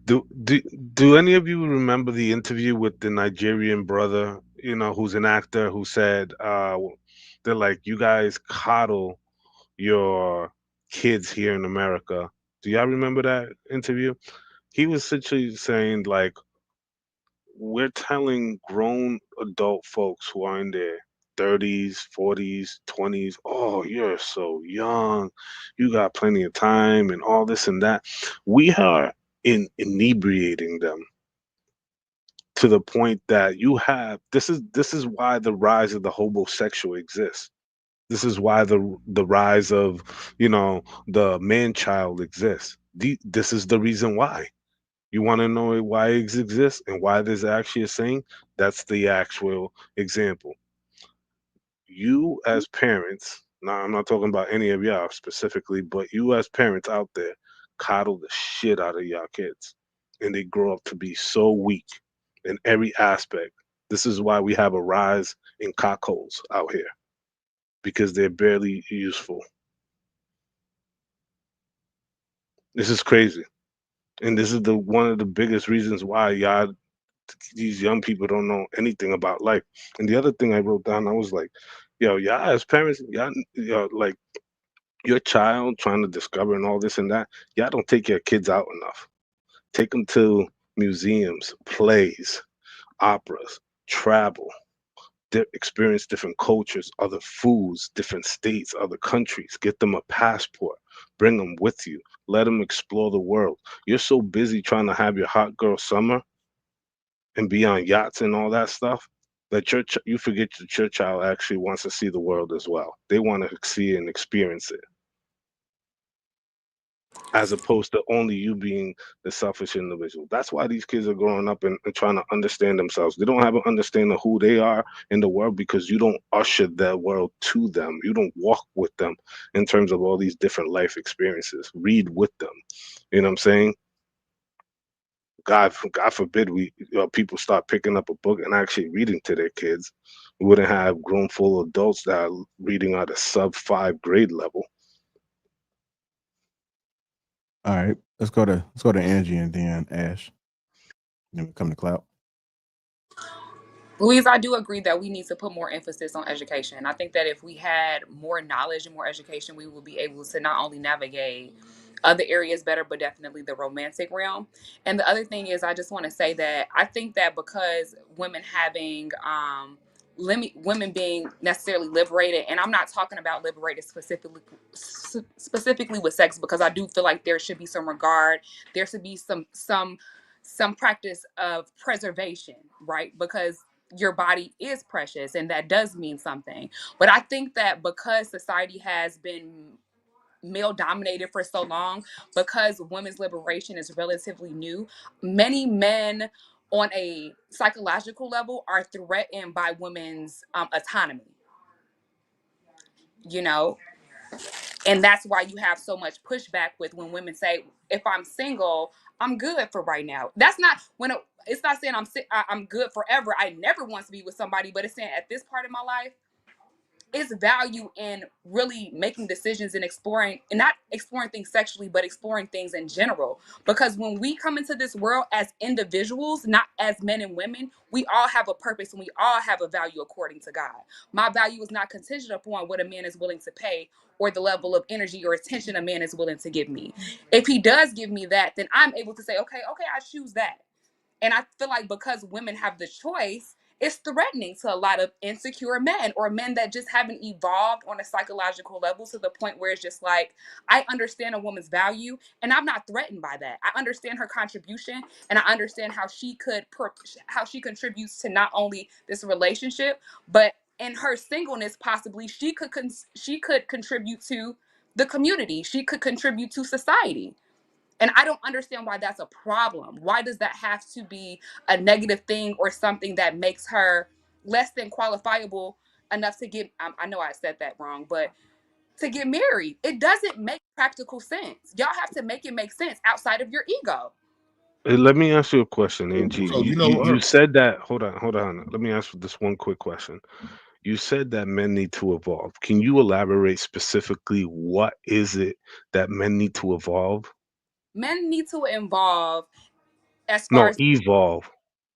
Do any of you remember the interview with the Nigerian brother, who's an actor, who said they're like, you guys coddle your kids here in America. Do y'all remember that interview? He was essentially saying like, we're telling grown adult folks who are in their 30s, 40s, 20s, oh, you're so young, you got plenty of time and all this and that. We are inebriating them to the point that you have, this is why the rise of the homosexual exists. This is why the rise of, the man child exists. This is the reason why. You want to know why it exists and why there's actually a saying? That's the actual example. You as parents, now I'm not talking about any of y'all specifically, but you as parents out there coddle the shit out of y'all kids. And they grow up to be so weak in every aspect. This is why we have a rise in cockholes out here, because they're barely useful. This is crazy. And this is the one of the biggest reasons why y'all, these young people, don't know anything about life. And the other thing I wrote down, I was like, y'all as parents, y'all like your child trying to discover and all this and that. Y'all don't take your kids out enough. Take them to museums, plays, operas, travel, experience different cultures, other foods, different states, other countries. Get them a passport. Bring them with you. Let them explore the world. You're so busy trying to have your hot girl summer and be on yachts and all that stuff that you forget that your child actually wants to see the world as well. They want to see and experience it, as opposed to only you being the selfish individual. That's why these kids are growing up and trying to understand themselves. They don't have an understanding of who they are in the world because you don't usher that world to them. You don't walk with them in terms of all these different life experiences. Read with them. You know what I'm saying? God forbid people start picking up a book and actually reading to their kids. We wouldn't have grown full adults that are reading at a sub 5 grade level. All right, let's go to Angie and then Ash. Then we come to Cloud. Louise, I do agree that we need to put more emphasis on education. I think that if we had more knowledge and more education, we would be able to not only navigate other areas better, but definitely the romantic realm. And the other thing is, I just want to say that I think that because women having women being necessarily liberated, and I'm not talking about liberated specifically with sex, because I do feel like there should be some regard, there should be some practice of preservation, right? Because your body is precious and that does mean something. But I think that because society has been male dominated for so long, because women's liberation is relatively new, many men on a psychological level are threatened by women's autonomy, you know. And that's why you have so much pushback with when women say, if I'm single, I'm good for right now. That's not it's not saying I'm good forever. I never want to be with somebody, but it's saying at this part of my life, it's value in really making decisions and exploring, and not exploring things sexually, but exploring things in general. Because when we come into this world as individuals, not as men and women, we all have a purpose and we all have a value according to God. My value is not contingent upon what a man is willing to pay or the level of energy or attention a man is willing to give me. If he does give me that, then I'm able to say, okay, I choose that. And I feel like because women have the choice, it's threatening to a lot of insecure men or men that just haven't evolved on a psychological level to the point where it's just like, I understand a woman's value and I'm not threatened by that. I understand her contribution and I understand how she contributes to not only this relationship, but in her singleness, possibly she could contribute to the community. She could contribute to society. And I don't understand why that's a problem. Why does that have to be a negative thing or something that makes her less than qualifiable enough to get, I know I said that wrong, but to get married? It doesn't make practical sense. Y'all have to make it make sense outside of your ego. Let me ask you a question, Angie. So You said that. Hold on. Let me ask you this one quick question. You said that men need to evolve. Can you elaborate specifically what is it that men need to evolve? Men need to evolve as far No, as evolve.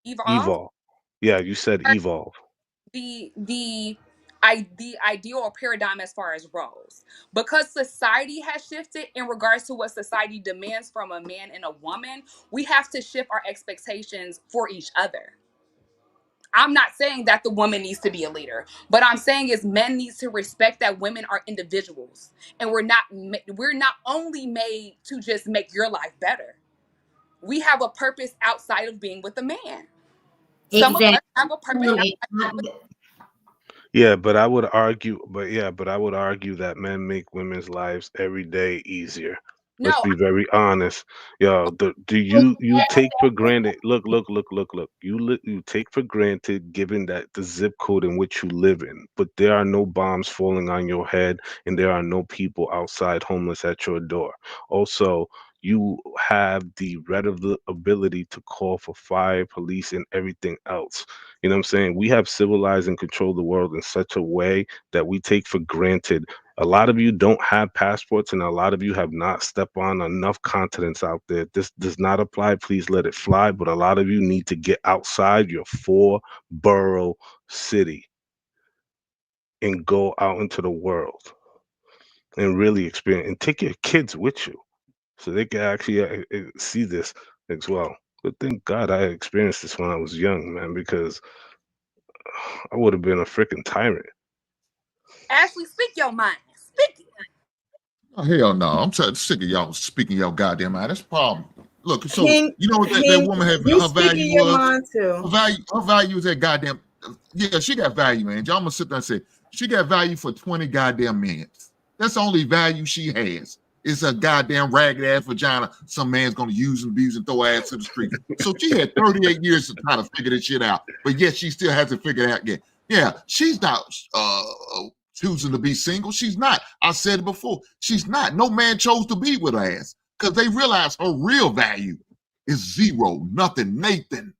evolve. Evolve. Yeah, you said evolve. The ideal or paradigm as far as roles, because society has shifted in regards to what society demands from a man and a woman. We have to shift our expectations for each other. I'm not saying that the woman needs to be a leader, but I'm saying is men needs to respect that women are individuals and we're not only made to just make your life better. We have a purpose outside of being with a man. Some of us have a purpose outside. Yeah, but I would argue, that men make women's lives every day easier. Let's No, be very honest. Yo, do you take for granted? Look. You take for granted given that the zip code in which you live in, but there are no bombs falling on your head and there are no people outside homeless at your door. Also, you have the ability to call for fire, police, and everything else. You know what I'm saying? We have civilized and controlled the world in such a way that we take for granted. A lot of you don't have passports, and a lot of you have not stepped on enough continents out there. This does not apply. Please let it fly. But a lot of you need to get outside your 4-borough city and go out into the world and really experience, and take your kids with you so they can actually see this as well. But thank God I experienced this when I was young, man, because I would have been a freaking tyrant. Ashley, speak your mind. Speak it. Oh, hell no. I'm sick of y'all speaking your goddamn mind. That's the problem. Look, so King, you know what that King, woman had, you her speaking value your was? mind too. Her value is that goddamn, yeah, she got value, man. Y'all gonna sit there and say, she got value for 20 goddamn minutes. That's the only value she has. It's a goddamn ragged ass vagina some man's gonna use and abuse and throw ass to the street. So she had 38 years to try to figure this shit out, but yet she still hasn't figured it out yet. Yeah, she's not choosing to be single. She's not. I said it before. She's not. No man chose to be with her ass because they realize her real value is zero, nothing, Nathan.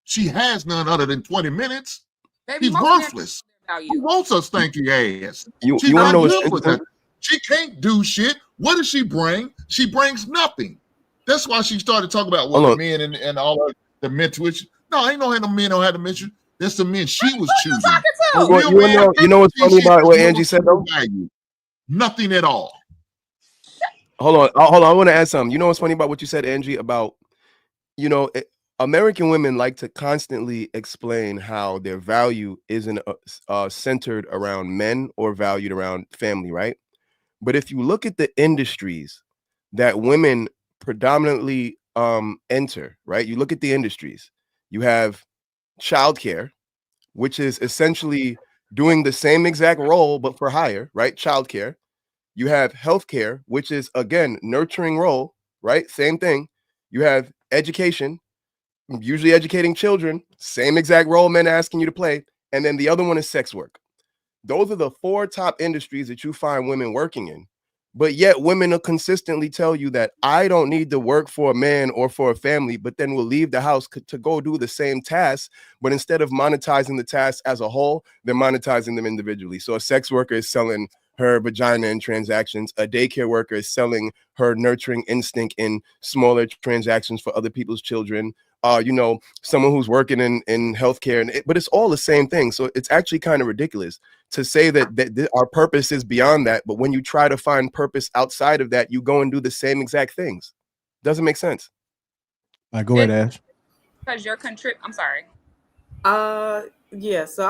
She has none other than 20 minutes. Baby, She's most men worthless. know their Who value. wants her stanky ass? You She's want to not know what's good for interesting? that. She can't do shit. What does she bring? She brings nothing. That's why she started talking about what Hold the on. men and all of the mental issues. No, ain't no men don't have the mental. That's the men she was Who you choosing. talking to? Real You know what's funny about what Angie said though? Value. Nothing at all. Hold on. I want to add something. You know what's funny about what you said, Angie, about, American women like to constantly explain how their value isn't centered around men or valued around family, right? But if you look at the industries that women predominantly enter, right? You look at the industries, you have childcare, which is essentially doing the same exact role, but for hire, right? Childcare. You have healthcare, which is, again, nurturing role, right? Same thing. You have education, usually educating children, same exact role men asking you to play. And then the other one is sex work. Those are the 4 top industries that you find women working in. But yet women will consistently tell you that I don't need to work for a man or for a family, but then will leave the house to go do the same tasks. But instead of monetizing the tasks as a whole, they're monetizing them individually. So a sex worker is selling her vagina in transactions. A daycare worker is selling her nurturing instinct in smaller transactions for other people's children. Someone who's working in healthcare, but it's all the same thing. So it's actually kind of ridiculous to say that our purpose is beyond that. But when you try to find purpose outside of that, you go and do the same exact things. Doesn't make sense. Go ahead, Ash. Because you're I'm sorry. Yeah, so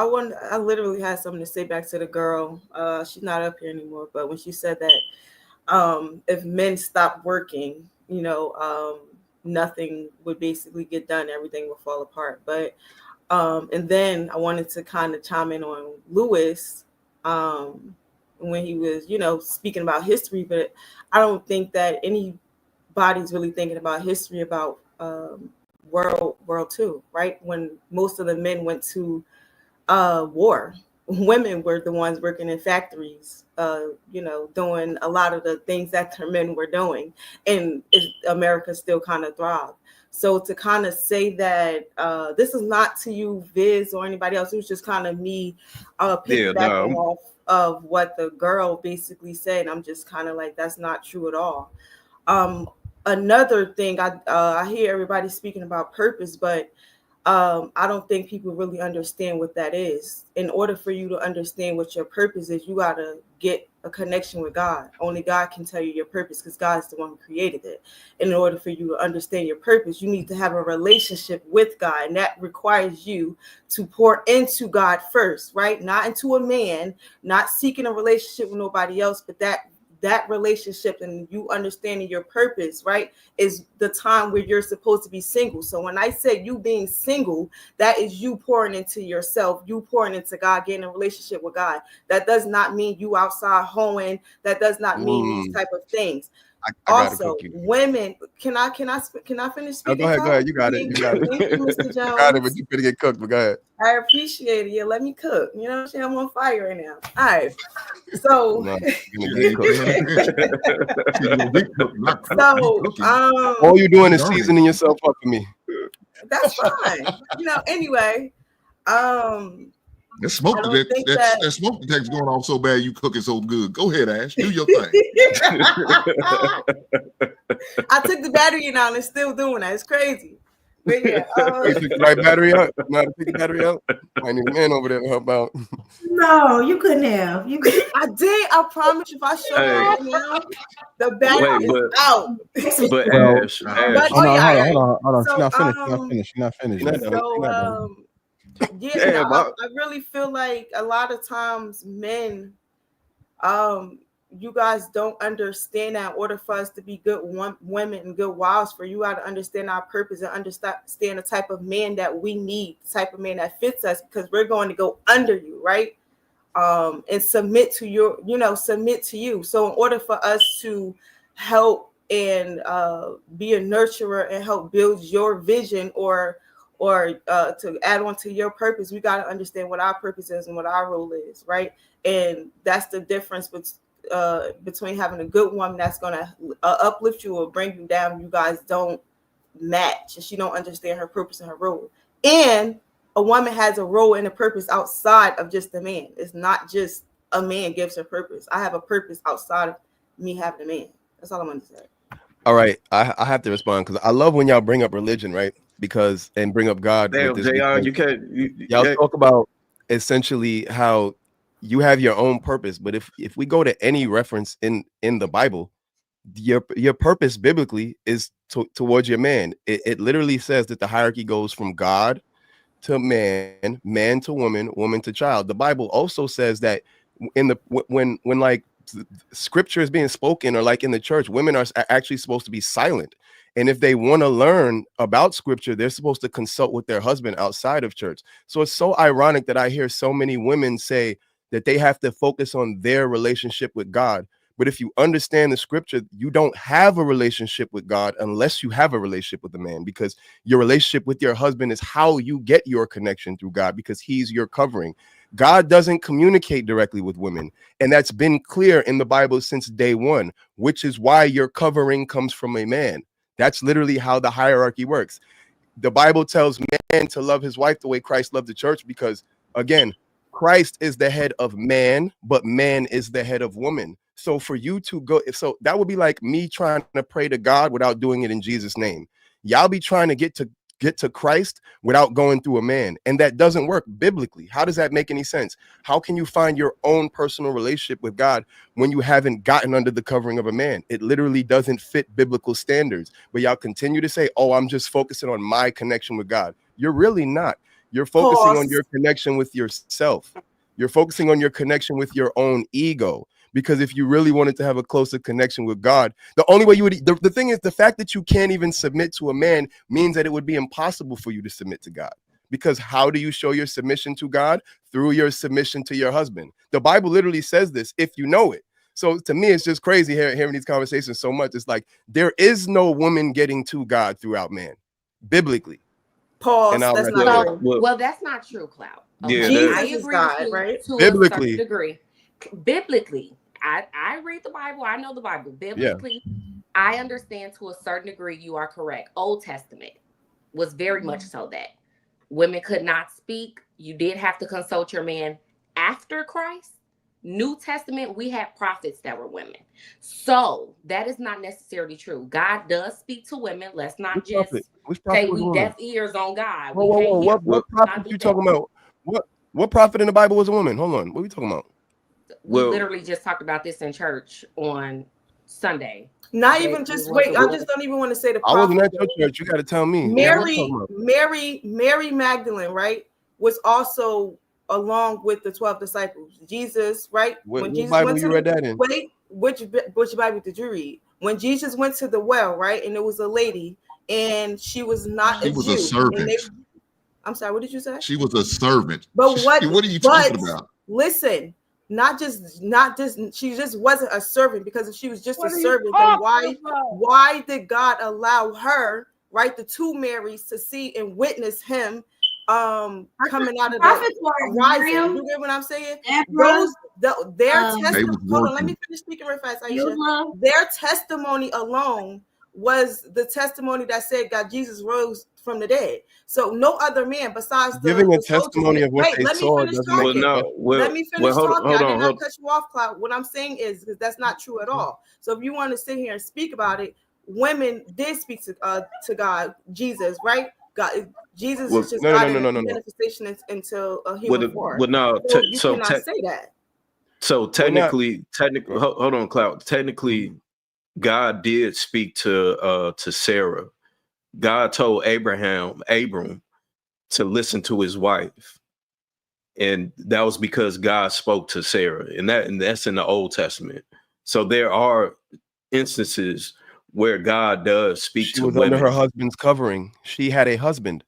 I literally had something to say back to the girl. She's not up here anymore, but when she said that if men stopped working, nothing would basically get done, everything would fall apart. But and then I wanted to kind of chime in on Lewis when he was, speaking about history, but I don't think that anybody's really thinking about history about World War II, right? When most of the men went to war, women were the ones working in factories, doing a lot of the things that their men were doing, and America still kind of thrived. So to kind of say that this is not to you, Viz, or anybody else, it was just kind of me piggybacking off of what the girl basically said. I'm just kind of like, that's not true at all. Another thing, I hear everybody speaking about purpose, but I don't think people really understand what that is. In order for you to understand what your purpose is, you got to get a connection with God. Only God can tell you your purpose because God is the one who created it. And in order for you to understand your purpose, you need to have a relationship with God. And that requires you to pour into God first, right? Not into a man, not seeking a relationship with nobody else, but that relationship and you understanding your purpose, right, is the time where you're supposed to be single. So when I say you being single, that is you pouring into yourself, you pouring into God, getting a relationship with God. That does not mean you outside hoeing. That does not mean these type of things. Also, women, can I finish speaking? No, go ahead. You got it. Thank you, Mr. Jones. You got it, but you better get cooked. But go ahead. I appreciate it. Yeah, let me cook. You know what I'm saying? I'm on fire right now. All right. So, all you're doing is seasoning yourself up for me. That's fine. Anyway, that smoke detector's going off so bad, you cooking so good. Go ahead, Ash. Do your thing. I took the battery out and it's still doing that. It's crazy. But yeah, You took the right battery out. Know how to pick the battery out? I need a man over there to help out. No, you couldn't have. You could. I did. I promise you, if I show Hey, you right now, the battery wait, is out. but Well, Ash, But Ash, hold on, yeah, hold on. She's so not finished. She's not finished. She's not yet. done. She's not done. yeah, Damn, I really feel like a lot of times men, you guys don't understand that in order for us to be good women and good wives, for you got to understand our purpose and understand the type of man that we need, the type of man that fits us, because we're going to go under you, right? And submit to your, submit to you. So in order for us to help and be a nurturer and help build your vision or to add on to your purpose, we got to understand what our purpose is and what our role is, right? And that's the difference between having a good woman that's going to uplift you or bring you down. You guys don't match, and she don't understand her purpose and her role. And a woman has a role and a purpose outside of just a man. It's not just a man gives her purpose. I have a purpose outside of me having a man. That's all I'm going to say. All right, I have to respond because I love when y'all bring up religion, right? and bring up God. damn, with this, JR, you can't. y'all talk about essentially how you have your own purpose, but if we go to any reference in the Bible, your purpose biblically is towards your man. It literally says that the hierarchy goes from God to man, man to woman, woman to child. The Bible also says that when like scripture is being spoken, or like in the church, women are actually supposed to be silent. And if they want to learn about scripture, they're supposed to consult with their husband outside of church. So it's so ironic that I hear so many women say that they have to focus on their relationship with God. But if you understand the scripture, you don't have a relationship with God unless you have a relationship with a man, because your relationship with your husband is how you get your connection through God, because he's your covering. God doesn't communicate directly with women. And that's been clear in the Bible since day one, which is why your covering comes from a man. That's literally how the hierarchy works. The Bible tells man to love his wife the way Christ loved the church, because, again, Christ is the head of man, but man is the head of woman. So for you to go, so that would be like me trying to pray to God without doing it in Jesus' name. Y'all be trying to get to Christ without going through a man, and that doesn't work biblically. How does that make any sense? How can you find your own personal relationship with God when you haven't gotten under the covering of a man? It literally doesn't fit biblical standards. But y'all continue to say, oh, I'm just focusing on my connection with God. You're really not. You're focusing on your connection with yourself. You're focusing on your connection with your own ego. Because if you really wanted to have a closer connection with God, the only way you would, the thing is, the fact that you can't even submit to a man means that it would be impossible for you to submit to God. Because how do you show your submission to God? Through your submission to your husband. The Bible literally says this, if you know it. So to me, it's just crazy hearing these conversations so much. It's like, there is no woman getting to God throughout man, biblically. Pause. That's not true. Well, that's not true, Cloud. Okay? Yeah, Jesus I is agree God, with you right? to Biblically. a certain degree. Biblically, I read the Bible. I know the Bible. Biblically, I understand to a certain degree. You are correct. Old Testament was very much so that women could not speak. You did have to consult your man after Christ. New Testament, we had prophets that were women. So that is not necessarily true. God does speak to women. Let's not just say we deaf ears on God. Whoa. What prophet you talking about? What prophet in the Bible was a woman? Hold on. What are we talking about? We literally just talked about this in church on Sunday. Not even just wait. I just don't even want to say the prophet. I wasn't at your church. You got to tell me. Mary Magdalene, right, was also along with the 12 disciples. Jesus, right? When Jesus Bible you read that in? Wait, which Bible did you read? When Jesus went to the well, right, and there was a lady, and she was not a Jew. She was a servant. I'm sorry. What did you say? She was a servant. But what are you talking about? Listen. Not just she just wasn't a servant, because if she was just a servant, then why did God allow her, right, the two Marys, to see and witness him coming out of the rising? You get what I'm saying? Their testimony. Hold on, let me finish speaking real fast, Aisha. Their testimony alone was the testimony that said God, Jesus rose from the dead. So no other man besides giving a testimony of what they saw. Let me finish talking. I did not cut you off, Cloud. What I'm saying is, because that's not true at all. So if you want to sit here and speak about it, women did speak to God, Jesus, right? God, Jesus Well, is just No, God no, in no, a no, no. manifestation into a human form. well, no. So you cannot say that. So We're not. technically, hold on, Cloud. Technically, God did speak to Sarah. God told Abram to listen to his wife, and that was because God spoke to Sarah, and that's in the Old Testament. So there are instances where God does speak She to was under her women. husband's covering. She had a husband.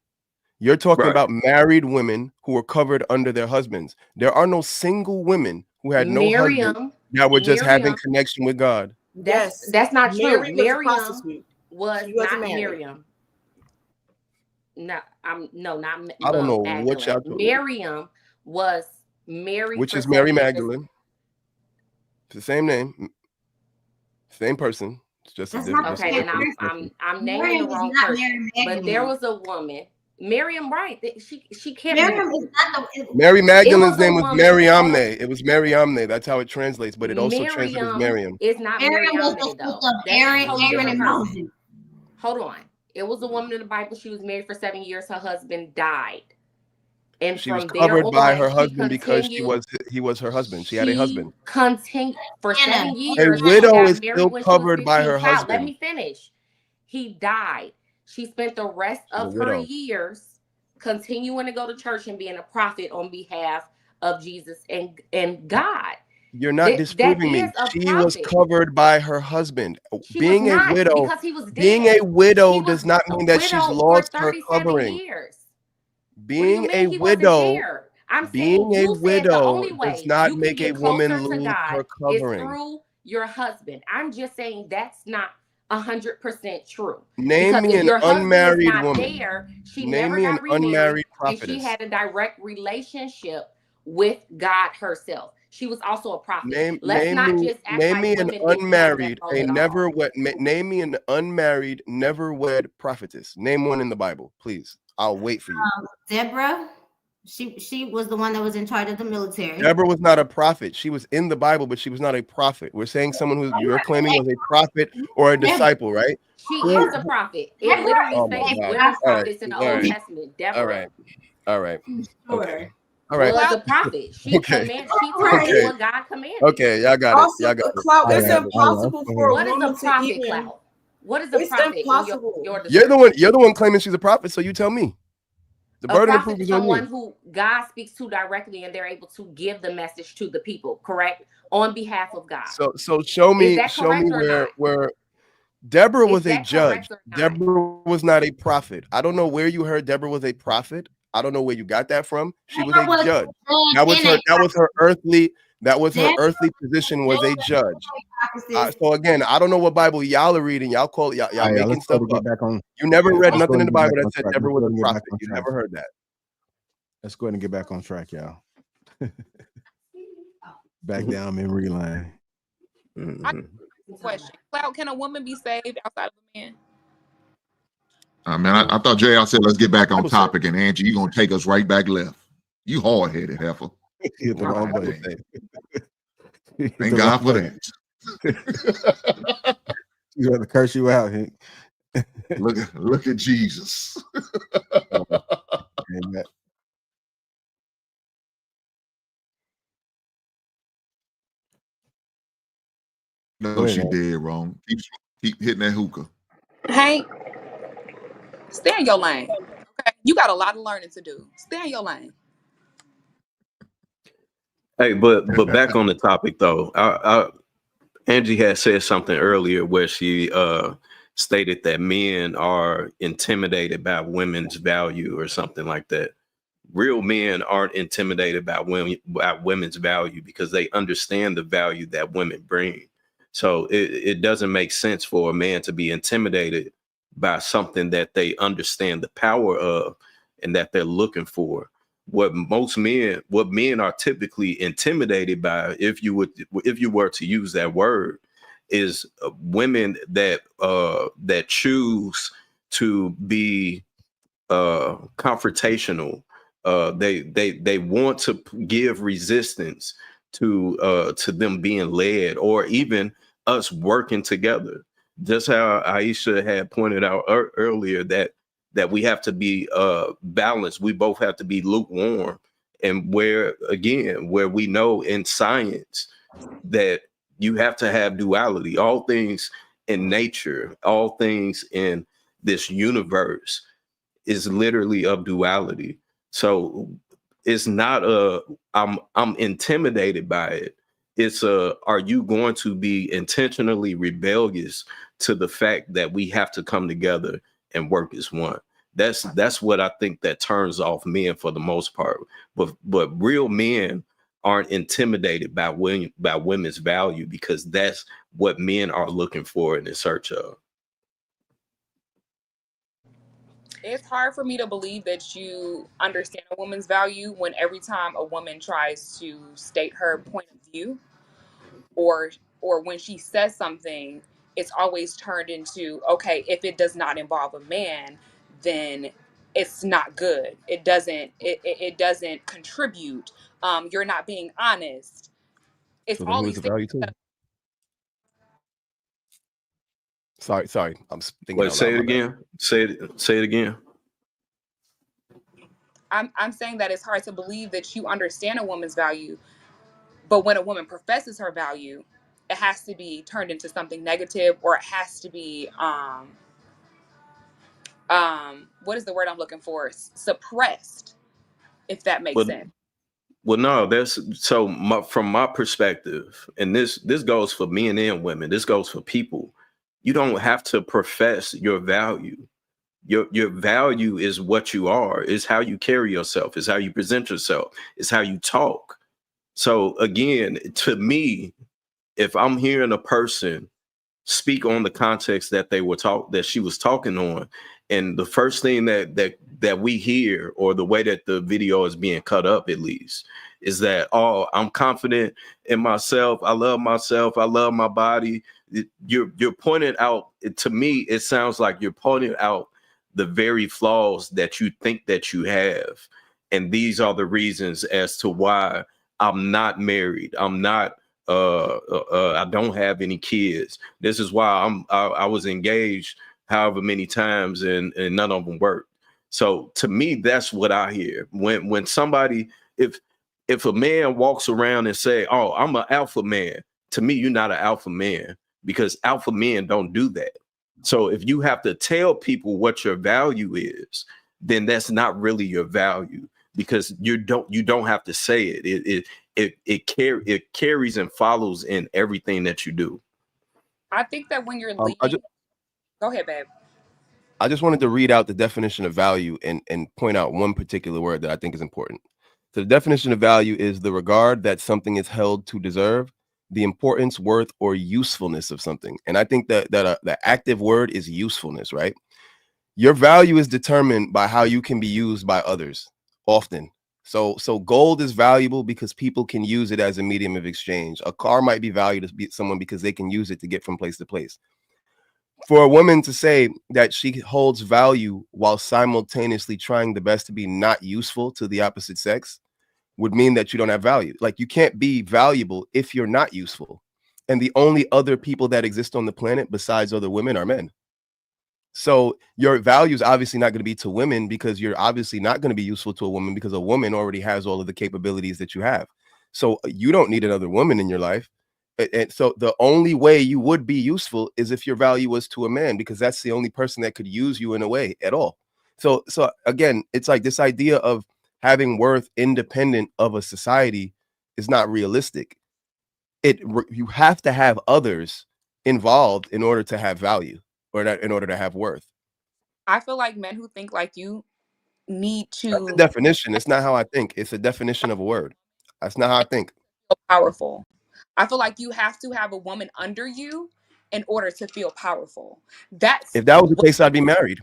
You're talking Right. about married women who were covered under their husbands. There are no single women who had no husband that were just having Miriam, connection with God. Yes, that's not true. Mary was a Miriam prostitute. was She wasn't not married. Miriam. No, not I don't know what Magdalene. y'all talking. Miriam was married Which for is Mary 7 years. Magdalene. It's the same name, same person. It's just a That's different. not Okay, then I'm naming Miriam the is wrong not person. Mary But there Magdalene. was a woman, Miriam, right? She can't Miriam be. is not the. Mary Magdalene's a name was woman Mariamne. It was Mariamne. That's how it translates, but it also translates as Miriam Miriam. is not Miriam was the Mariamne though. sister of That's a Aaron, totally Aaron, different and person. Moses. Hold on. It was a woman in the Bible. She was married for 7 years. Her husband died. And She was from there covered by on, her she husband because continued. he was her husband. She had a husband. Continued for Anna, 7 A years. She widow got is married still when she was covered by 15. her Child, let husband. me finish. He died. She spent the rest She's a of her widow. years continuing to go to church and being a prophet on behalf of Jesus and God. You're not That disproving me. is a She was prophet. covered by her husband. She was Being a not widow, because he was being dead. a widow She does was not a mean that she's widow for lost her 37 covering. years. What do you Being a mean he wasn't widow, there? I'm saying being a you said the widow only does way not you can make a get woman closer to lose God her is covering. through your husband. I'm just saying that's not 100% true. Name Because me if an your husband is unmarried not woman. there, she Name never me an got remarried, unmarried and she prophetess. had a direct relationship with God herself. She was also a prophet. Let's not just act Name like me an women didn't have that unmarried, role a at all. never wed. Name me an unmarried, never wed prophetess. Name one in the Bible, please. I'll wait for you. Deborah, she was the one that was in charge of the military. Deborah was not a prophet. She was in the Bible, but she was not a prophet. We're saying someone who you're claiming was a prophet or a disciple, right? She is a prophet. It literally Oh my says God. women All right. prophets in the All Old right. Testament. Deborah All right. All right. Okay. All was right. a prophet. She Okay. she told Okay. them what God commanded. Okay. Y'all got it. Also, Y'all got it. Clout, it's Y'all got it. impossible for a What is a woman to prophet, even. Cloud? What is a It's prophet impossible. in your You're the one claiming she's a prophet, so you tell me. The a burden of prophet proof is is on someone you. who God speaks to directly and they're able to give the message to the people, correct? On behalf of God. So show me Is that correct or not? where Deborah Is was a that judge. correct or not? Deborah was not a prophet. I don't know where you heard Deborah was a prophet. I don't know where you got that from. She was a judge. That was her earthly position, was a judge. So again, I don't know what Bible y'all are reading. Y'all making let's stuff go to get up. back on. You never read Let's go nothing in and the get Bible back that on said track. Deborah Let's was go and a get back prophet. on You track. never heard that. Let's go ahead and get back on track, y'all. Back down memory lane. Question. Cloud, can a woman be saved outside of a man? Man, I thought JR said let's get back on topic, and Angie, you're gonna take us right back left. You hard headed, heifer. Hit the wrong button. Thank God for that. You got to curse you out, Hank. Look at Jesus. Amen. No, she did wrong. Keep hitting that hookah. Hey, stay in your lane. Okay, you got a lot of learning to do. Stay in your lane. Hey, but back on the topic though, Angie had said something earlier where she stated that men are intimidated by women's value or something like that. Real men aren't intimidated by women's value because they understand the value that women bring. So it doesn't make sense for a man to be intimidated by something that they understand the power of and that they're looking for. What men are typically intimidated by, if you were to use that word, is women that choose to be confrontational. They want to give resistance to them being led, or even us working together. Just how Aisha had pointed out earlier, that that we have to be balanced. We both have to be lukewarm. And where we know in science that you have to have duality. All things in nature, all things in this universe is literally of duality. So it's not I'm intimidated by it. It's are you going to be intentionally rebellious to the fact that we have to come together and work as one? That's what I think that turns off men for the most part. But real men aren't intimidated by women's value, because that's what men are looking for and in search of. It's hard for me to believe that you understand a woman's value when every time a woman tries to state her point of view, or when she says something, it's always turned into, okay, if it does not involve a man, then it's not good. It doesn't contribute. You're not being honest. It's So then all who's these the things. value to? Sorry, I'm thinking Wait, out say loud. it My bad. again. Say it again. I'm saying that it's hard to believe that you understand a woman's value, but when a woman professes her value, it has to be turned into something negative, or it has to be what is the word I'm looking for? Suppressed, if that makes sense. Well, no, from my perspective, and this goes for men and women. This goes for people. You don't have to profess your value. Your value is what you are. Is how you carry yourself. Is how you present yourself. Is how you talk. So again, to me, if I'm hearing a person speak on the context that she was talking on, and the first thing that we hear, or the way that the video is being cut up at least, is that, oh, I'm confident in myself, I love myself, I love my body. You're pointing out, to me it sounds like you're pointing out the very flaws that you think that you have, and these are the reasons as to why I'm not married, I'm not I don't have any kids. This is why I was engaged however many times, and none of them worked. So to me, that's what I hear when somebody, if a man walks around and say, "Oh, I'm an alpha man," to me, you're not an alpha man, because alpha men don't do that. So if you have to tell people what your value is, then that's not really your value, because you don't have to say it. It carries and follows in everything that you do. I think that when you're leading, go ahead, babe. I just wanted to read out the definition of value and point out one particular word that I think is important. So the definition of value is the regard that something is held to deserve, the importance, worth, or usefulness of something. And I think that the active word is usefulness, right? Your value is determined by how you can be used by others often. So gold is valuable because people can use it as a medium of exchange. A car might be valued to someone because they can use it to get from place to place. For a woman to say that she holds value while simultaneously trying the best to be not useful to the opposite sex would mean that you don't have value. Like, you can't be valuable if you're not useful. And the only other people that exist on the planet besides other women are men. So your value is obviously not going to be to women, because you're obviously not going to be useful to a woman, because a woman already has all of the capabilities that you have. So you don't need another woman in your life. And so the only way you would be useful is if your value was to a man, because that's the only person that could use you in a way at all. So again, it's like this idea of having worth independent of a society is not realistic. You have to have others involved in order to have value, or in order to have worth. I feel like men who think like you need to. That's the definition. It's not how I think. It's a definition of a word. That's not how I think. Powerful. I feel like you have to have a woman under you in order to feel powerful. If that was the case, I'd be married.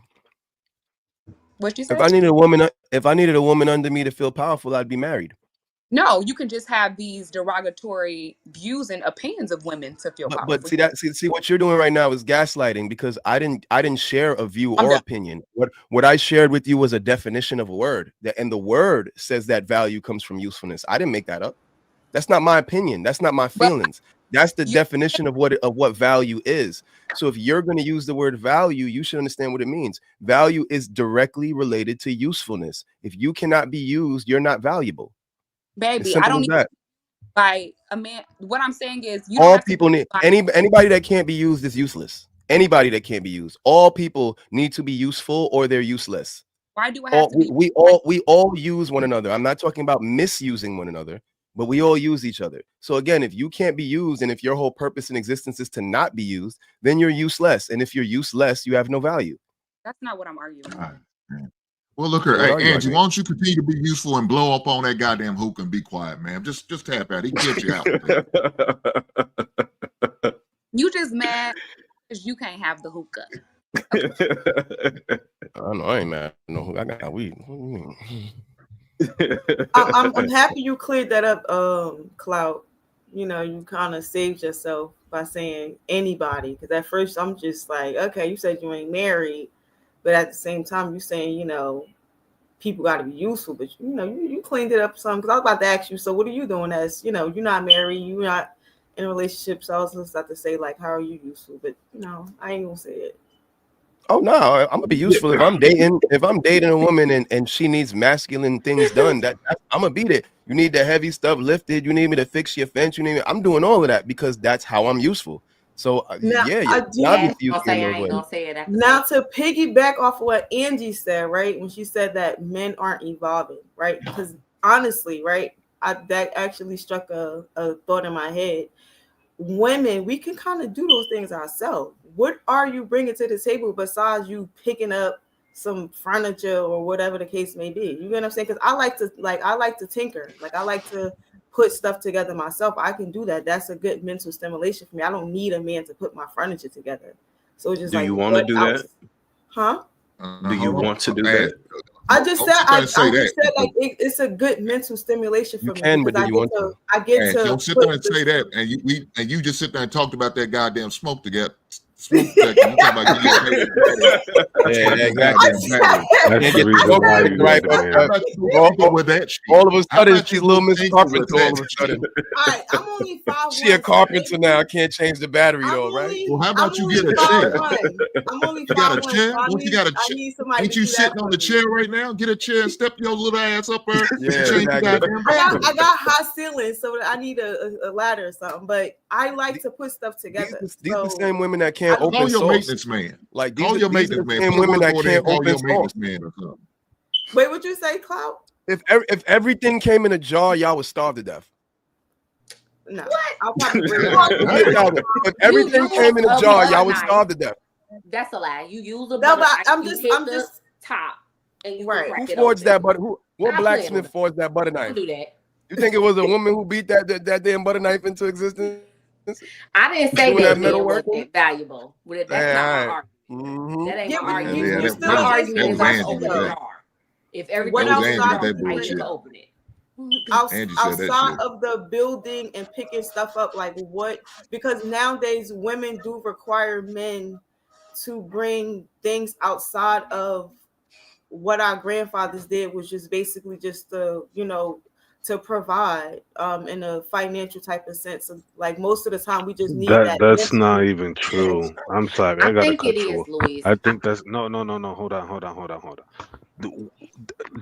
What you say? If I needed a woman under me to feel powerful, I'd be married. No, you can just have these derogatory views and opinions of women to feel powerful. But see what you're doing right now is gaslighting, because I didn't share a view or opinion. What I shared with you was a definition of a word, and the word says that value comes from usefulness. I didn't make that up. That's not my opinion. That's not my feelings. That's the definition of what value is. So if you're going to use the word value, you should understand what it means. Value is directly related to usefulness. If you cannot be used, you're not valuable. Baby, I don't need like a man. What I'm saying is, you all don't people need anybody that can't be used is useless. Anybody that can't be used. All people need to be useful or they're useless. Why do I have to be? We all use one another. I'm not talking about misusing one another, but we all use each other. So again, if you can't be used, and if your whole purpose in existence is to not be used, then you're useless. And if you're useless, you have no value. That's not what I'm arguing. Well, look here, hey, Angie, why don't you continue to be useful and blow up on that goddamn hookah and be quiet, man? Just tap out. He can get you out. You just mad because you can't have the hookah. I know I ain't mad. No, I got weed. I'm happy you cleared that up, Cloud. You know, you kind of saved yourself by saying anybody, because at first I'm just like, okay, you said you ain't married, but at the same time you saying, you know, people got to be useful. But you know, you cleaned it up some, because I was about to ask you, so what are you doing as, you know, you're not married, you're not in a relationship, so I was just about to say, like, how are you useful? But you know, I ain't gonna say it. Oh no, I'm gonna be useful if I'm dating. If I'm dating a woman and she needs masculine things done, that I'm gonna be there. You need the heavy stuff lifted. You need me to fix your fence. You need me. I'm doing all of that because that's how I'm useful. So Now, yeah, I obviously I'll say I ain't gonna say it. Now to piggyback off of what Angie said, right, when she said that men aren't evolving, right? Because honestly, right, that actually struck a thought in my head. Women, we can kind of do those things ourselves. What are you bringing to the table besides you picking up some furniture or whatever the case may be? You know what I'm saying? Because I like to tinker. Like, I like to put stuff together myself. I can do that. That's a good mental stimulation for me. I don't need a man to put my furniture together. So it's just do like, you want to do that? Huh? Do you want to do that? I just said like it's a good mental stimulation for me because I get to don't sit there and say that, and you just sit there and talked about that goddamn smoke together. Smoke detector. You talking about That's the reason why you got with that shit. All of a sudden, she's little Miss Carpenter. All of a sudden, I'm only 5'1". She a carpenter now. I can't change the battery though, right? Well, how about you get a chair? I'm only 5'1". You got a chair? So You got a chair? Ain't you sitting on the chair right now? Get a chair and step your little ass up there. Yeah, exactly. I got high ceilings, so I need a ladder or something. But I like to put stuff together. These are the same women that can't open call your source. Maintenance man. Like call your maintenance man. Same women that can't open source. Wait, what you say, Cloud? If everything came in a jar, y'all would starve to death. No, I'll probably if everything came in a jar, y'all would starve to death. That's a lie. You use a no, butter but I'm knife, just top and you right. Who forged that butter? What blacksmith forged that butter knife? Do that. You think it was a woman who beat that damn butter knife into existence? I didn't say that metal wasn't valuable. That's not my argument. Mm-hmm. That ain't my argument. My argument is I open the jar. If everything I need to open it. Outside of the building and picking stuff up, like what? Because nowadays women do require men to bring things outside of what our grandfathers did, which is basically just to provide in a financial type of sense. Of, like most of the time we just need that. That's not even true. I'm sorry. I gotta cut you off. I think that's no. Hold on.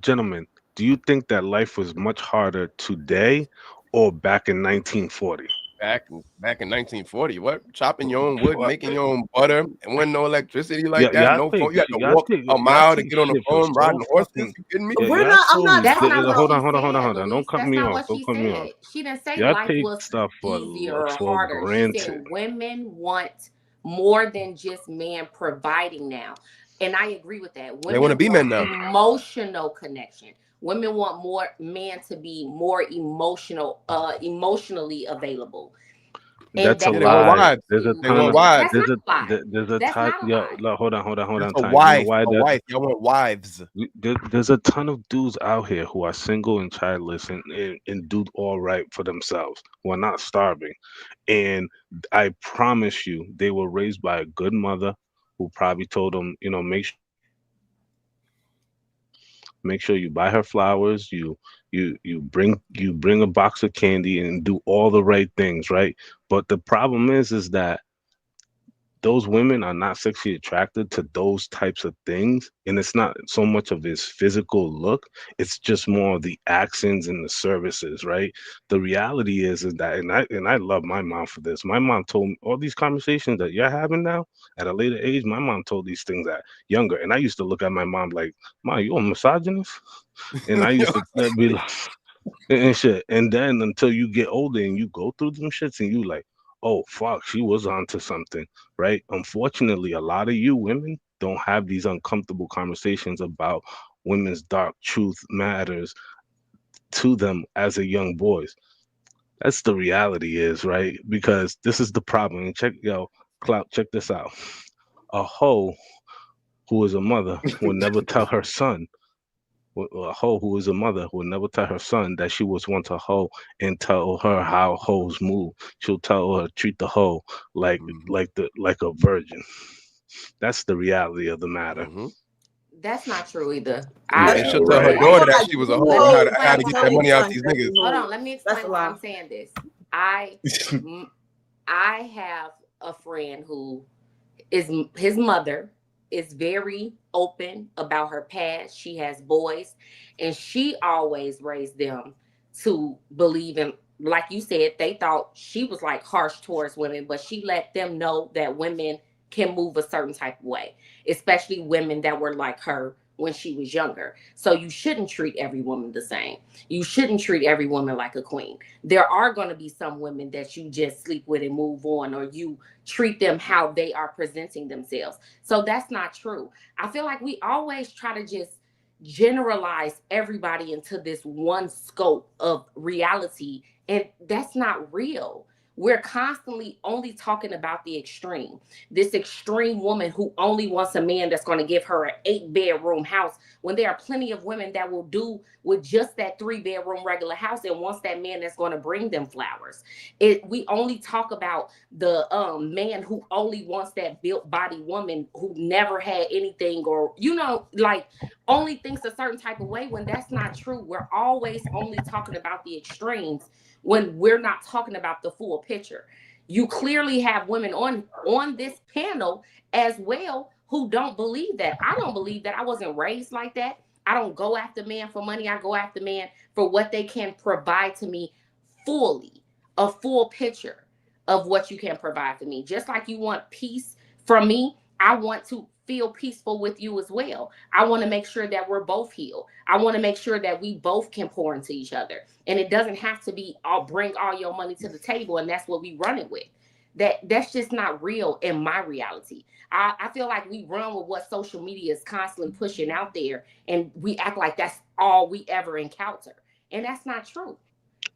Gentlemen, do you think that life was much harder today or back in 1940? Back in 1940, what? Chopping your own wood, making your own butter, and wasn't no electricity like that. No phone. You had to walk a mile to get on the phone, riding horses. You kidding me? I'm not. That's not what hold on. Don't cut me off. Don't cut me off. She didn't say life was easier or harder. She said women want more than just man providing now. And I agree with that. Women they want to be men now. Emotional connection. Women want more men to be more emotionally available. That's a lie. There's a ton. There's a type. Yeah, hold on. A wife. Y'all want wives. There's a ton of dudes out here who are single and childless and do all right for themselves, who are not starving. And I promise you, they were raised by a good mother who probably told them, make sure. Make sure you buy her flowers. You bring a box of candy and do all the right things, right? But the problem is that those women are not sexually attracted to those types of things, and it's not so much of his physical look, it's just more of the accents and the services, right? The reality is that, and I love my mom for this. My mom told me all these conversations that you're having now at a later age. My mom told these things at younger, and I used to look at my mom like, "Mom, you a misogynist?" And I used to be like, and shit. And then until you get older and you go through them shits and you like, oh fuck, she was onto something, right? Unfortunately, a lot of you women don't have these uncomfortable conversations about women's dark truth matters to them as a young boys. That's the reality is, right? Because this is the problem. And Clout, check this out. A hoe who is a mother will never tell her son a hoe who is a mother will never tell her son that she was once a hoe and tell her how hoes move. She'll tell her treat the hoe like a virgin. That's the reality of the matter. That's not true either. Yeah, and she'll tell her daughter that she was a hoe and how to get that money out these niggas. Hold on, let me explain why I'm saying this. I have a friend who is his mother is very open about her past. She has boys, and she always raised them to believe in, like you said, they thought she was like harsh towards women, but she let them know that women can move a certain type of way, especially women that were like her when she was younger. So you shouldn't treat every woman the same. You shouldn't treat every woman like a queen. There are going to be some women that you just sleep with and move on, or you treat them how they are presenting themselves. So that's not true. I feel like we always try to just generalize everybody into this one scope of reality, and that's not real. We're constantly only talking about the extreme. This extreme woman who only wants a man that's going to give her an 8-bedroom house, when there are plenty of women that will do with just that 3-bedroom regular house and wants that man that's going to bring them flowers. We only talk about the man who only wants that built body woman who never had anything, or like only thinks a certain type of way, when that's not true. We're always only talking about the extremes when we're not talking about the full picture. You clearly have women on this panel as well who don't believe that. I don't believe that. I wasn't raised like that. I don't go after men for money. I go after men for what they can provide to me fully, a full picture of what you can provide for me. Just like you want peace from me, I want to feel peaceful with you as well. I want to make sure that we're both healed. I want to make sure that we both can pour into each other. And it doesn't have to be, I'll bring all your money to the table and that's what we run it with. That's just not real in my reality. I feel like we run with what social media is constantly pushing out there, and we act like that's all we ever encounter. And that's not true.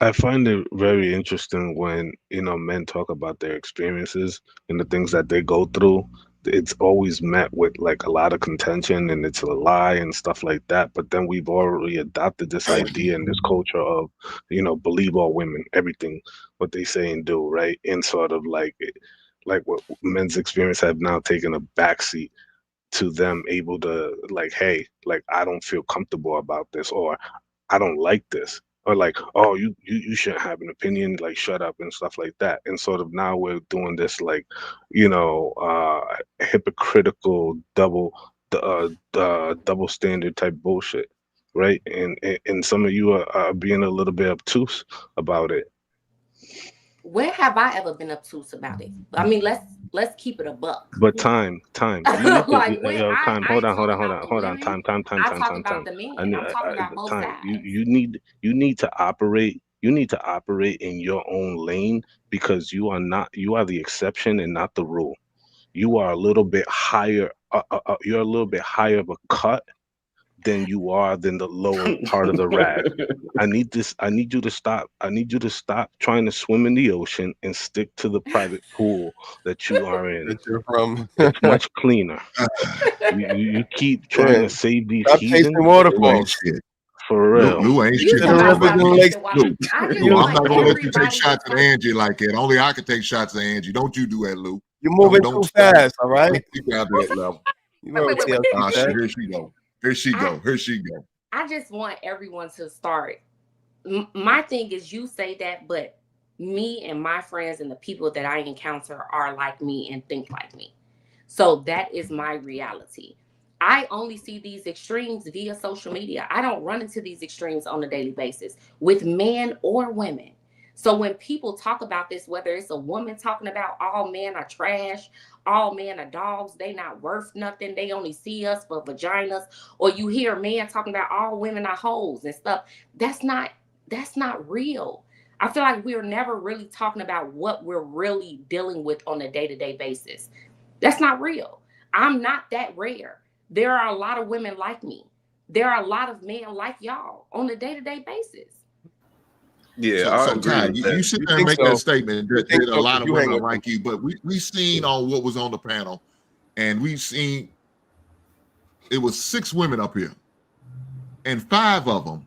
I find it very interesting when, men talk about their experiences and the things that they go through. It's always met with like a lot of contention and it's a lie and stuff like that. But then we've already adopted this idea and this culture of, believe all women, everything what they say and do, right? And sort of like what men's experience have now taken a backseat to them able to like, hey, like I don't feel comfortable about this, or I don't like this, or like, oh, you shouldn't have an opinion, like shut up and stuff like that. And sort of now we're doing this like, hypocritical double standard type bullshit, right? And some of you are being a little bit obtuse about it. When have I ever been obtuse about it? I mean, let's keep it a buck. But time. Time. Hold on. I Time. about the men. I'm talking about both sides. You need to operate. You need to operate in your own lane, because you are the exception and not the rule. You are a little bit higher. You're a little bit higher of a cut than you are than the lower part of the rag. I need you to stop. I need you to stop trying to swim in the ocean and stick to the private pool that you are in. That you're from. It's much cleaner. You keep trying to save these heathens. Waterfalls. For real. Lou ain't shit. Lou, I'm not gonna let you take shots at Angie like that. Only I can take shots at Angie. Don't you do that, Lou. You're moving too fast, all right? Down to that level. Wait. Here she go. Here she go. I just want everyone to start. My thing is, you say that, but me and my friends and the people that I encounter are like me and think like me. So that is my reality. I only see these extremes via social media. I don't run into these extremes on a daily basis with men or women. So when people talk about this, whether it's a woman talking about all men are trash, all men are dogs, they not worth nothing, they only see us for vaginas, or you hear men talking about all women are hoes and stuff, that's not real. I feel like we're never really talking about what we're really dealing with on a day-to-day basis. That's not real. I'm not that rare. There are a lot of women like me. There are a lot of men like y'all on a day-to-day basis. Yeah, I agree Ty, with you that. sit there and make that statement that a lot of women are like you, but we seen on what was on the panel, and we've seen it was 6 women up here, and 5 of them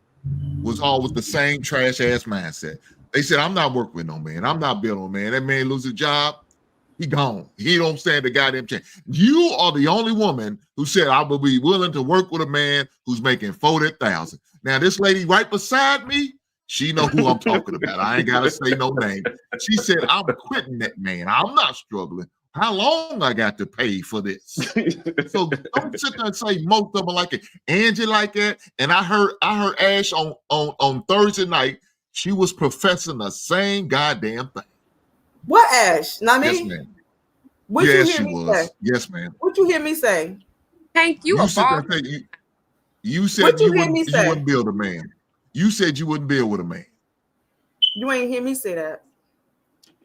was all with the same trash ass mindset. They said, I'm not working with no man. I'm not building a man. That man lose his job, he gone. He don't stand the goddamn chance. You are the only woman who said, I will be willing to work with a man who's making 40,000. Now, this lady right beside me, she know who I'm talking about. I ain't got to say no name. She said, I'm quitting that man. I'm not struggling. How long I got to pay for this? So don't sit there and say most of them like it. Angie like that. And I heard Ash on Thursday night. She was professing the same goddamn thing. What Ash? Not me? Yes, ma'am. What yes, you hear me was. say? Yes, ma'am. What you hear me say? Thank you. You said you wouldn't build a man. You said you wouldn't build with a man. You ain't hear me say that.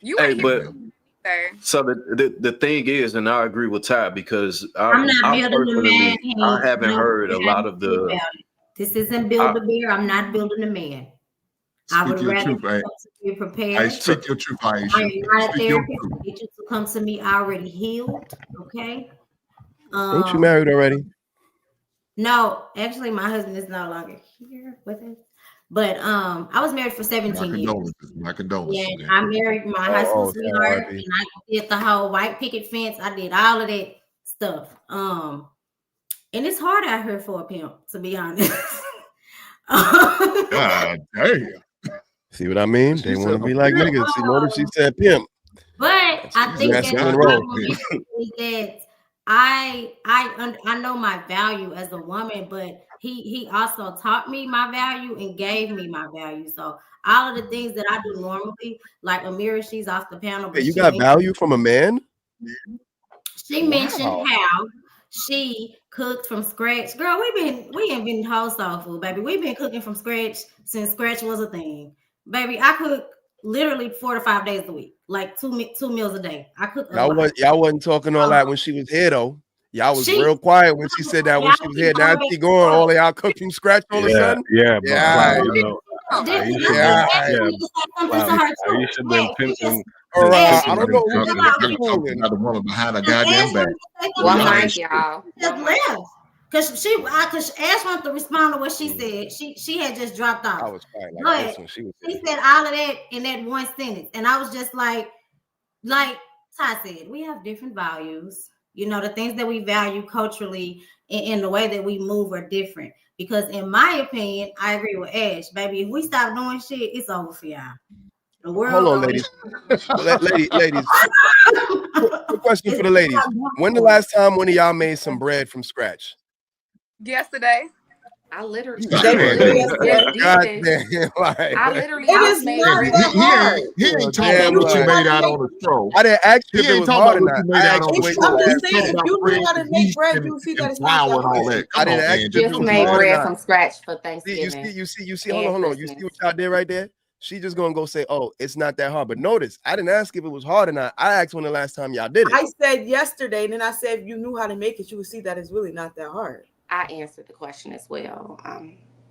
You Hey, ain't hear me say. So the thing is, and I agree with Ty, because I'm not building a man. I haven't heard a lot of the. This isn't build a bear. I'm not building a man. I would rather be prepared. I speak your truth, Aisha. I am not a therapist. I need you to come to me already healed. Okay. Ain't you married already? No, actually, my husband is no longer here with us. But I was married for 17 years. My condolences. Yeah, I married my high school sweetheart, and I did the whole white picket fence. I did all of that stuff. And it's hard out here for a pimp, to be honest. God damn. See what I mean? They want to be like niggas. See, notice she said pimp. But I think that I know my value as a woman, but he also taught me my value and gave me my value. So all of the things that I do normally, like Amira, she's off the panel. But you got value from a man? She mentioned how she cooked from scratch. Girl, we ain't been whole soul food, baby. We've been cooking from scratch since scratch was a thing. Baby, I cook literally 4 to 5 days a week, like two meals a day. I cook. Y'all wasn't talking all that when she was here though. Y'all was real quiet when she said that when she was here. Now she going, all of y'all cook from scratch all of a sudden. Yeah. You should have been pimping. I don't know. The woman behind the goddamn back. Y'all. Because Ash wanted to respond to what she said. She had just dropped off. I was quiet like this when she was. She said all of that in that one sentence, and I was just like Ty said, we have different values. You know, the things that we value culturally and the way that we move are different. Because in my opinion, I agree with Ash, baby. If we stop doing shit, it's over for y'all. The world. Hold on, ladies. ladies. Quick question for the ladies. When the last time one of y'all made some bread from scratch? Yesterday. I literally. God damn, I literally. He ain't talking about what you made out on the stove. I didn't ask you if it was hard or not. I'm just saying, if you know how to make bread, you see that it's not that. I didn't ask you if it was made hard bread or from not. scratch for Thanksgiving. You see. Hold on. You see what y'all did right there? She just gonna go say, "Oh, it's not that hard." But notice, I didn't ask if it was hard or not. I asked when the last time y'all did it. I said yesterday, and then I said if you knew how to make it, you would see that it's really not that hard. I answered the question as well.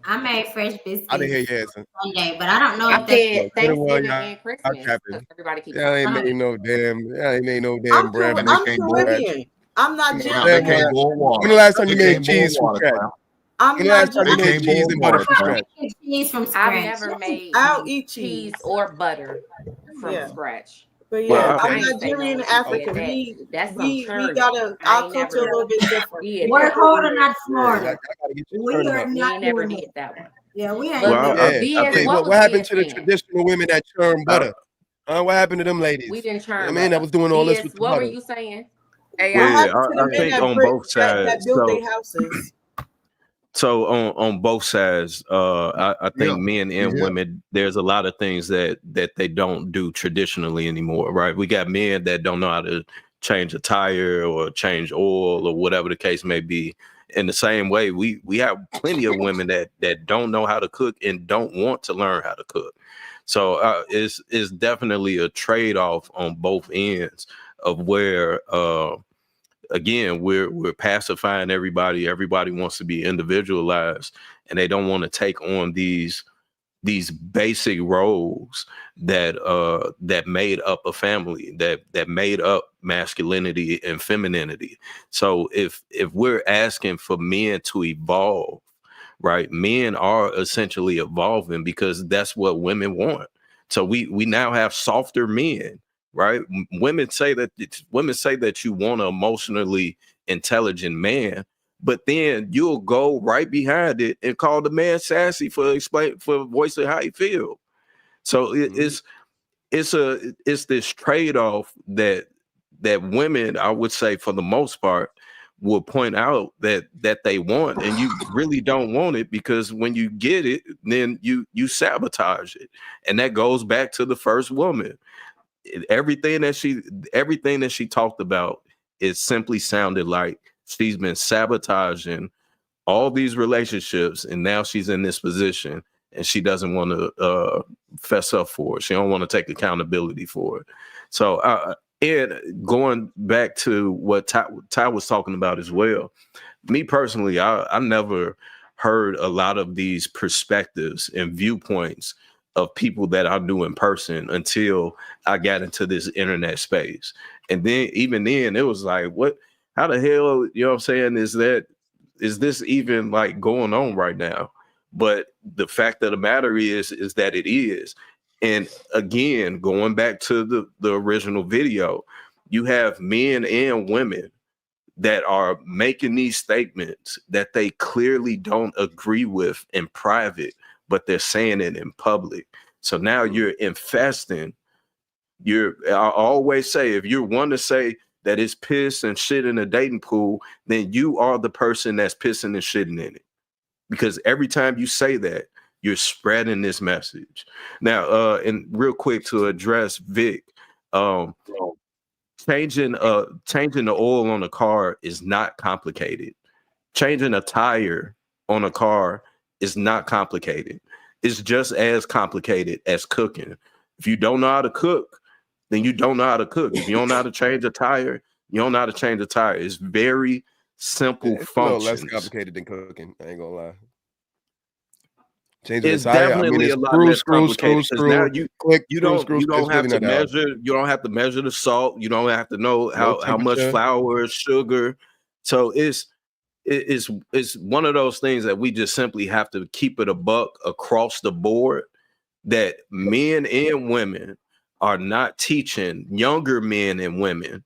I made fresh biscuits. I didn't hear you answer. Sunday, but I don't know if that's Thanksgiving and Christmas. Everybody keeps. Yeah, ain't made no damn bread. I'm Caribbean. I'm not Jewish. When the last time you made cheese from scratch? I'm not Jewish. Cheese and butter from scratch. Cheese from scratch. I've never made I'll eat cheese or butter from scratch. But Well, yeah, I- I'm I ain't say no Nigerian one and said African. that. That's some We turn gotta, I our ain't culture a never little bit different. did We're that. colder, not Yeah, y'all smarter. gotta get your We turn are up. We not ain't never doing did that. that one. Yeah, we ain't But well, doing I, that. Yeah. Biz, Okay. what What was happened Biz to the saying? traditional women that churn I, butter? What happened to them We ladies? didn't You know churn what I mean, that butter. was doing all this Biz, with the what were butter. you saying? What well, Yeah, happened to the I men think that on both that sides. built their houses? So on both sides, I think Yeah. men and Yeah. women, there's a lot of things that they don't do traditionally anymore, right? We got men that don't know how to change a tire or change oil or whatever the case may be. In the same way, we have plenty of women that don't know how to cook and don't want to learn how to cook. So it's definitely a trade-off on both ends of where again we're pacifying everybody. Everybody wants to be individualized, and they don't want to take on these basic roles that made up a family, that made up masculinity and femininity. So if we're asking for men to evolve, right, men are essentially evolving because that's what women want. So we now have softer men, right? Women say that you want an emotionally intelligent man, but then you'll go right behind it and call the man sassy for voicing how he feel. So it's this trade-off that women, I would say for the most part, will point out that they want, and you really don't want it, because when you get it, then you sabotage it. And that goes back to the first woman. Everything that she talked about, it simply sounded like she's been sabotaging all these relationships, and now she's in this position and she doesn't want to fess up for it. She don't want to take accountability for it. So and going back to what Ty was talking about as well, me personally, I never heard a lot of these perspectives and viewpoints of people that I knew in person until I got into this internet space. And then even then it was like, what, how the hell, you know what I'm saying, is this even like going on right now? But the fact of the matter is that it is. And again, going back to the original video, you have men and women that are making these statements that they clearly don't agree with in private, but they're saying it in public. So now you're infesting. I always say, if you're one to say that it's piss and shit in a dating pool, then you are the person that's pissing and shitting in it. Because every time you say that, you're spreading this message. Now, and real quick to address Vic, changing the oil on a car is not complicated. Changing a tire on a car is not complicated. It's just as complicated as cooking. If you don't know how to cook, then you don't know how to cook. If you don't know how to change a tire, you don't know how to change a tire. It's very simple It's a little less functions. complicated than cooking. I ain't gonna lie. Changing It's the tire. I mean, definitely it's a lot less complicated, because now click, you screw, don't screw. you It's don't have really to not that hard. measure the salt. You don't have to know No how much temperature. flour, sugar. So it's one of those things that we just simply have to keep it a buck across the board, that men and women are not teaching younger men and women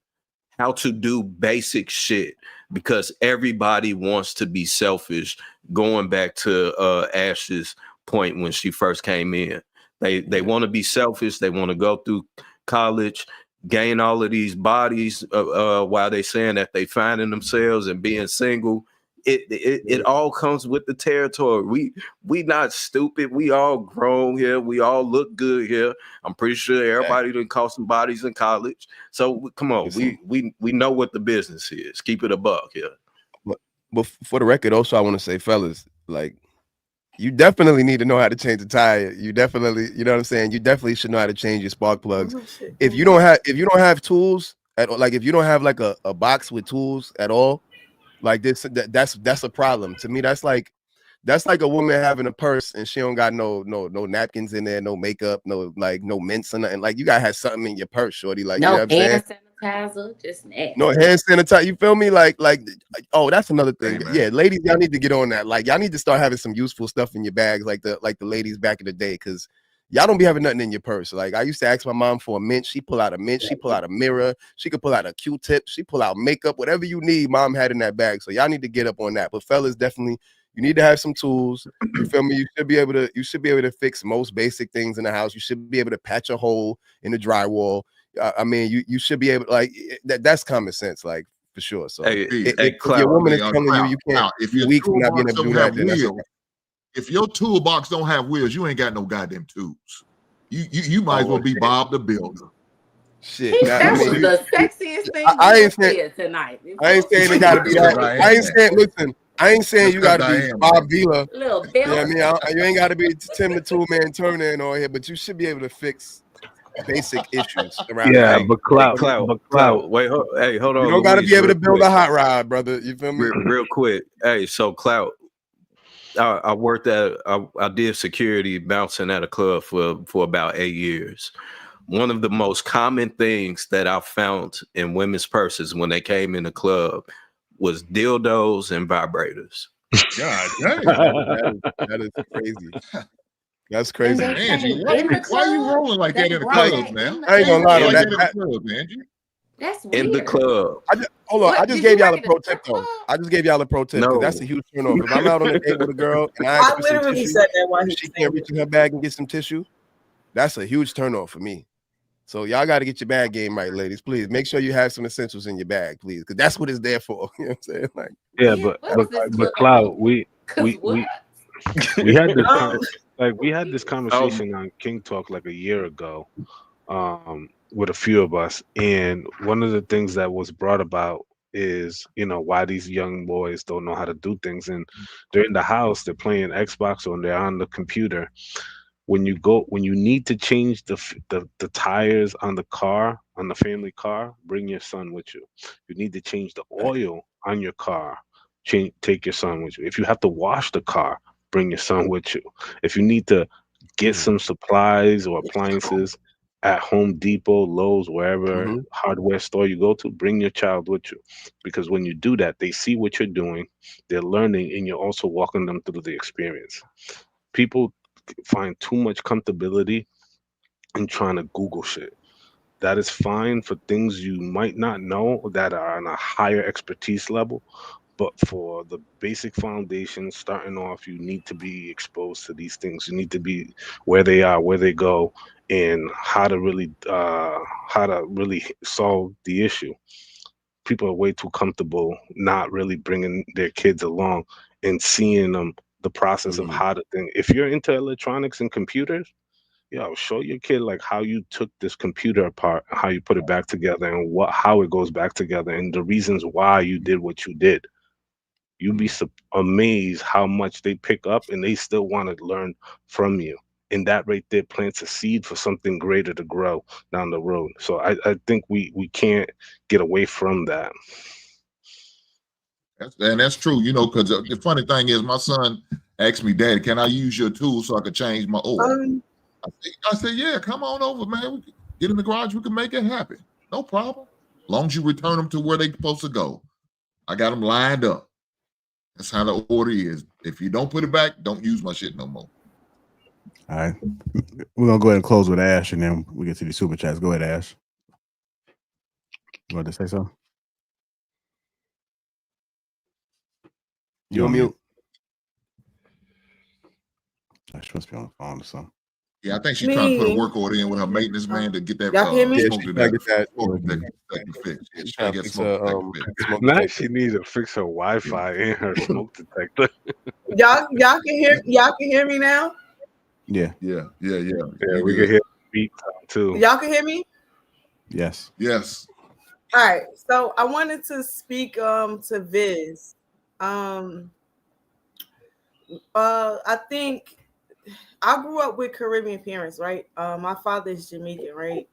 how to do basic shit, because everybody wants to be selfish. Going back to Ash's point when she first came in, they want to be selfish. They want to go through college, gain all of these bodies while they saying that they finding themselves and being single. It all comes with the territory. We not stupid. We all grown here. We all look good here. I'm pretty sure everybody done caught some bodies in college. So come on, we know what the business is. Keep it a buck here. But for the record, also, I want to say, fellas, like, you definitely need to know how to change a tire. You definitely, you know what I'm saying? You definitely should know how to change your spark plugs. If you don't have tools at all, like if you don't have like a box with tools at all, like that's a problem. To me, that's like a woman having a purse and she don't got no napkins in there, no makeup, no mints or nothing. Like, you gotta have something in your purse, shorty. Like, no, you know what I'm saying? sanitizer, just nasty. No hand sanitizer. You feel me? Like, oh, that's another thing. Hey, Yeah, ladies, y'all need to get on that. Like, y'all need to start having some useful stuff in your bags, like the ladies back in the day, because Y'all don't be having nothing in your purse. Like I used to ask my mom for a mint. She pull out a mint. She pull out a mirror. She could pull out a Q-tip. She pull out makeup. Whatever you need, mom had in that bag. So y'all need to get up on that. But fellas, definitely, you need to have some tools. You feel me? You should be able to fix most basic things in the house. You should be able to patch a hole in the drywall. I mean, you should be able to, like that's common sense, like for sure. So if your woman is telling you can't, if your weeks not being toolbox able to don't do have that, then that's wheels, if your toolbox don't have wheels, you ain't got no goddamn tools. You might as well be Bob the Builder. Shit, That was the sexiest thing I you ain't said tonight. I ain't saying it gotta be that. I ain't saying, listen, I ain't saying you gotta be Bob Vila. Little You know what I mean? You ain't gotta be Tim the Toolman Turner and all here, but you should be able to fix basic issues around the house. But clout. Wait, hold on. You don't gotta Luis, be able to real build quick. a hot rod, brother. You feel me? Real quick. Hey, so clout. I worked I did security bouncing at a club for about 8 years. One of the most common things that I found in women's purses when they came in the club was dildos and vibrators. God damn. that is crazy. That's crazy. Angie, why are you rolling like that in the club, man? I ain't gonna lie though. That's weird. In the club. Hold on. I just gave y'all a pro tip though. I just gave y'all a pro tip because that's a huge turnover. If I'm out on a date with a girl and I ask for some literally tissue, said that while he she can't reach in her bag and get some tissue, that's a huge turnover for me. So y'all got to get your bag game right, ladies. Please make sure you have some essentials in your bag, please, because that's what it's there for. You know what I'm saying? Like, but Cloud, we had this conversation on King Talk like a year ago, with a few of us, and one of the things that was brought about is why these young boys don't know how to do things, and they're in the house, they're playing Xbox or they're on the computer. When you need to change the tires on the car, on the family car, bring your son with you. You need to change the oil on your car, take your son with you. If you have to wash the car, bring your son with you. If you need to get some supplies or appliances at Home Depot, Lowe's, wherever hardware store you go to, bring your child with you. Because when you do that, they see what you're doing, they're learning, and you're also walking them through the experience. People find too much comfortability in trying to Google shit. That is fine for things you might not know that are on a higher expertise level, but for the basic foundation, starting off, you need to be exposed to these things. You need to be where they are, where they go, and how to really solve the issue. People are way too comfortable not really bringing their kids along and seeing them the process of how to think. If you're into electronics and computers, show your kid like how you took this computer apart, how you put it back together, and how it goes back together, and the reasons why you did what you did. You'd be amazed how much they pick up, and they still want to learn from you. And that right there plants a seed for something greater to grow down the road. So I think we can't get away from that. And that's true, because the funny thing is, my son asked me, "Daddy, can I use your tool so I can change my oil?" I said, "Yeah, come on over, man. We can get in the garage. We can make it happen. No problem. As long as you return them to where they're supposed to go. I got them lined up. That's how the order is. If you don't put it back, don't use my shit no more." All right. We're going to go ahead and close with Ash, and then we get to the super chats. Go ahead, Ash. You want to say something? You're on mute. She must be on the phone or something. Yeah, I think she's trying to put a work order in with her maintenance man to get that smoke detector. Now she needs to fix her Wi-Fi and her smoke detector. Y'all can hear me now? Yeah. Yeah, we can hear beat too. Y'all can hear me? Yes. All right. So I wanted to speak to Viz. I think I grew up with Caribbean parents, right? My father is Jamaican, right?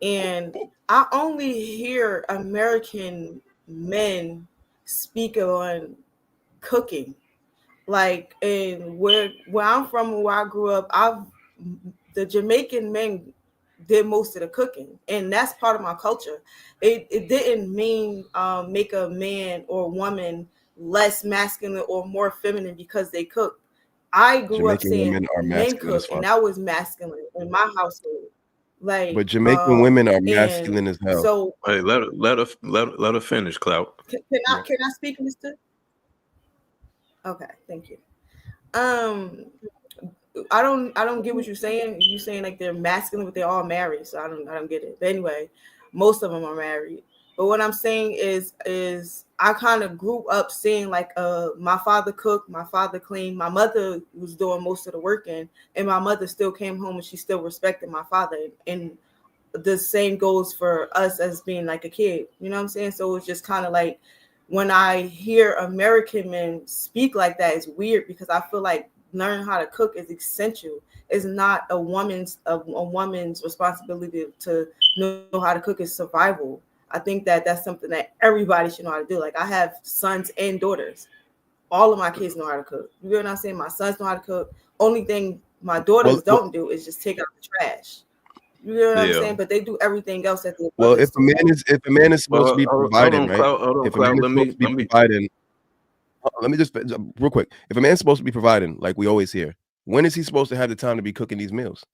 And I only hear American men speak on cooking. Like, and where I'm from and where I grew up, the Jamaican men did most of the cooking, and that's part of my culture. It didn't mean make a man or woman less masculine or more feminine because they cook. I grew up saying men cook, and that was masculine. in my household. Like, But Jamaican women are and masculine as hell. so Hey, let her finish, Clout. can I speak, Mr.? Okay, thank you. I don't get what you're saying. You saying like they're masculine, but they're all married, so I don't get it. But anyway, most of them are married. But what I'm saying is I kind of grew up seeing like my father cooked, my father cleaned, my mother was doing most of the working, and my mother still came home and she still respected my father. And the same goes for us as being like a kid. You know what I'm saying? So it's just kind of like when I hear American men speak like that, it's weird because I feel like learning how to cook is essential. It's not a woman's responsibility to know how to cook. Is survival. I think that's something that everybody should know how to do. Like I have sons and daughters. All of my kids know how to cook. You know what I'm saying? My sons know how to cook. Only thing my daughters don't do is just take out the trash. You know what I'm saying? But they do everything else that they if a man is supposed to be providing, right? If a man is supposed to be providing, let me just real quick. If a man's supposed to be providing, like we always hear, when is he supposed to have the time to be cooking these meals?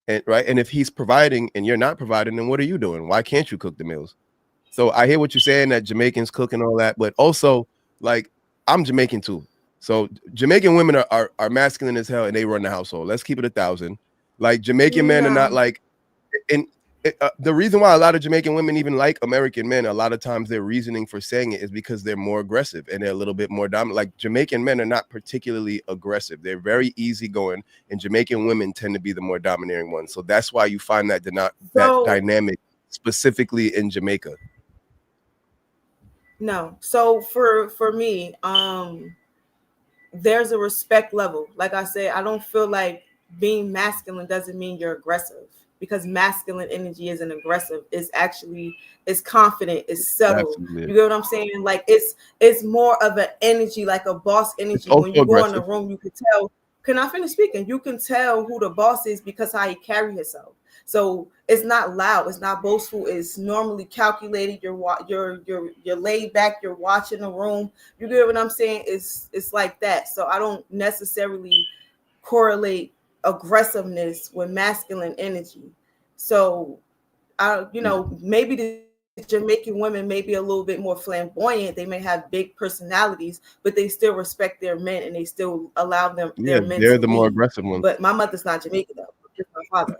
And right, and if he's providing and you're not providing, then what are you doing? Why can't you cook the meals? So I hear what you're saying that Jamaicans cook and all that, but also like I'm Jamaican too. So Jamaican women are masculine as hell and they run the household. Let's keep it 1,000. Like Jamaican men are not like, and the reason why a lot of Jamaican women even like American men, a lot of times their reasoning for saying it is because they're more aggressive and they're a little bit more dominant. Like Jamaican men are not particularly aggressive. They're very easygoing, and Jamaican women tend to be the more domineering ones. So that's why you find that that dynamic specifically in Jamaica. No. So for me, there's a respect level. Like I said, I don't feel like being masculine doesn't mean you're aggressive, because masculine energy isn't aggressive. It's confident, it's subtle. Absolutely. You get what I'm saying? Like it's more of an energy, like a boss energy. When you go in the room, you can tell. Can I finish speaking? You can tell who the boss is because how he carry himself. So it's not loud, it's not boastful, it's normally calculated. You're laid back, you're watching the room. You get what I'm saying? It's like that. So I don't necessarily correlate aggressiveness with masculine energy. So maybe the Jamaican women may be a little bit more flamboyant. They may have big personalities, but they still respect their men and they still allow them their men. They're to the more lead. aggressive ones. But my mother's not Jamaican though. It's my father.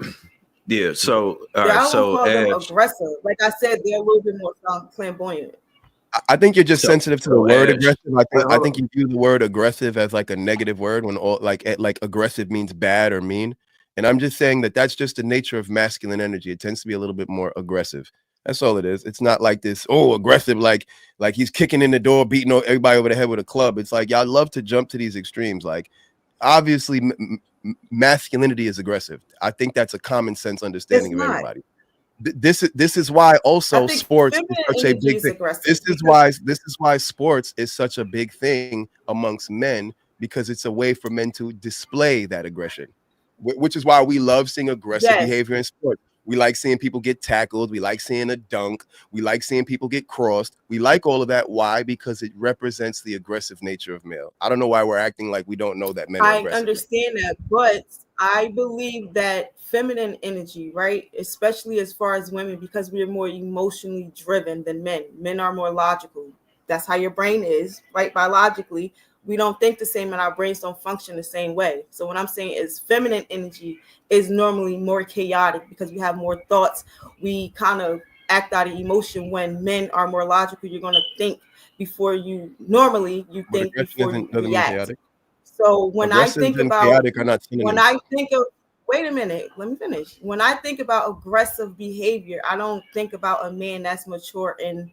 Yeah. So all I right. don't So call them Ash, aggressive. Like I said, they're a little bit more flamboyant. I think you're just sensitive to the word Ash, aggressive. I think you view the word aggressive as like a negative word when all like aggressive means bad or mean. And I'm just saying that that's just the nature of masculine energy. It tends to be a little bit more aggressive. That's all it is. It's not like this, aggressive, like he's kicking in the door, beating everybody over the head with a club. It's like y'all love to jump to these extremes. Like obviously masculinity is aggressive. I think that's a common sense understanding of everybody. This is why also sports is such a big thing. This is why sports is such a big thing amongst men, because it's a way for men to display that aggression, which is why we love seeing aggressive behavior in sports. We like seeing people get tackled. We like seeing a dunk. We like seeing people get crossed. We like all of that. Why? Because it represents the aggressive nature of male. I don't know why we're acting like we don't know that men are aggressive. I understand that, but I believe that feminine energy, right, especially as far as women, because we are more emotionally driven than men. Men are more logical. That's how your brain is, right? Biologically, we don't think the same and our brains don't function the same way. So what I'm saying is feminine energy is normally more chaotic because we have more thoughts. We kind of act out of emotion. When men are more logical, you're going to think before you think before you react. So when I think about wait a minute, let me finish. When I think about aggressive behavior, I don't think about a man that's mature and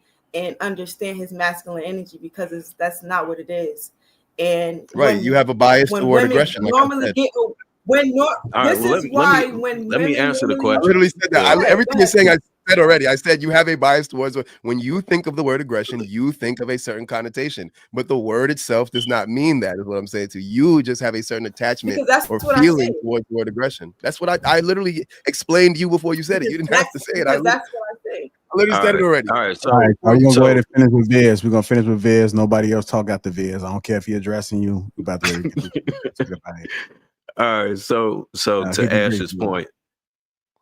understand his masculine energy, because that's not what it is. And you have a bias toward aggression. Normally get when let me answer the question. I literally said that. Everything you're saying, I said already. I said you have a bias towards when you think of the word aggression, you think of a certain connotation, but the word itself does not mean that. Is what I'm saying to you. Just have a certain attachment or feeling towards the word aggression. That's what I literally explained to you before you said it. You didn't have to say it. That's what I say. I literally said it already. All right. So are you gonna go ahead and finish with Viz? We're gonna finish with Viz. Nobody else talk after Viz. I don't care if he's addressing you. We're about to. All right. So to Ash's point,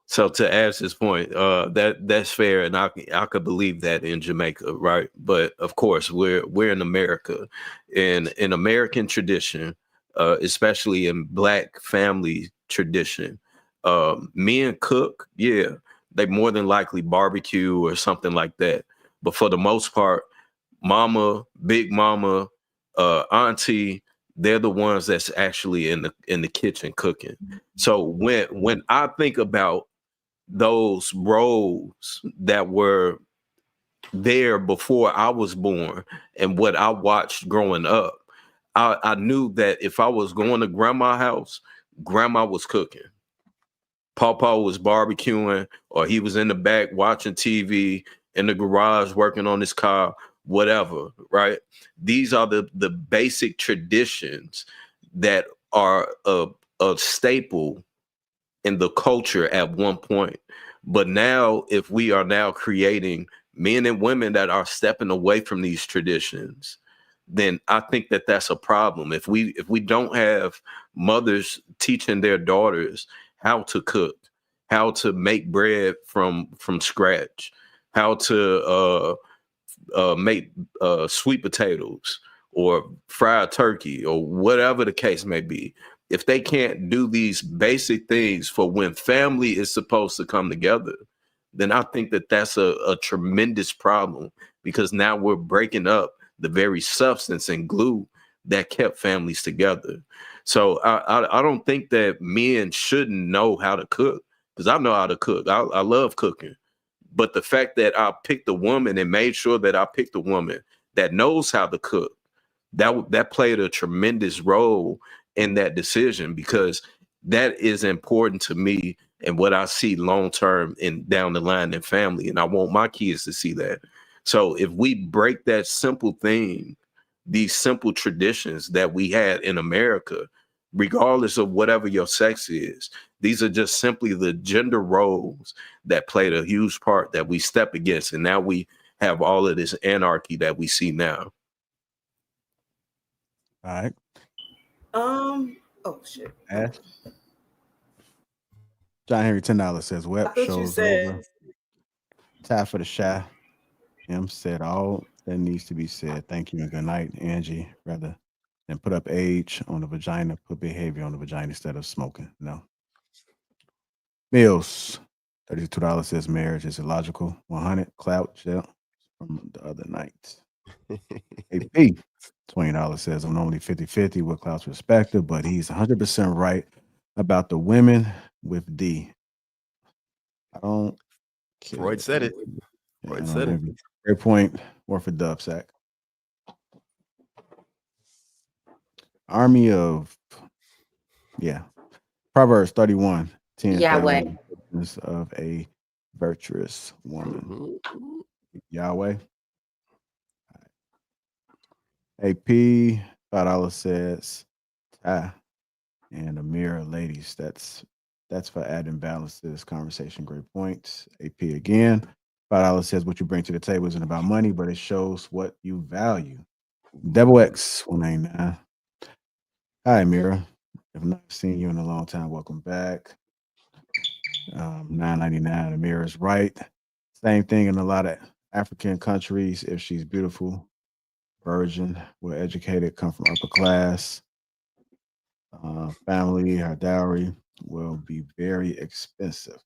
So to Ash's point, that's fair, and I could believe that in Jamaica, right? But of course, we're in America, and in American tradition, especially in Black family tradition, men cook. Yeah, they more than likely barbecue or something like that. But for the most part, mama, big mama, auntie, they're the ones that's actually in the kitchen cooking. So when I think about those roles that were there before I was born and what I watched growing up, I knew that if I was going to grandma's house, grandma was cooking. Papa was barbecuing, or he was in the back watching TV, in the garage working on his car, whatever, right? These are the basic traditions that are a staple in the culture at one point. But now, if we are now creating men and women that are stepping away from these traditions, then I think that that's a problem. If we don't have mothers teaching their daughters how to cook, how to make bread from scratch, how to make sweet potatoes or fried turkey or whatever the case may be, if they can't do these basic things for when family is supposed to come together, then I think that that's a tremendous problem, because now we're breaking up the very substance and glue that kept families together. So I don't think that men shouldn't know how to cook, because I know how to cook. I love cooking. But the fact that I picked a woman and made sure that I picked a woman that knows how to cook, that played a tremendous role in that decision, because that is important to me and what I see long term and down the line in family. And I want my kids to see that. So if we break that simple thing, these simple traditions that we had in America, regardless of whatever your sex is, these are just simply the gender roles that played a huge part that we step against. And now we have all of this anarchy that we see now. All right. Oh shit. Ash? John Henry $10 says I web thought you show's said over. Time for the shy. Him said all that needs to be said. Thank you and good night, Angie. Rather than put up age on the vagina, put behavior on the vagina instead of smoking. No. Mills, $32 says marriage is illogical. 100 clout gel from the other night. AP, $20 says I'm normally 50-50 with Cloud's perspective, but he's 100% right about the women with D. I don't care. Freud said it. Yeah, Freud I said it. don't Great point. Worth a dub sack. Army of, yeah. Proverbs 31, 10, Yahweh. 31. Of a virtuous woman. Yahweh. AP, $5 says and a mirror, ladies. That's for adding balance to this conversation. Great points. AP again. $5 says what you bring to the table isn't about money, but it shows what you value. Devil X 199. Hi, Mira. I've not seen you in a long time. Welcome back. $9.99. Amira is right. Same thing in a lot of African countries. If she's beautiful, virgin, well educated, come from upper class, family, her dowry will be very expensive.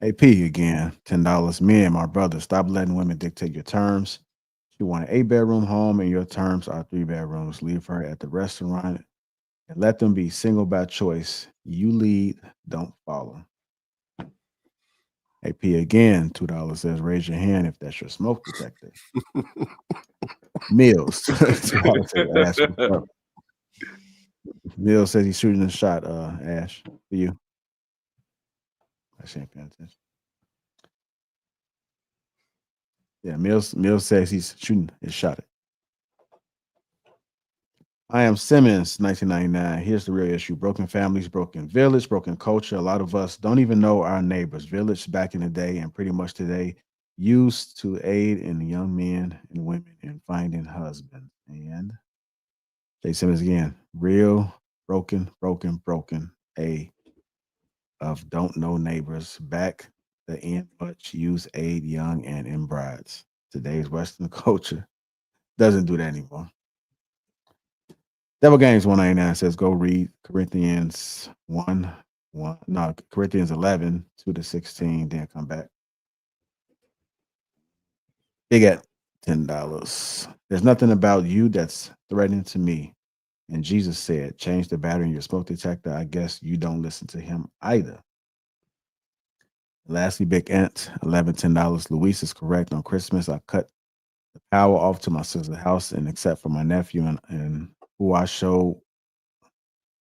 AP again, $10. Me and my brother, stop letting women dictate your terms. She want an 8-bedroom home and your terms are 3 bedrooms. Leave her at the restaurant and let them be single by choice. You lead, don't follow. AP again, $2 says raise your hand if that's your smoke detector. Mills. $2 says Ash. What's up? Mills says he's shooting a shot, Ash, for you. I ain't paying attention. Yeah, Mills says he's shooting his shot. I am Simmons, 1999. Here's the real issue. Broken families, broken village, broken culture. A lot of us don't even know our neighbors. Village back in the day and pretty much today used to aid in young men and women in finding husbands. And Jay Simmons again. Real, broken, a of don't know neighbors back the end much use aid young and in brides. Today's Western culture doesn't do that anymore. Devil Games 199 says go read Corinthians 1, no, Corinthians 11, 2-16, then come back. Big at $10. There's nothing about you that's threatening to me. And Jesus said, change the battery in your smoke detector. I guess you don't listen to him either. Lastly, Big Ant, $10. Luis is correct. On Christmas, I cut the power off to my sister's house, and except for my nephew and who I showed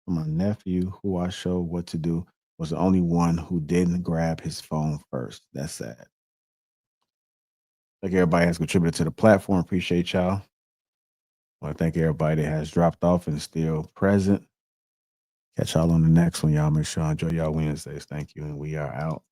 what to do, was the only one who didn't grab his phone first. That's sad. Thank everybody has contributed to the platform. Appreciate y'all. I want to thank everybody that has dropped off and still present. Catch y'all on the next one. Y'all make sure y'all enjoy y'all Wednesdays. Thank you, and we are out.